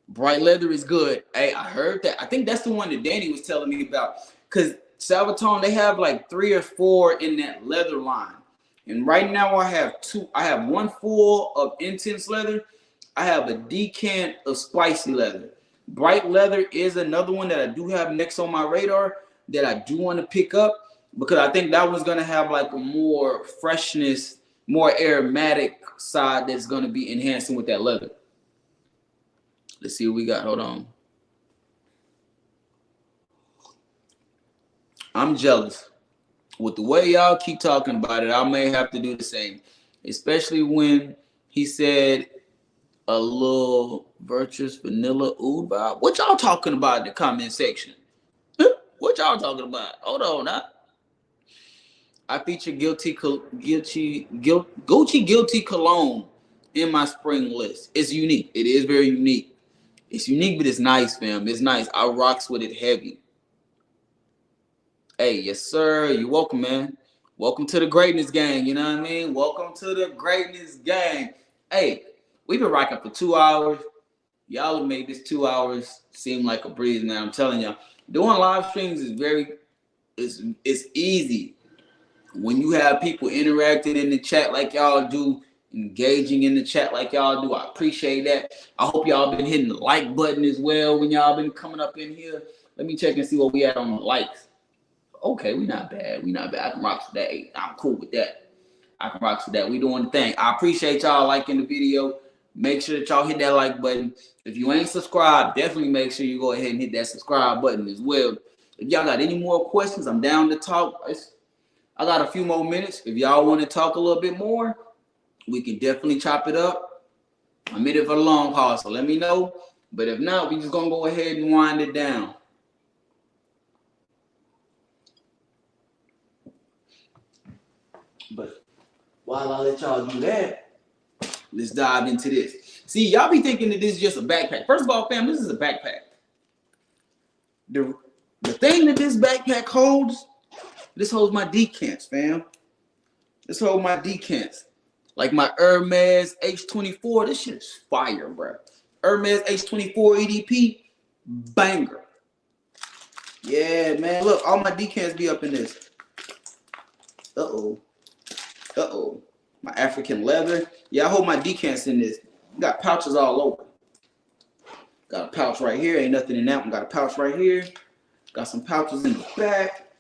Bright leather is good. Hey, I heard that. I think that's the one that Danny was telling me about. Because Salvatore, they have like 3 or 4 in that leather line. And right now I have 2. I have one full of intense leather. I have a decant of spicy leather. Bright leather is another one that I do have next on my radar that I do want to pick up because I think that one's going to have like a more freshness, more aromatic side that's going to be enhancing with that leather. Let's see what we got. Hold on. I'm jealous. With the way y'all keep talking about it, I may have to do the same. especially when he said a little virtuous vanilla oud vibe. What y'all talking about in the comment section? What y'all talking about? Hold on now. I feature Gucci Guilty Cologne in my spring list. It's unique. It is very unique. It's unique, but it's nice, fam. It's nice. I rocks with it heavy. Hey, yes, sir. You're welcome, man. Welcome to the greatness gang. You know what I mean? Welcome to the greatness gang. Hey, we've been rocking for 2 hours. Y'all have made this 2 hours seem like a breeze, man. I'm telling y'all. Doing live streams is it's easy. When you have people interacting in the chat like y'all do, engaging in the chat like y'all do, I appreciate that. I hope y'all been hitting the like button as well when y'all been coming up in here. Let me check and see what we at on the likes. Okay, we not bad. We not bad. I can rock with that. I'm cool with that. I can rock with that. We doing the thing. I appreciate y'all liking the video. Make sure that y'all hit that like button. If you ain't subscribed, definitely make sure you go ahead and hit that subscribe button as well. If y'all got any more questions, I'm down to talk. I got a few more minutes. If y'all want to talk a little bit more, we can definitely chop it up. I'm in it for the long haul, so let me know. But if not, we just gonna go ahead and wind it down. But while I let y'all do that, let's dive into this. See, y'all be thinking that this is just a backpack. First of all, fam, this is a backpack. The thing that this backpack holds, this holds my decants, fam. This holds my decants. Like my Hermes H24, this shit is fire, bro. Hermes H24 EDP, banger. Yeah, man. Look, all my decants be up in this. Uh-oh. My African leather. Yeah, I hold my decants in this. Got pouches all over. Got a pouch right here. Ain't nothing in that one. Got a pouch right here. Got some pouches in the back.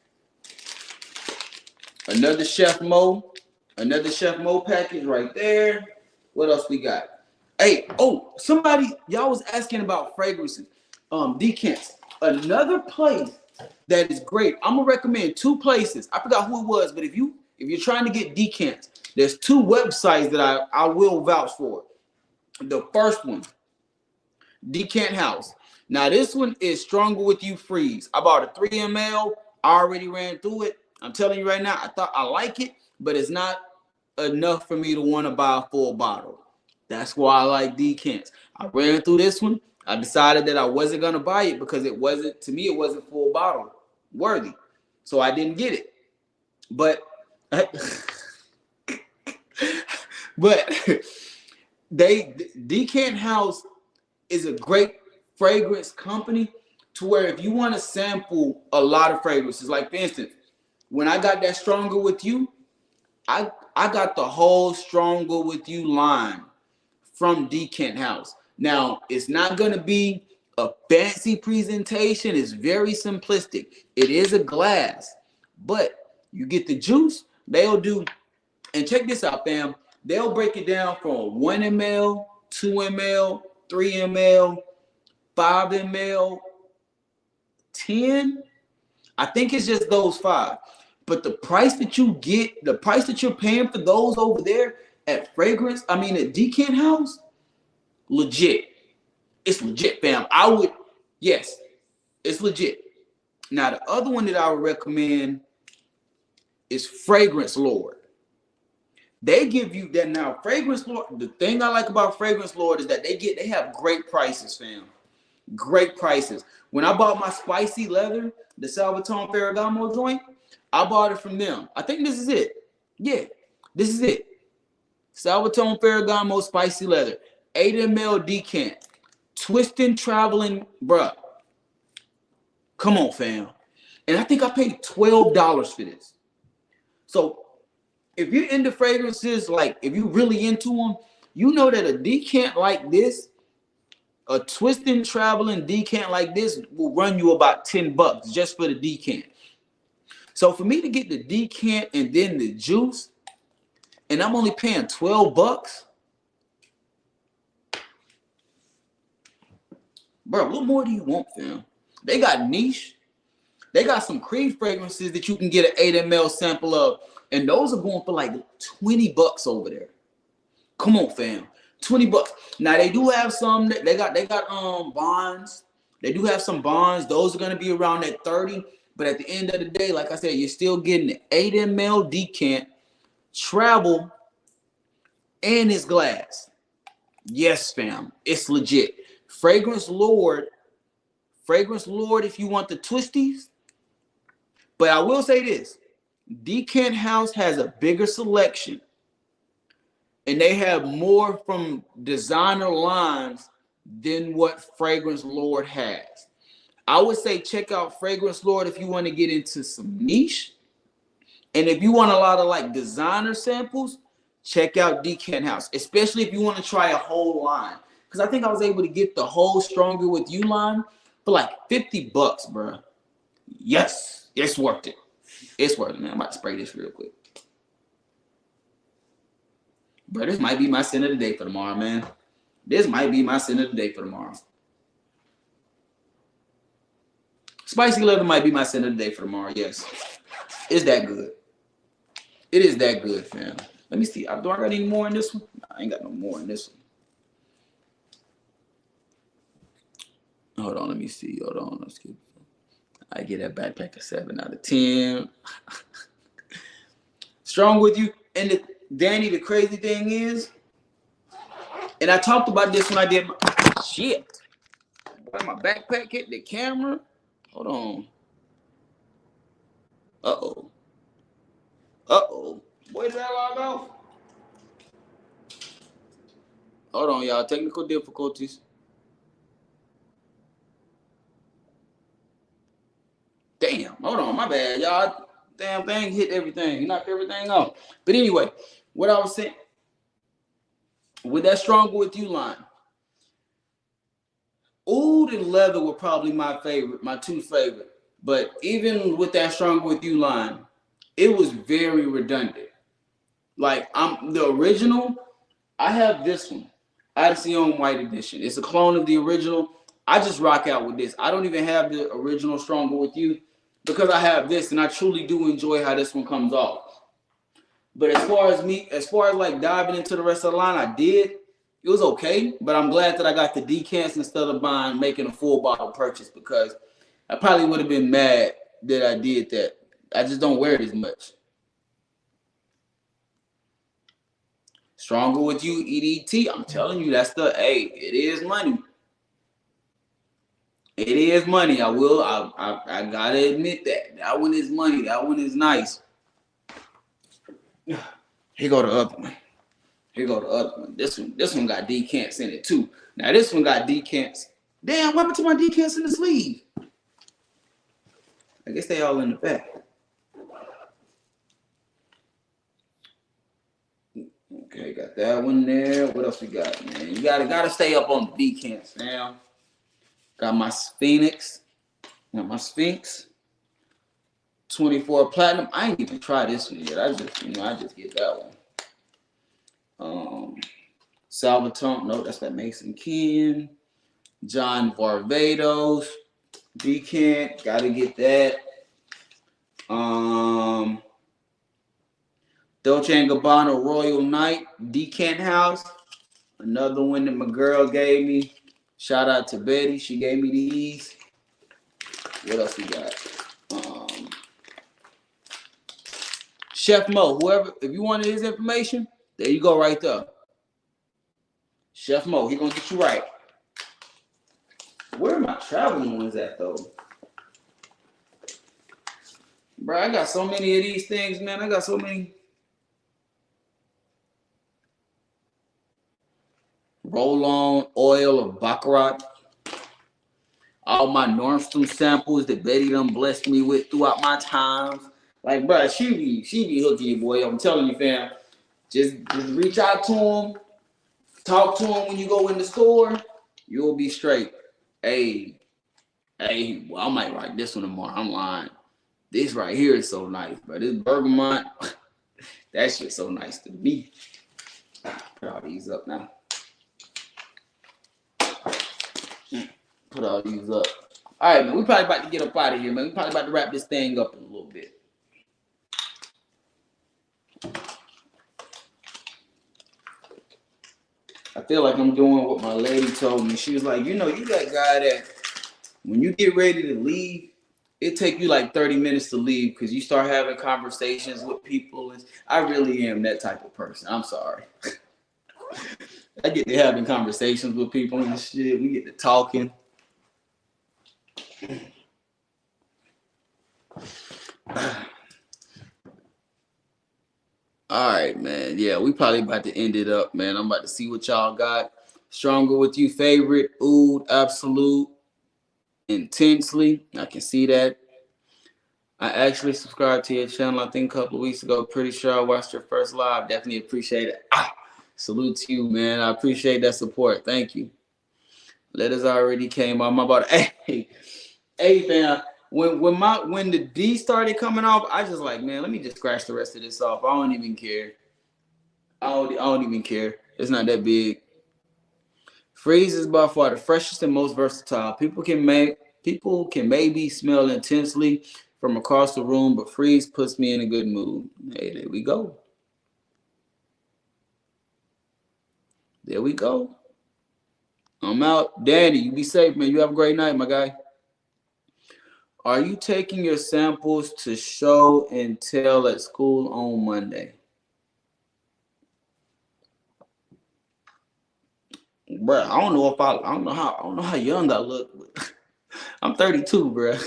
Another Chef Mo package right there. What else we got? Hey, somebody, y'all was asking about fragrances. Decants. Another place that is great. I'm gonna recommend 2 places. I forgot who it was, but if you're trying to get decants, there's 2 websites that I will vouch for. The first one, Decant House. Now this one is Stronger With You Freeze. I bought a 3 ml. I already ran through it. I'm telling you right now, I thought I like it, but it's not enough for me to want to buy a full bottle. That's why I like decants. I ran through this one. I decided that I wasn't gonna buy it because it wasn't full bottle worthy. So I didn't get it. But Decant House is a great fragrance company to where if you want to sample a lot of fragrances, like for instance, when I got that Stronger With You, I got the whole Stronger With You line from Decant House. Now, it's not going to be a fancy presentation. It's very simplistic. It is a glass, but you get the juice. They'll do, and check this out, fam. They'll break it down from 1 ml, 2 ml, 3 ml, 5 ml, 10. I think it's just those 5. But the price that you get, the price that you're paying for those over there at at Decant House, legit. It's legit, fam. Yes, it's legit. Now, the other one that I would recommend is Fragrance Lord. They give you that now. Fragrance Lord, the thing I like about Fragrance Lord is that they have great prices, fam. Great prices. When I bought my spicy leather, the Salvatore Ferragamo joint, I bought it from them. I think this is it. Yeah, this is it. Salvatore Ferragamo spicy leather, 8 ml decant, twisting, traveling, bruh. Come on, fam. And I think I paid $12 for this. So if you're into fragrances, like if you're really into them, you know that a decant like this, a twisting, traveling decant like this will run you about $10 just for the decant. So for me to get the decant and then the juice, and I'm only paying $12, bro, what more do you want, fam? They got niche. They got some Creed fragrances that you can get an 8 ml sample of, and those are going for like $20 over there. Come on, fam. $20. Now they do have some that they got bonds. They do have some bonds. Those are gonna be around that 30. But at the end of the day, like I said, you're still getting an 8 ml decant, travel, and it's glass. Yes, fam. It's legit. Fragrance Lord, if you want the twisties. But I will say this. Decant House has a bigger selection. And they have more from designer lines than what Fragrance Lord has. I would say check out Fragrance Lord if you want to get into some niche. And if you want a lot of like designer samples, check out Decant House, especially if you want to try a whole line. Because I think I was able to get the whole Stronger With You line for like $50, bro. Yes, it's worth it. It's worth it, man. I'm about to spray this real quick. Bro, this might be my scent of the day for tomorrow, man. This might be my scent of the day for tomorrow. Spicy Leather might be my scent of the day for tomorrow, yes. It's that good. It is that good, fam. Let me see. Do I got any more in this one? No, I ain't got no more in this one. Hold on, let me see. Hold on. Let's get. I get that backpack a 7 out of 10. Strong With You. And Danny, the crazy thing is, and I talked about this when I did my shit. Why my backpack hit the camera? Hold on. Uh-oh. Uh-oh. Where did that log off? Hold on, y'all. Technical difficulties. Damn. Hold on. My bad, y'all. Damn thing hit everything. Knocked everything off. But anyway, what I was saying, with that Stronger With You line, Oud and Leather were probably my favorite, my two favorite. But even with that Stronger With You line, it was very redundant. Like, I'm the original, I have this one, Odyssey on White Edition. It's a clone of the original. I just rock out with this. I don't even have the original Stronger With You because I have this, and I truly do enjoy how this one comes off. But as far as like diving into the rest of the line, I did. It was okay, but I'm glad that I got the decants instead of making a full bottle purchase, because I probably would have been mad that I did that. I just don't wear it as much. Stronger With You, EDT. I'm telling you, that's the it is money. It is money. I gotta admit that. That one is money. That one is nice. Here go the other one. Here go the other one. This one got decants in it too. Now this one got decants. Damn, what happened to my decants in the sleeve? I guess they all in the back. Okay, got that one there. What else we got, man? You gotta stay up on the decants, now. Got my Phoenix. Got my Sphinx. 24 Platinum. I ain't even tried this one yet. I just get that one. Salvatore. No, that's that Mason Ken. John Barbados. Decant. Gotta get that. Dolce & Gabbana Royal Night. Decant House. Another one that my girl gave me. Shout out to Betty. She gave me these. What else we got? Chef Mo. Whoever, if you wanted his information, there you go right there. Chef Mo, he gonna get you right. Where are my traveling ones at though? Bro, I got so many of these things, man. I got so many. Roll-on oil of Baccarat. All my Nordstrom samples that Betty done blessed me with throughout my times. Like, bro, she be hooking you, boy. I'm telling you, fam. Just reach out to him. Talk to him when you go in the store. You'll be straight. Hey, well, I might write this one tomorrow. I'm lying. This right here is so nice, bro. This bergamot, that shit's so nice to me. Put all these up now. Put all these up. All right, man. We probably about to get up out of here, man. We probably about to wrap this thing up in a little bit. I feel like I'm doing what my lady told me. She was like, you know, you that guy that when you get ready to leave, it take you like 30 minutes to leave because you start having conversations with people. I really am that type of person. I'm sorry. I get to having conversations with people and shit. We get to talking. All right, man. Yeah, we probably about to end it up, man. I'm about to see what y'all got. Stronger with you, favorite, oud, absolute, intensely. I can see that. I actually subscribed to your channel, I think a couple of weeks ago. Pretty sure I watched your first live. Definitely appreciate it. Salute to you, man. I appreciate that support. Thank you. Letters already came out. I'm about to, hey, fam. When the D started coming off, I just like, man, let me just scratch the rest of this off. I don't even care. I don't even care. It's not that big. Freeze is by far the freshest and most versatile. People can maybe smell intensely from across the room, but Freeze puts me in a good mood. Hey, there we go. There we go. I'm out. Danny, you be safe, man. You have a great night, my guy. Are you taking your samples to show and tell at school on Monday? Bruh, I don't know how young I look, but I'm 32, bruh.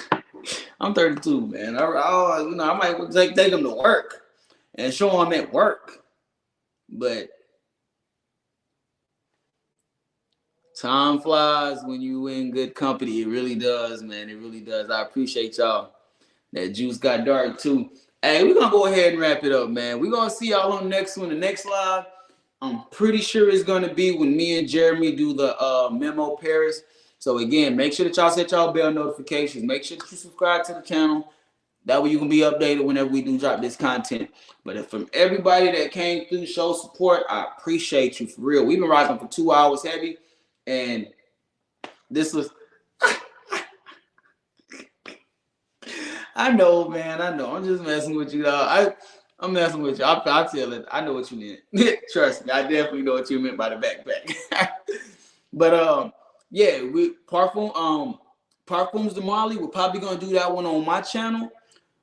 I'm 32, man. I might take them to work and show them at work. But time flies when you in good company. It really does, man. It really does. I appreciate y'all. That juice got dark too. Hey, we're gonna go ahead and wrap it up, man. We're gonna see y'all on the next one, the next live. I'm pretty sure it's gonna be when me and Jeremy do the Memo Paris. So again, make sure that y'all set y'all bell notifications. Make sure that you subscribe to the channel. That way you can be updated whenever we do drop this content. But from everybody that came through, show support, I appreciate you for real. We've been rocking for 2 hours heavy, and this was. I know, man. I know. I'm just messing with you, dog. I'm messing with you. I feel it. I know what you meant. Trust me, I definitely know what you meant by the backpack. But yeah, we Parfums de Marley. We're probably gonna do that one on my channel.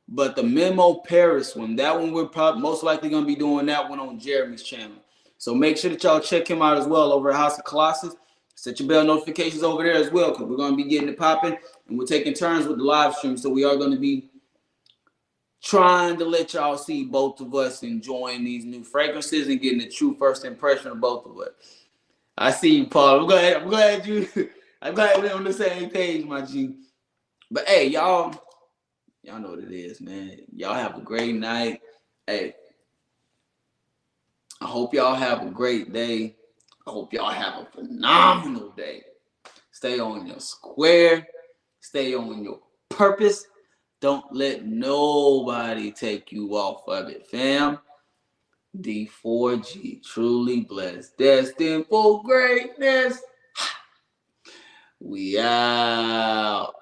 But the Memo Paris one, that one we're probably most likely gonna be doing that one on Jeremy's channel. So make sure that y'all check him out as well over at House of Colossus. Set your bell notifications over there as well, because we're gonna be getting it popping, and we're taking turns with the live stream. So we are gonna be trying to let y'all see both of us enjoying these new fragrances and getting the true first impression of both of us. I see you, Paul. I'm glad we're on the same page, my G. But hey, y'all know what it is, man. Y'all have a great night. Hey, I hope y'all have a great day. I hope y'all have a phenomenal day. Stay on your square. Stay on your purpose. Don't let nobody take you off of it, fam. D4G, truly blessed, destined for greatness. We out.